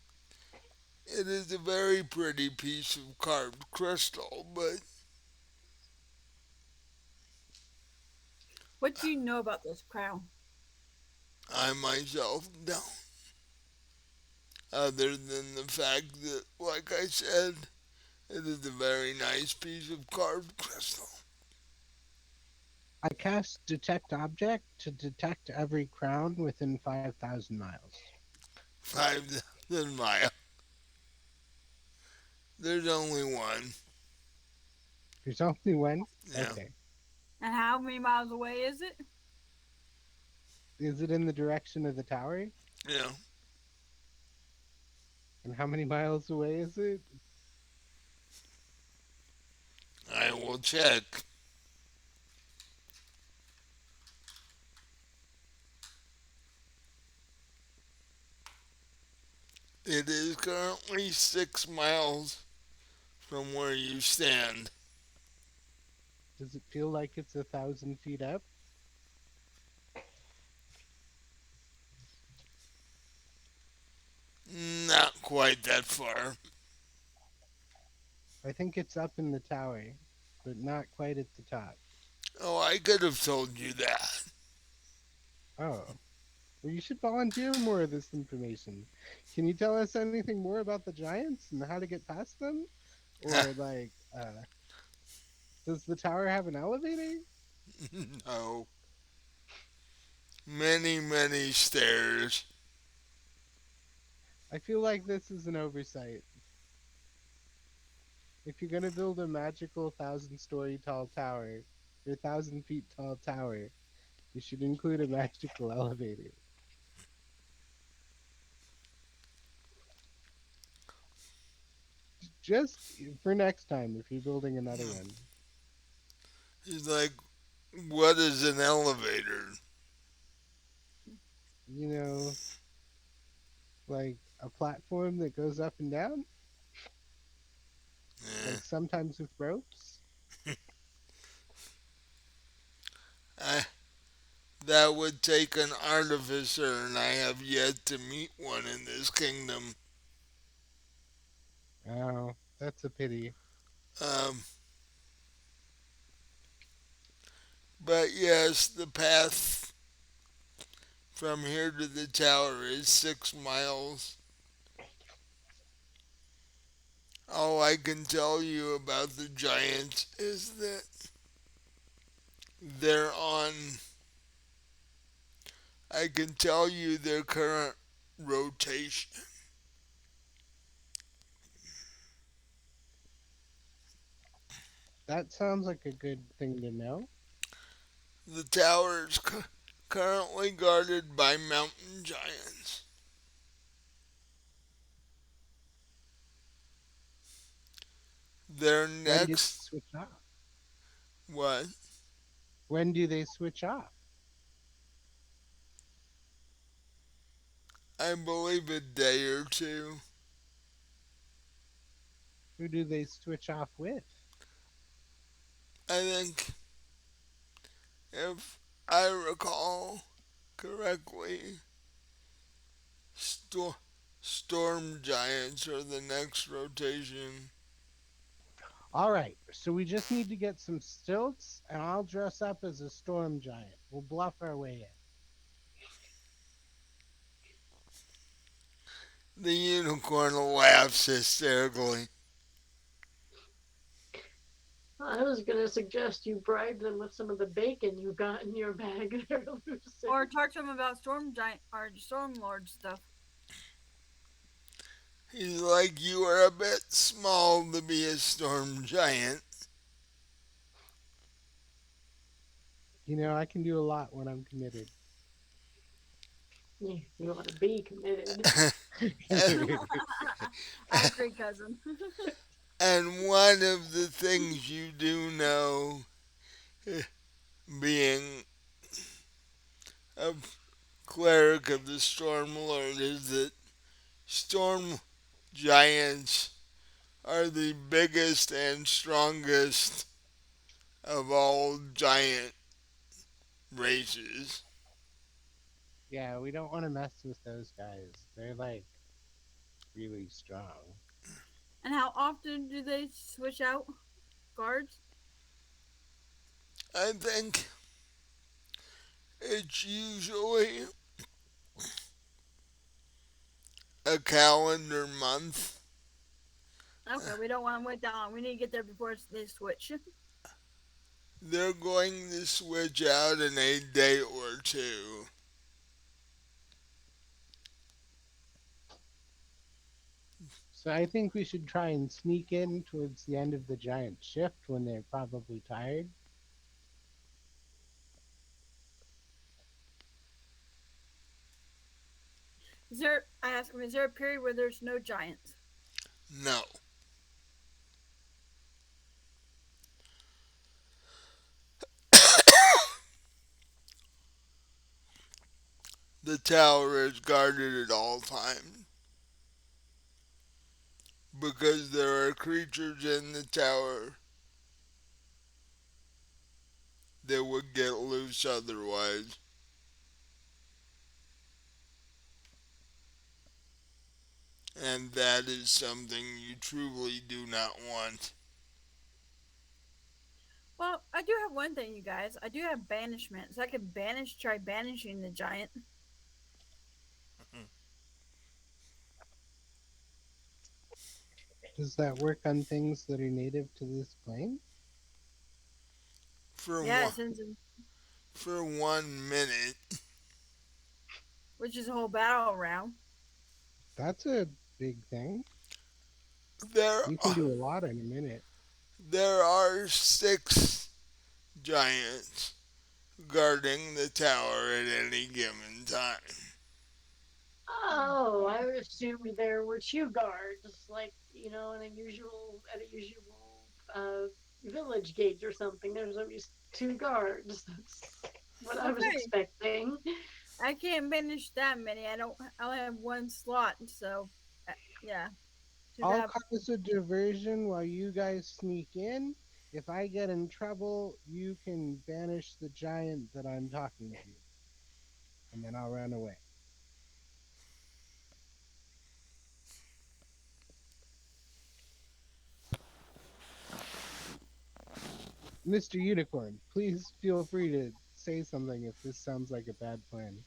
It is a very pretty piece of carved crystal, but What do you know about this crown? I myself don't. Other than the fact that, like I said, it is a very nice piece of carved crystal. I cast Detect Object to detect every crown within 5,000 miles. 5,000 miles. There's only one. There's only one? Yeah, Okay. And how many miles away is it? Is it in the direction of the tower? yeah. And how many miles away is it? I will check. It is currently 6 miles from where you stand. Does it feel like it's 1,000 feet up? Not quite that far. I think it's up in the tower, but not quite at the top. Oh, I could have told you that. Oh. Well, you should volunteer more of this information. Can you tell us anything more about the giants and how to get past them? Or, like, does the tower have an elevator? No. Many, many stairs. I feel like this is an oversight. If you're gonna build a magical 1,000-story tall tower, or 1,000 feet tall tower, you should include a magical elevator. Just for next time, if you're building another one. He's like, what is an elevator? You know, like a platform that goes up and down, Eh, like sometimes with ropes. I, that would take an artificer, and I have yet to meet one in this kingdom. Oh, that's a pity. Um, but yes, the path from here to the tower is 6 miles. All I can tell you about the giants is that they're on, I can tell you their current rotation. That sounds like a good thing to know. The tower is currently guarded by mountain giants. Their When do they next, switch off? what? When do they switch off? I believe a day or two. Who do they switch off with? I think, if I recall correctly, sto- storm giants are the next rotation. All right, so we just need to get some stilts, and I'll dress up as a storm giant. We'll bluff our way in. The unicorn laughs hysterically. I was gonna suggest you bribe them with some of the bacon you got in your bag there, Lucy. Or talk to him about storm giant or storm lord stuff. He's like, you are a bit small to be a storm giant. You know, I can do a lot when I'm committed. You want to be committed. I agree, cousin. And one of the things you do know, being a cleric of the Storm Lord, is that storm giants are the biggest and strongest of all giant races. Yeah, we don't want to mess with those guys. They're like really strong. And how often do they switch out guards? I think it's usually a calendar month. Okay, we don't want to wait that long. We need to get there before they switch. They're going to switch out in a day or two. So I think we should try and sneak in towards the end of the giant shift when they're probably tired. Is there? I ask him. Is there a period where there's no giants? No, the tower is guarded at all times because there are creatures in the tower that would get loose otherwise, and that is something you truly do not want. Well, I do have one thing, you guys. I do have banishment, so I could try banishing the giant. Does that work on things that are native to this plane? For Yeah, one, it sends him, for 1 minute, which is a whole battle round. That's a big thing. there You can do a lot in a minute. there are 6 giants guarding the tower at any given time. Oh, I would assume there were two guards, like in a usual at a usual village gate or something. There's always two guards. That's what I was Okay, expecting. I can't banish that many. I don't. I only have one slot, so yeah. To I'll that, cause a diversion while you guys sneak in. If I get in trouble, you can banish the giant that I'm talking to, and then I'll run away. Mr. Unicorn, please feel free to say something if this sounds like a bad plan.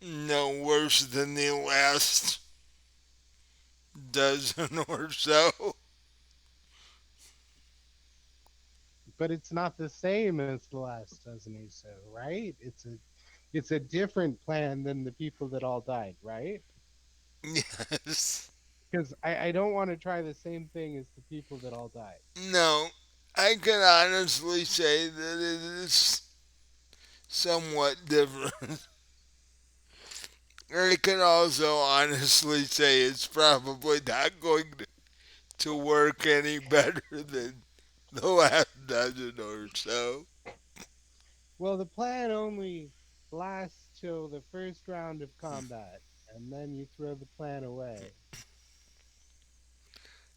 No worse than the last dozen or so. But it's not the same as the last dozen or so, right? It's a different plan than the people that all died, right? Yes. Because I don't want to try the same thing as the people that all died. No, I can honestly say that it is somewhat different. I can also honestly say it's probably not going to work any better than the last dozen or so. Well, the plan only lasts till the first round of combat, and then you throw the plan away.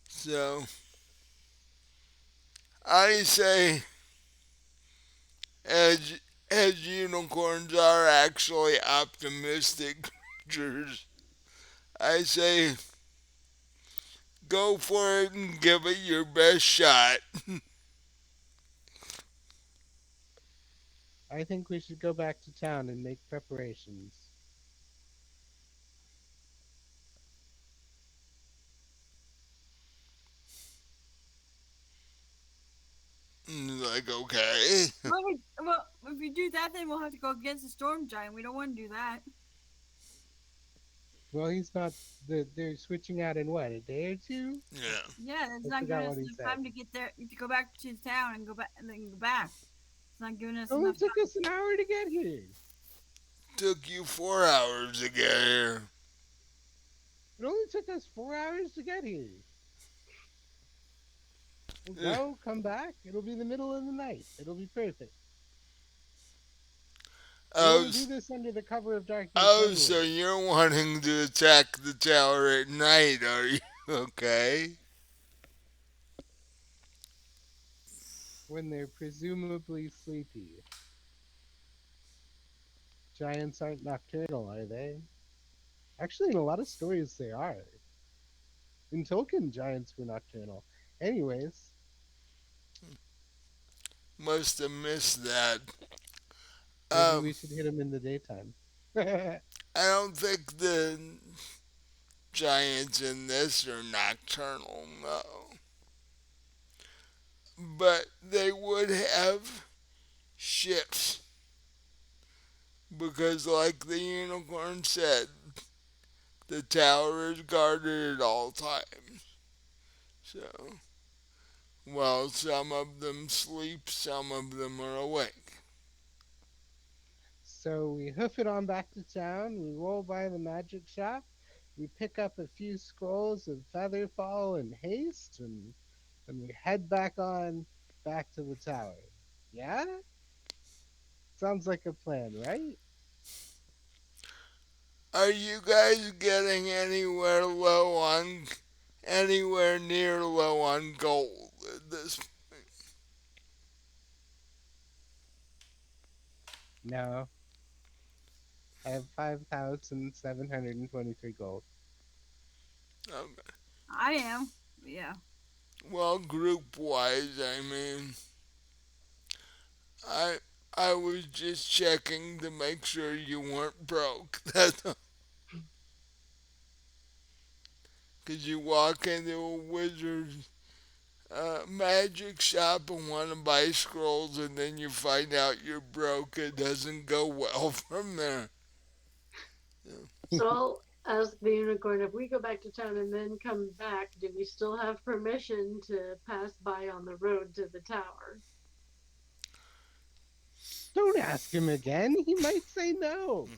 So I say, as as unicorns are actually optimistic creatures, I say go for it and give it your best shot. I think we should go back to town and make preparations. Like, okay. well, if you do that, then we'll have to go against the storm giant. We don't want to do that. Well, he's not. They're switching out in what, a day or two? Yeah. Yeah, that's I not giving forgot us what he enough said. time to get there, to go back to town and go back and then go back. It's not giving It us only enough took time. us an hour to get here. Took you 4 hours to get here. It only took us 4 hours to get here. We'll Eh, go, come back. It'll be the middle of the night. It'll be perfect. We Oh, only do this under the cover of darkness oh, so anyway. you're wanting to attack the tower at night, are you? Okay. When they're presumably sleepy. giants aren't nocturnal, are they? Actually, in a lot of stories, they are. In Tolkien, giants were nocturnal. Anyways, Must have missed that. maybe Um, we should hit them in the daytime. No, I don't think the giants in this are nocturnal, no. But they would have shifts because, like the unicorn said, the tower is guarded at all times. So, while some of them sleep, some of them are awake. so we hoof it on back to town. We roll by the magic shop. We pick up a few scrolls of Featherfall and Haste, and we head back to the tower. Yeah, sounds like a plan, right? Are you guys getting anywhere near low on gold at this? No, I have 5,723 gold. Okay. I am. Yeah. Well, group wise, I mean, I I was just checking to make sure you weren't broke. That's because you walk into a wizard magic shop and want to buy scrolls, and then you find out you're broke. It doesn't go well from there. So I'll ask the unicorn if we go back to town and then come back, do we still have permission to pass by on the road to the tower? Don't ask him again. He might say no.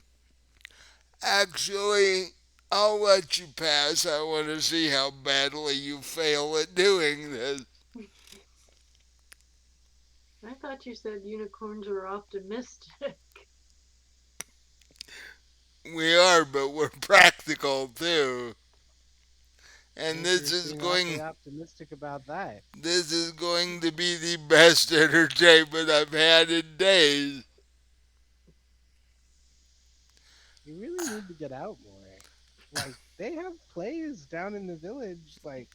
Actually, I'll let you pass. I want to see how badly you fail at doing this. I thought you said unicorns were optimistic. We are, but we're practical too. And Guess you're being awfully optimistic about that. this is going to be the best entertainment I've had in days. You really need to get out more. Like, they have plays down in the village. Like,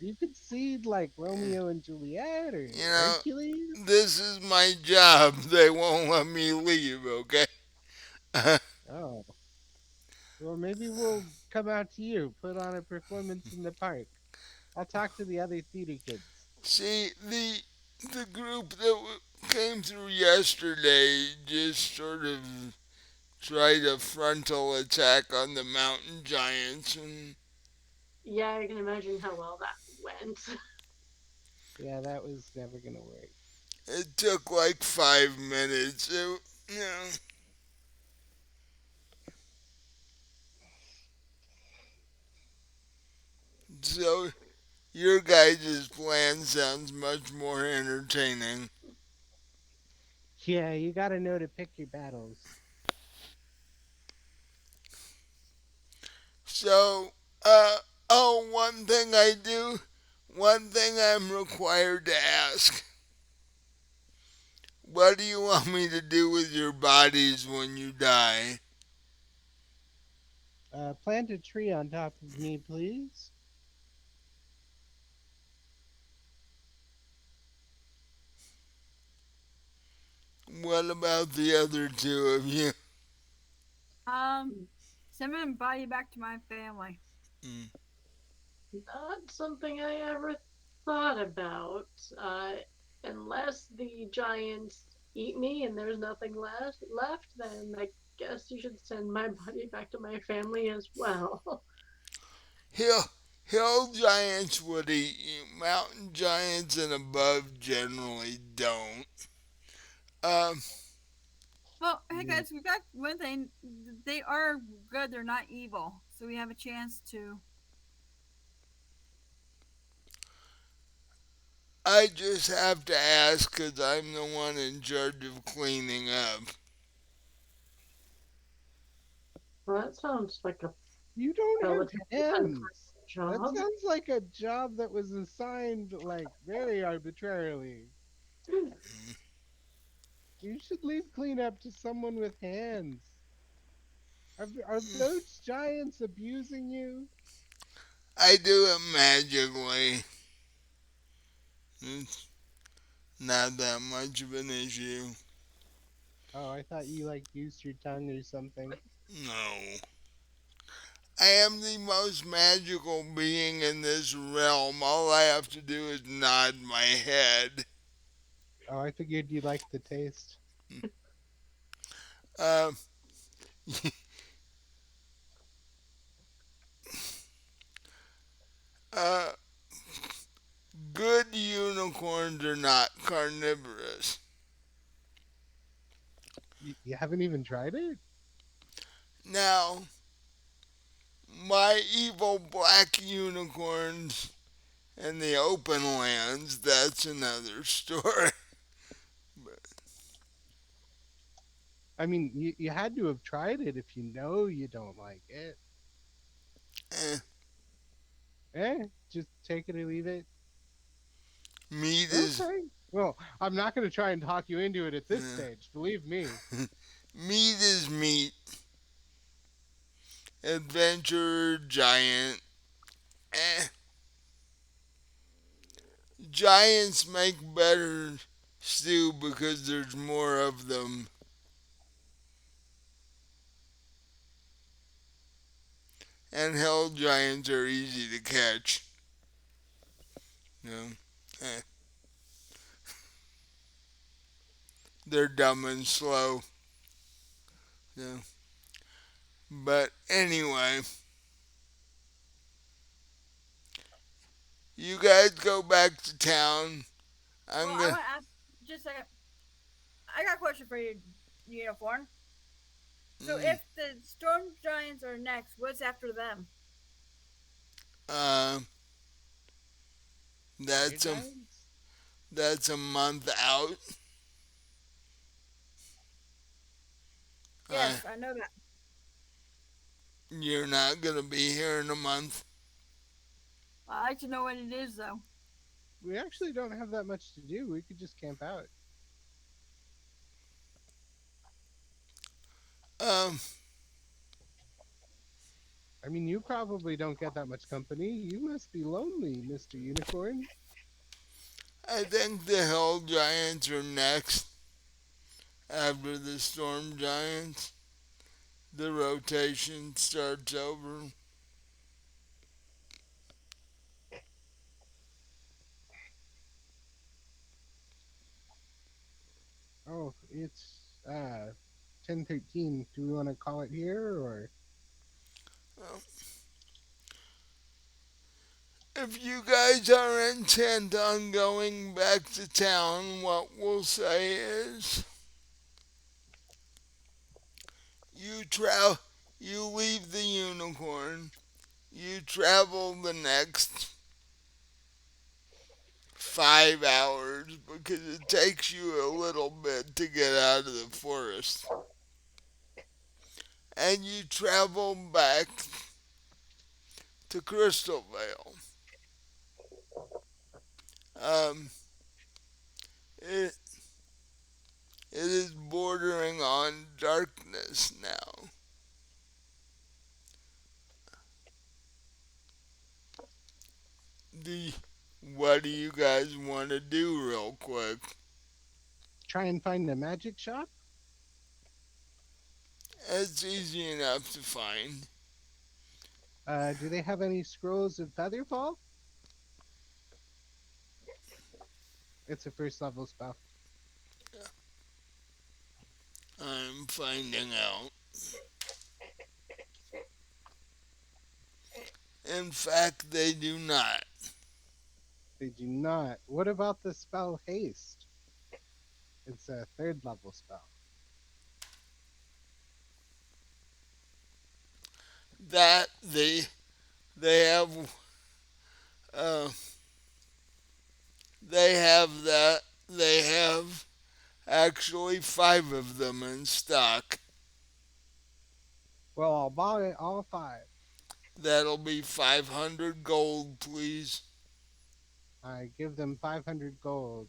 you could see, like, Romeo and Juliet or You know, Hercules. this is my job. They won't let me leave, okay? Oh. Well, maybe we'll come out to you, put on a performance in the park. I'll talk to the other theater kids. See, the group that came through yesterday just sort of tried a frontal attack on the mountain giants, and Yeah, I can imagine how well that went. Yeah, that was never gonna work. it took like 5 minutes. You know, so your guys' plan sounds much more entertaining. Yeah, you gotta know to pick your battles. So, oh, one thing I'm required to ask. What do you want me to do with your bodies when you die? Plant a tree on top of me, please. What about the other two of you? Send my body back to my family. Mm. Not something I ever thought about. Unless the giants eat me and there's nothing left, then I guess you should send my body back to my family as well. Hill, hill giants would eat you. Mountain giants and above generally don't. Um, Well, hey Mm, guys, we got one thing. They are good. They're not evil, so we have a chance to. I just have to ask because I'm the one in charge of cleaning up. Well, that sounds like a You don't have relatively hands. unpleasant That job. sounds like a job that was assigned, like, very arbitrarily. You should leave cleanup to someone with hands. Are those giants abusing you? I do it magically. It's not that much of an issue. Oh, I thought you like used your tongue or something. No. I am the most magical being in this realm. All I have to do is nod my head. Oh, I figured you liked the taste. Uh, uh, Good unicorns are not carnivorous. You haven't even tried it? Now, my evil black unicorns in the open lands, that's another story. But, I mean, you had to have tried it if you know you don't like it. eh, Just take it or leave it. meat is Okay. Well, I'm not going to try and talk you into it at this eh, stage. Believe me. meat is meat. Adventurer, giant. Eh, giants make better stew because there's more of them, and hill giants are easy to catch. You know, eh, they're dumb and slow. You know. But anyway, you guys go back to town. Well, I'm I gonna. want to ask just a second. I got a question for you, Unicorn. So Mm, if the storm giants are next, what's after them? uh, Fire that's a giants? that's a month out. Uh, Yes, I know that. you're not gonna be here in a month. I like to know what it is, though. We actually don't have that much to do. We could just camp out. Um, I mean, you probably don't get that much company. You must be lonely, Mr. Unicorn. I think the hill giants are next after the storm giants. The rotation starts over. Oh, it's 10:13. Do we want to call it here or Um, if you guys are intent on going back to town, what we'll say is you travel, you leave the unicorn, you travel the next 5 hours because it takes you a little bit to get out of the forest, and you travel back to Crystal Vale. Um, it, it is bordering on darkness now. The What do you guys want to do, real quick? try and find a magic shop? It's easy enough to find. Do they have any scrolls of Featherfall? It's a first level spell. I'm finding out. In fact, they do not. They do not. What about the spell Haste? It's a third level spell. That they have uh, they have that they have actually five of them in stock. Well, I'll buy all five. That'll be 500 gold, please. I give them 500 gold.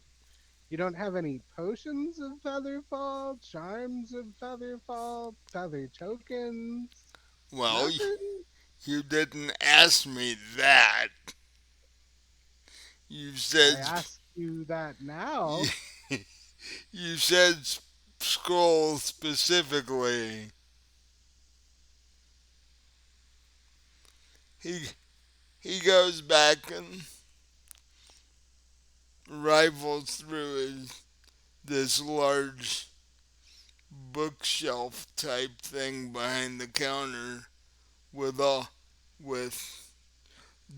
You don't have any potions of Featherfall, charms of Featherfall, feather tokens, Well, nothing. you didn't ask me that. You I said asked you that you, now. you said scroll specifically. He he goes back and rifles through this large bookshelf type thing behind the counter with all with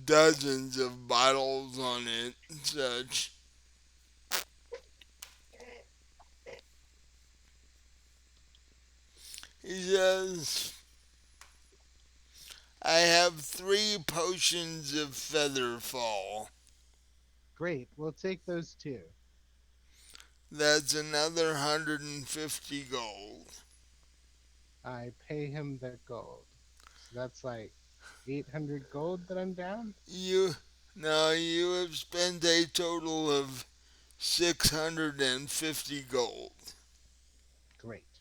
dozens of bottles on it and such. He says, I have 3 potions of featherfall. Great, we'll take those two. That's another 150 gold. I pay him the gold. So that's like 800 gold that I'm down. You now you have spent a total of 650 gold. Great.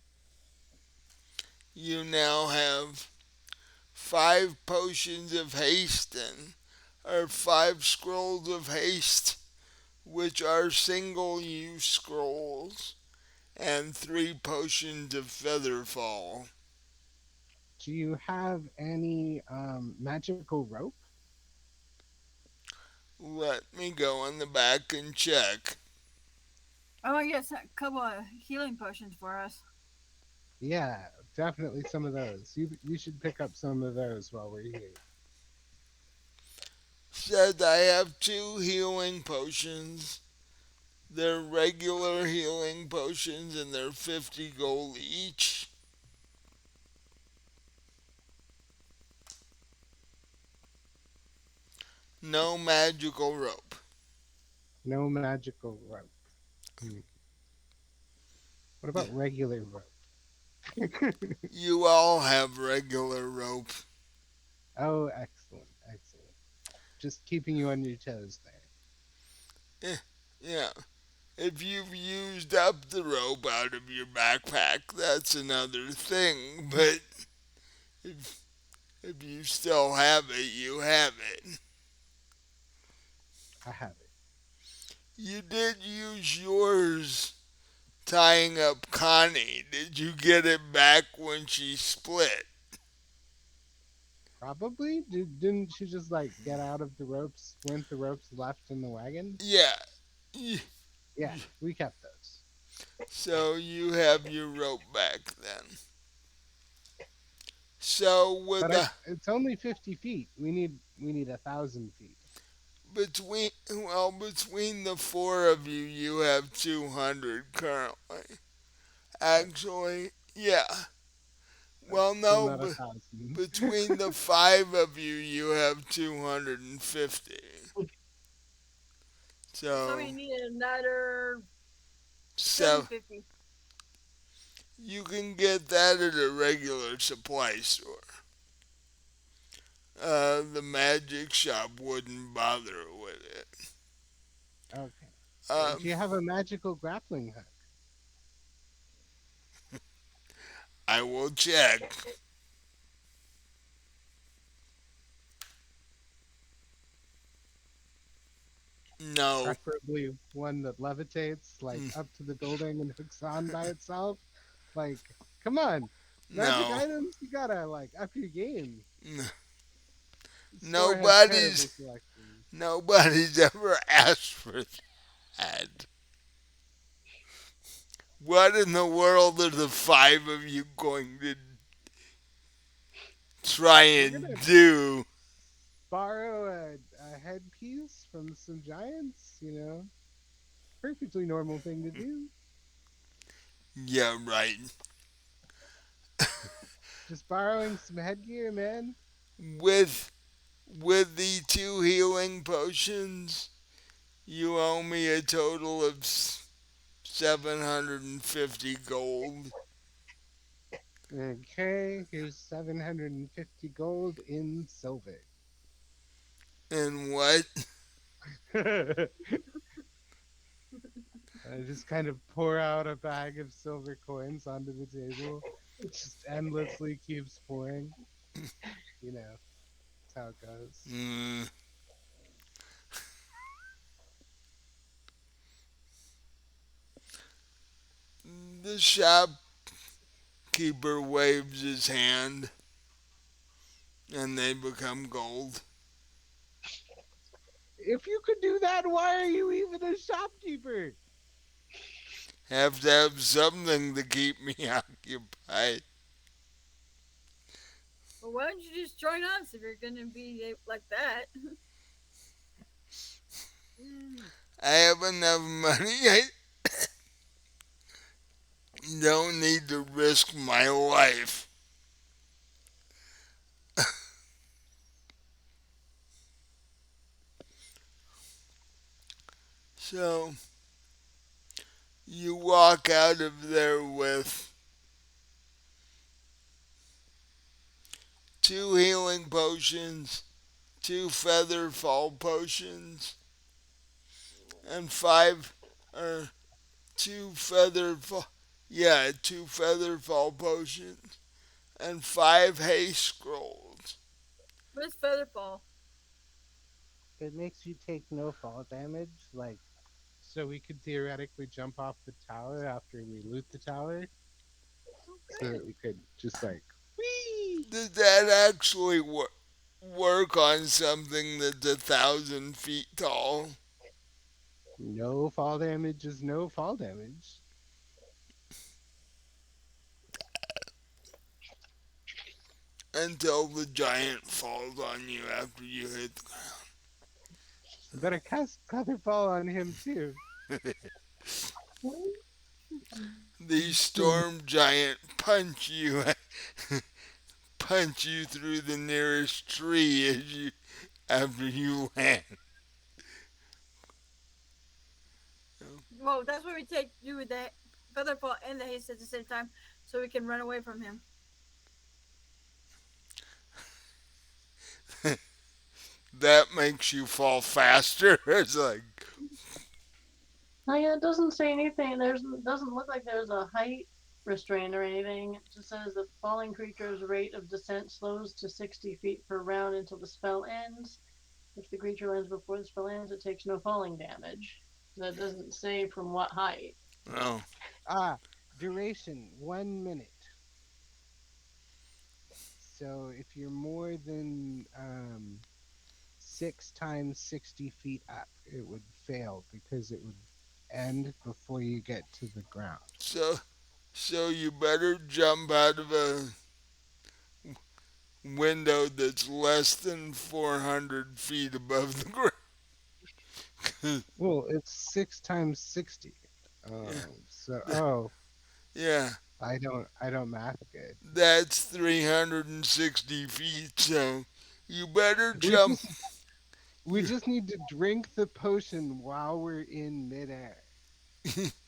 You now have 5 potions of haste and or 5 scrolls of haste, which are single use scrolls, and 3 potions of featherfall. Do you have any magical rope? Let me go in the back and check. Oh, yes, a couple of healing potions for us. Yeah, definitely some of those. You should pick up some of those while we're here. Said I have 2 healing potions. They're regular healing potions and they're 50 gold each. No magical rope. No magical rope. Hmm. What about regular rope? You all have regular rope. Oh, excellent, excellent. Just keeping you on your toes there. Eh, yeah. If you've used up the rope out of your backpack, that's another thing. But if, if you still have it, you have it. I have it. You did use yours tying up Connie. Did you get it back when she split? Probably. Didn't she just like get out of the ropes? Weren't the ropes left in the wagon? Yeah. Yeah, we kept those. So you have your rope back then. So with But the it's only 50 feet. We need 1,000 feet. between the 4 of you, you have 200 currently. Actually, yeah. Well, Still no, not a but thousand. between the 5 of you, you have 250. So So we need another so 750. you can get that at a regular supply store. The magic shop wouldn't bother with it. Okay. Do Um, you have a magical grappling hook? I will check. No, Preferably one that levitates, like up to the building and hooks on by itself. Like, come on, magic no, items, you gotta like up your game. n- The store has terrible nobody's selections. nobody's ever asked for that. What in the world are the 5 of you going to try We're and gonna do? borrow a headpiece from some giants, perfectly normal thing to do. Yeah, right. Just borrowing some headgear, man. With the 2 healing potions, you owe me a total of 750 gold. Okay, here's 750 gold in silver. And what? I just kind of pour out a bag of silver coins onto the table. Just endlessly keeps pouring. You know, that's how it goes. Mm, the shopkeeper waves his hand and they become gold. If you could do that, why are you even a shopkeeper? Have to have something to keep me occupied. Well, why don't you just join us if you're gonna be like that? I have enough money. I don't need to risk my life. So you walk out of there with two healing potions, two feather fall potions, and five or two feather fall. Yeah, two feather fall potions and five haste scrolls. What is Featherfall? It makes you take no fall damage. Like, so we could theoretically jump off the tower after we loot the tower, so that we could just like, whee! Did that actually work on something that's 1,000 feet tall? No fall damage is no fall damage. Until the giant falls on you after you hit the You better cast Featherfall on him too. ground. These storm giant punch you through the nearest tree as you after you land. Well, that's why we do with the Featherfall and the haste at the same time, so we can run away from him. That makes you fall faster. It's like, Oh yeah, it doesn't say anything. Doesn't look like there's a height restraint or anything. It just says the falling creature's rate of descent slows to 60 feet per round until the spell ends. If the creature lands before the spell ends, it takes no falling damage. That doesn't say from what height. oh, Ah, duration 1 minute. So if you're more than 6 times 60 feet up, it would fail because it would end before you get to the ground. so so you better jump out of a window that's less than 400 feet above the ground. Well, it's 6 times 60. Yeah, So yeah, I don't math good. that's 360 feet. So you better We jump. just we just need to drink the potion while we're in midair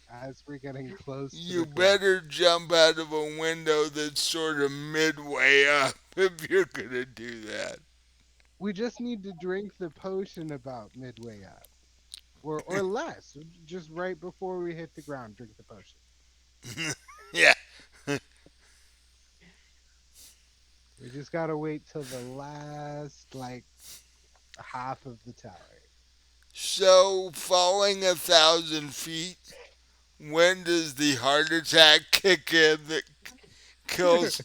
as we're getting close to You the ground. better jump out of a window that's sort of midway up if you're gonna do that. We just need to drink the potion about midway up. Or less, just right before we hit the ground, drink the potion. Yeah. We just gotta wait till the last like half of the tower. So falling 1,000 feet, when does the heart attack kick in kills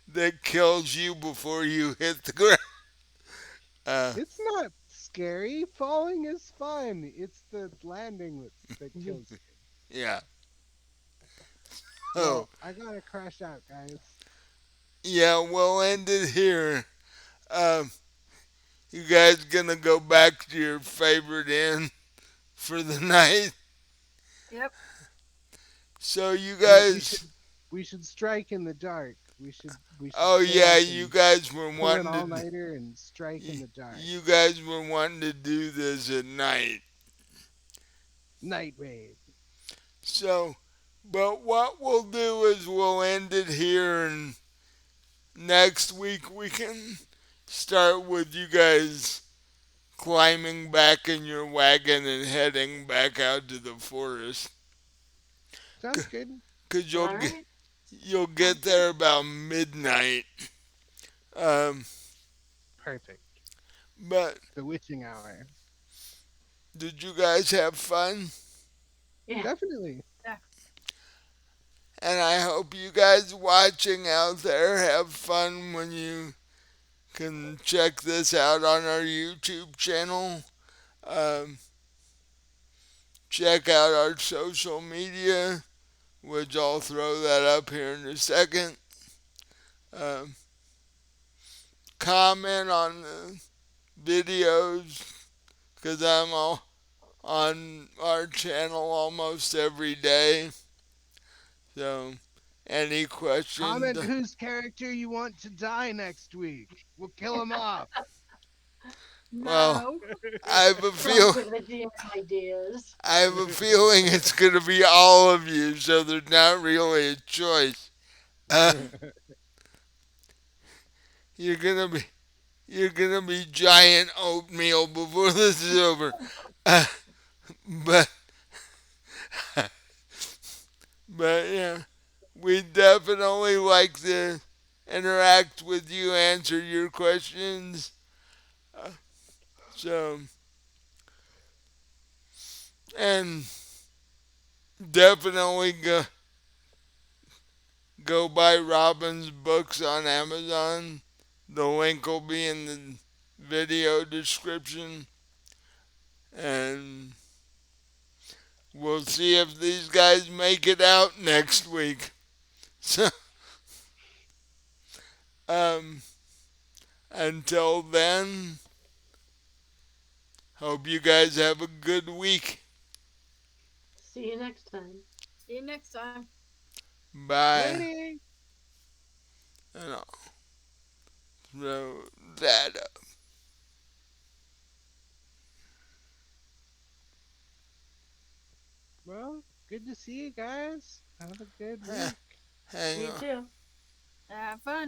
that kills you before you hit the ground? Uh, It's not scary. Falling is fun. It's the landing that kills you. yeah. Oh, Well, I gotta crash out, guys. yeah. We'll end it here. Um, you guys gonna go back to your favorite inn for the night? Yep. So you We, we guys. should we should strike in the dark. We should Oh stay yeah, up you and guys were pull an wanting all to. nighter and strike in You, the dark. you guys were wanting to do this at night. Night raid. So, but what we'll do is we'll end it here, and next week we can start with you guys climbing back in your wagon and heading back out to the forest. Sounds good. Cause All right. you'll Sounds get good. there about midnight. Um, Perfect. but The witching hour. did you guys have fun? Yeah. Definitely. Yeah. And I hope you guys watching out there have fun when you can check this out on our YouTube channel. Um, check out our social media, which I'll throw that up here in a second. Um, comment on the videos because I'm all on our channel almost every day. So, any questions? Comment whose character you want to die next week. We'll kill him off. Well, No. I have a Come up feel. with the GM ideas. I have a feeling it's gonna be all of you, so there's not really a choice. Uh, you're gonna be giant oatmeal before this is over. Uh, but yeah, we definitely like to interact with you, answer your questions. Uh, so and definitely go buy Robin's books on Amazon. The link will be in the video description, and we'll see if these guys make it out next week. So, um, until then, hope you guys have a good week. See you next time. See you next time. Bye. Lady. And I'll throw that up. Well, good to see you guys. Have a good Hang week. hang You on. too. Have fun.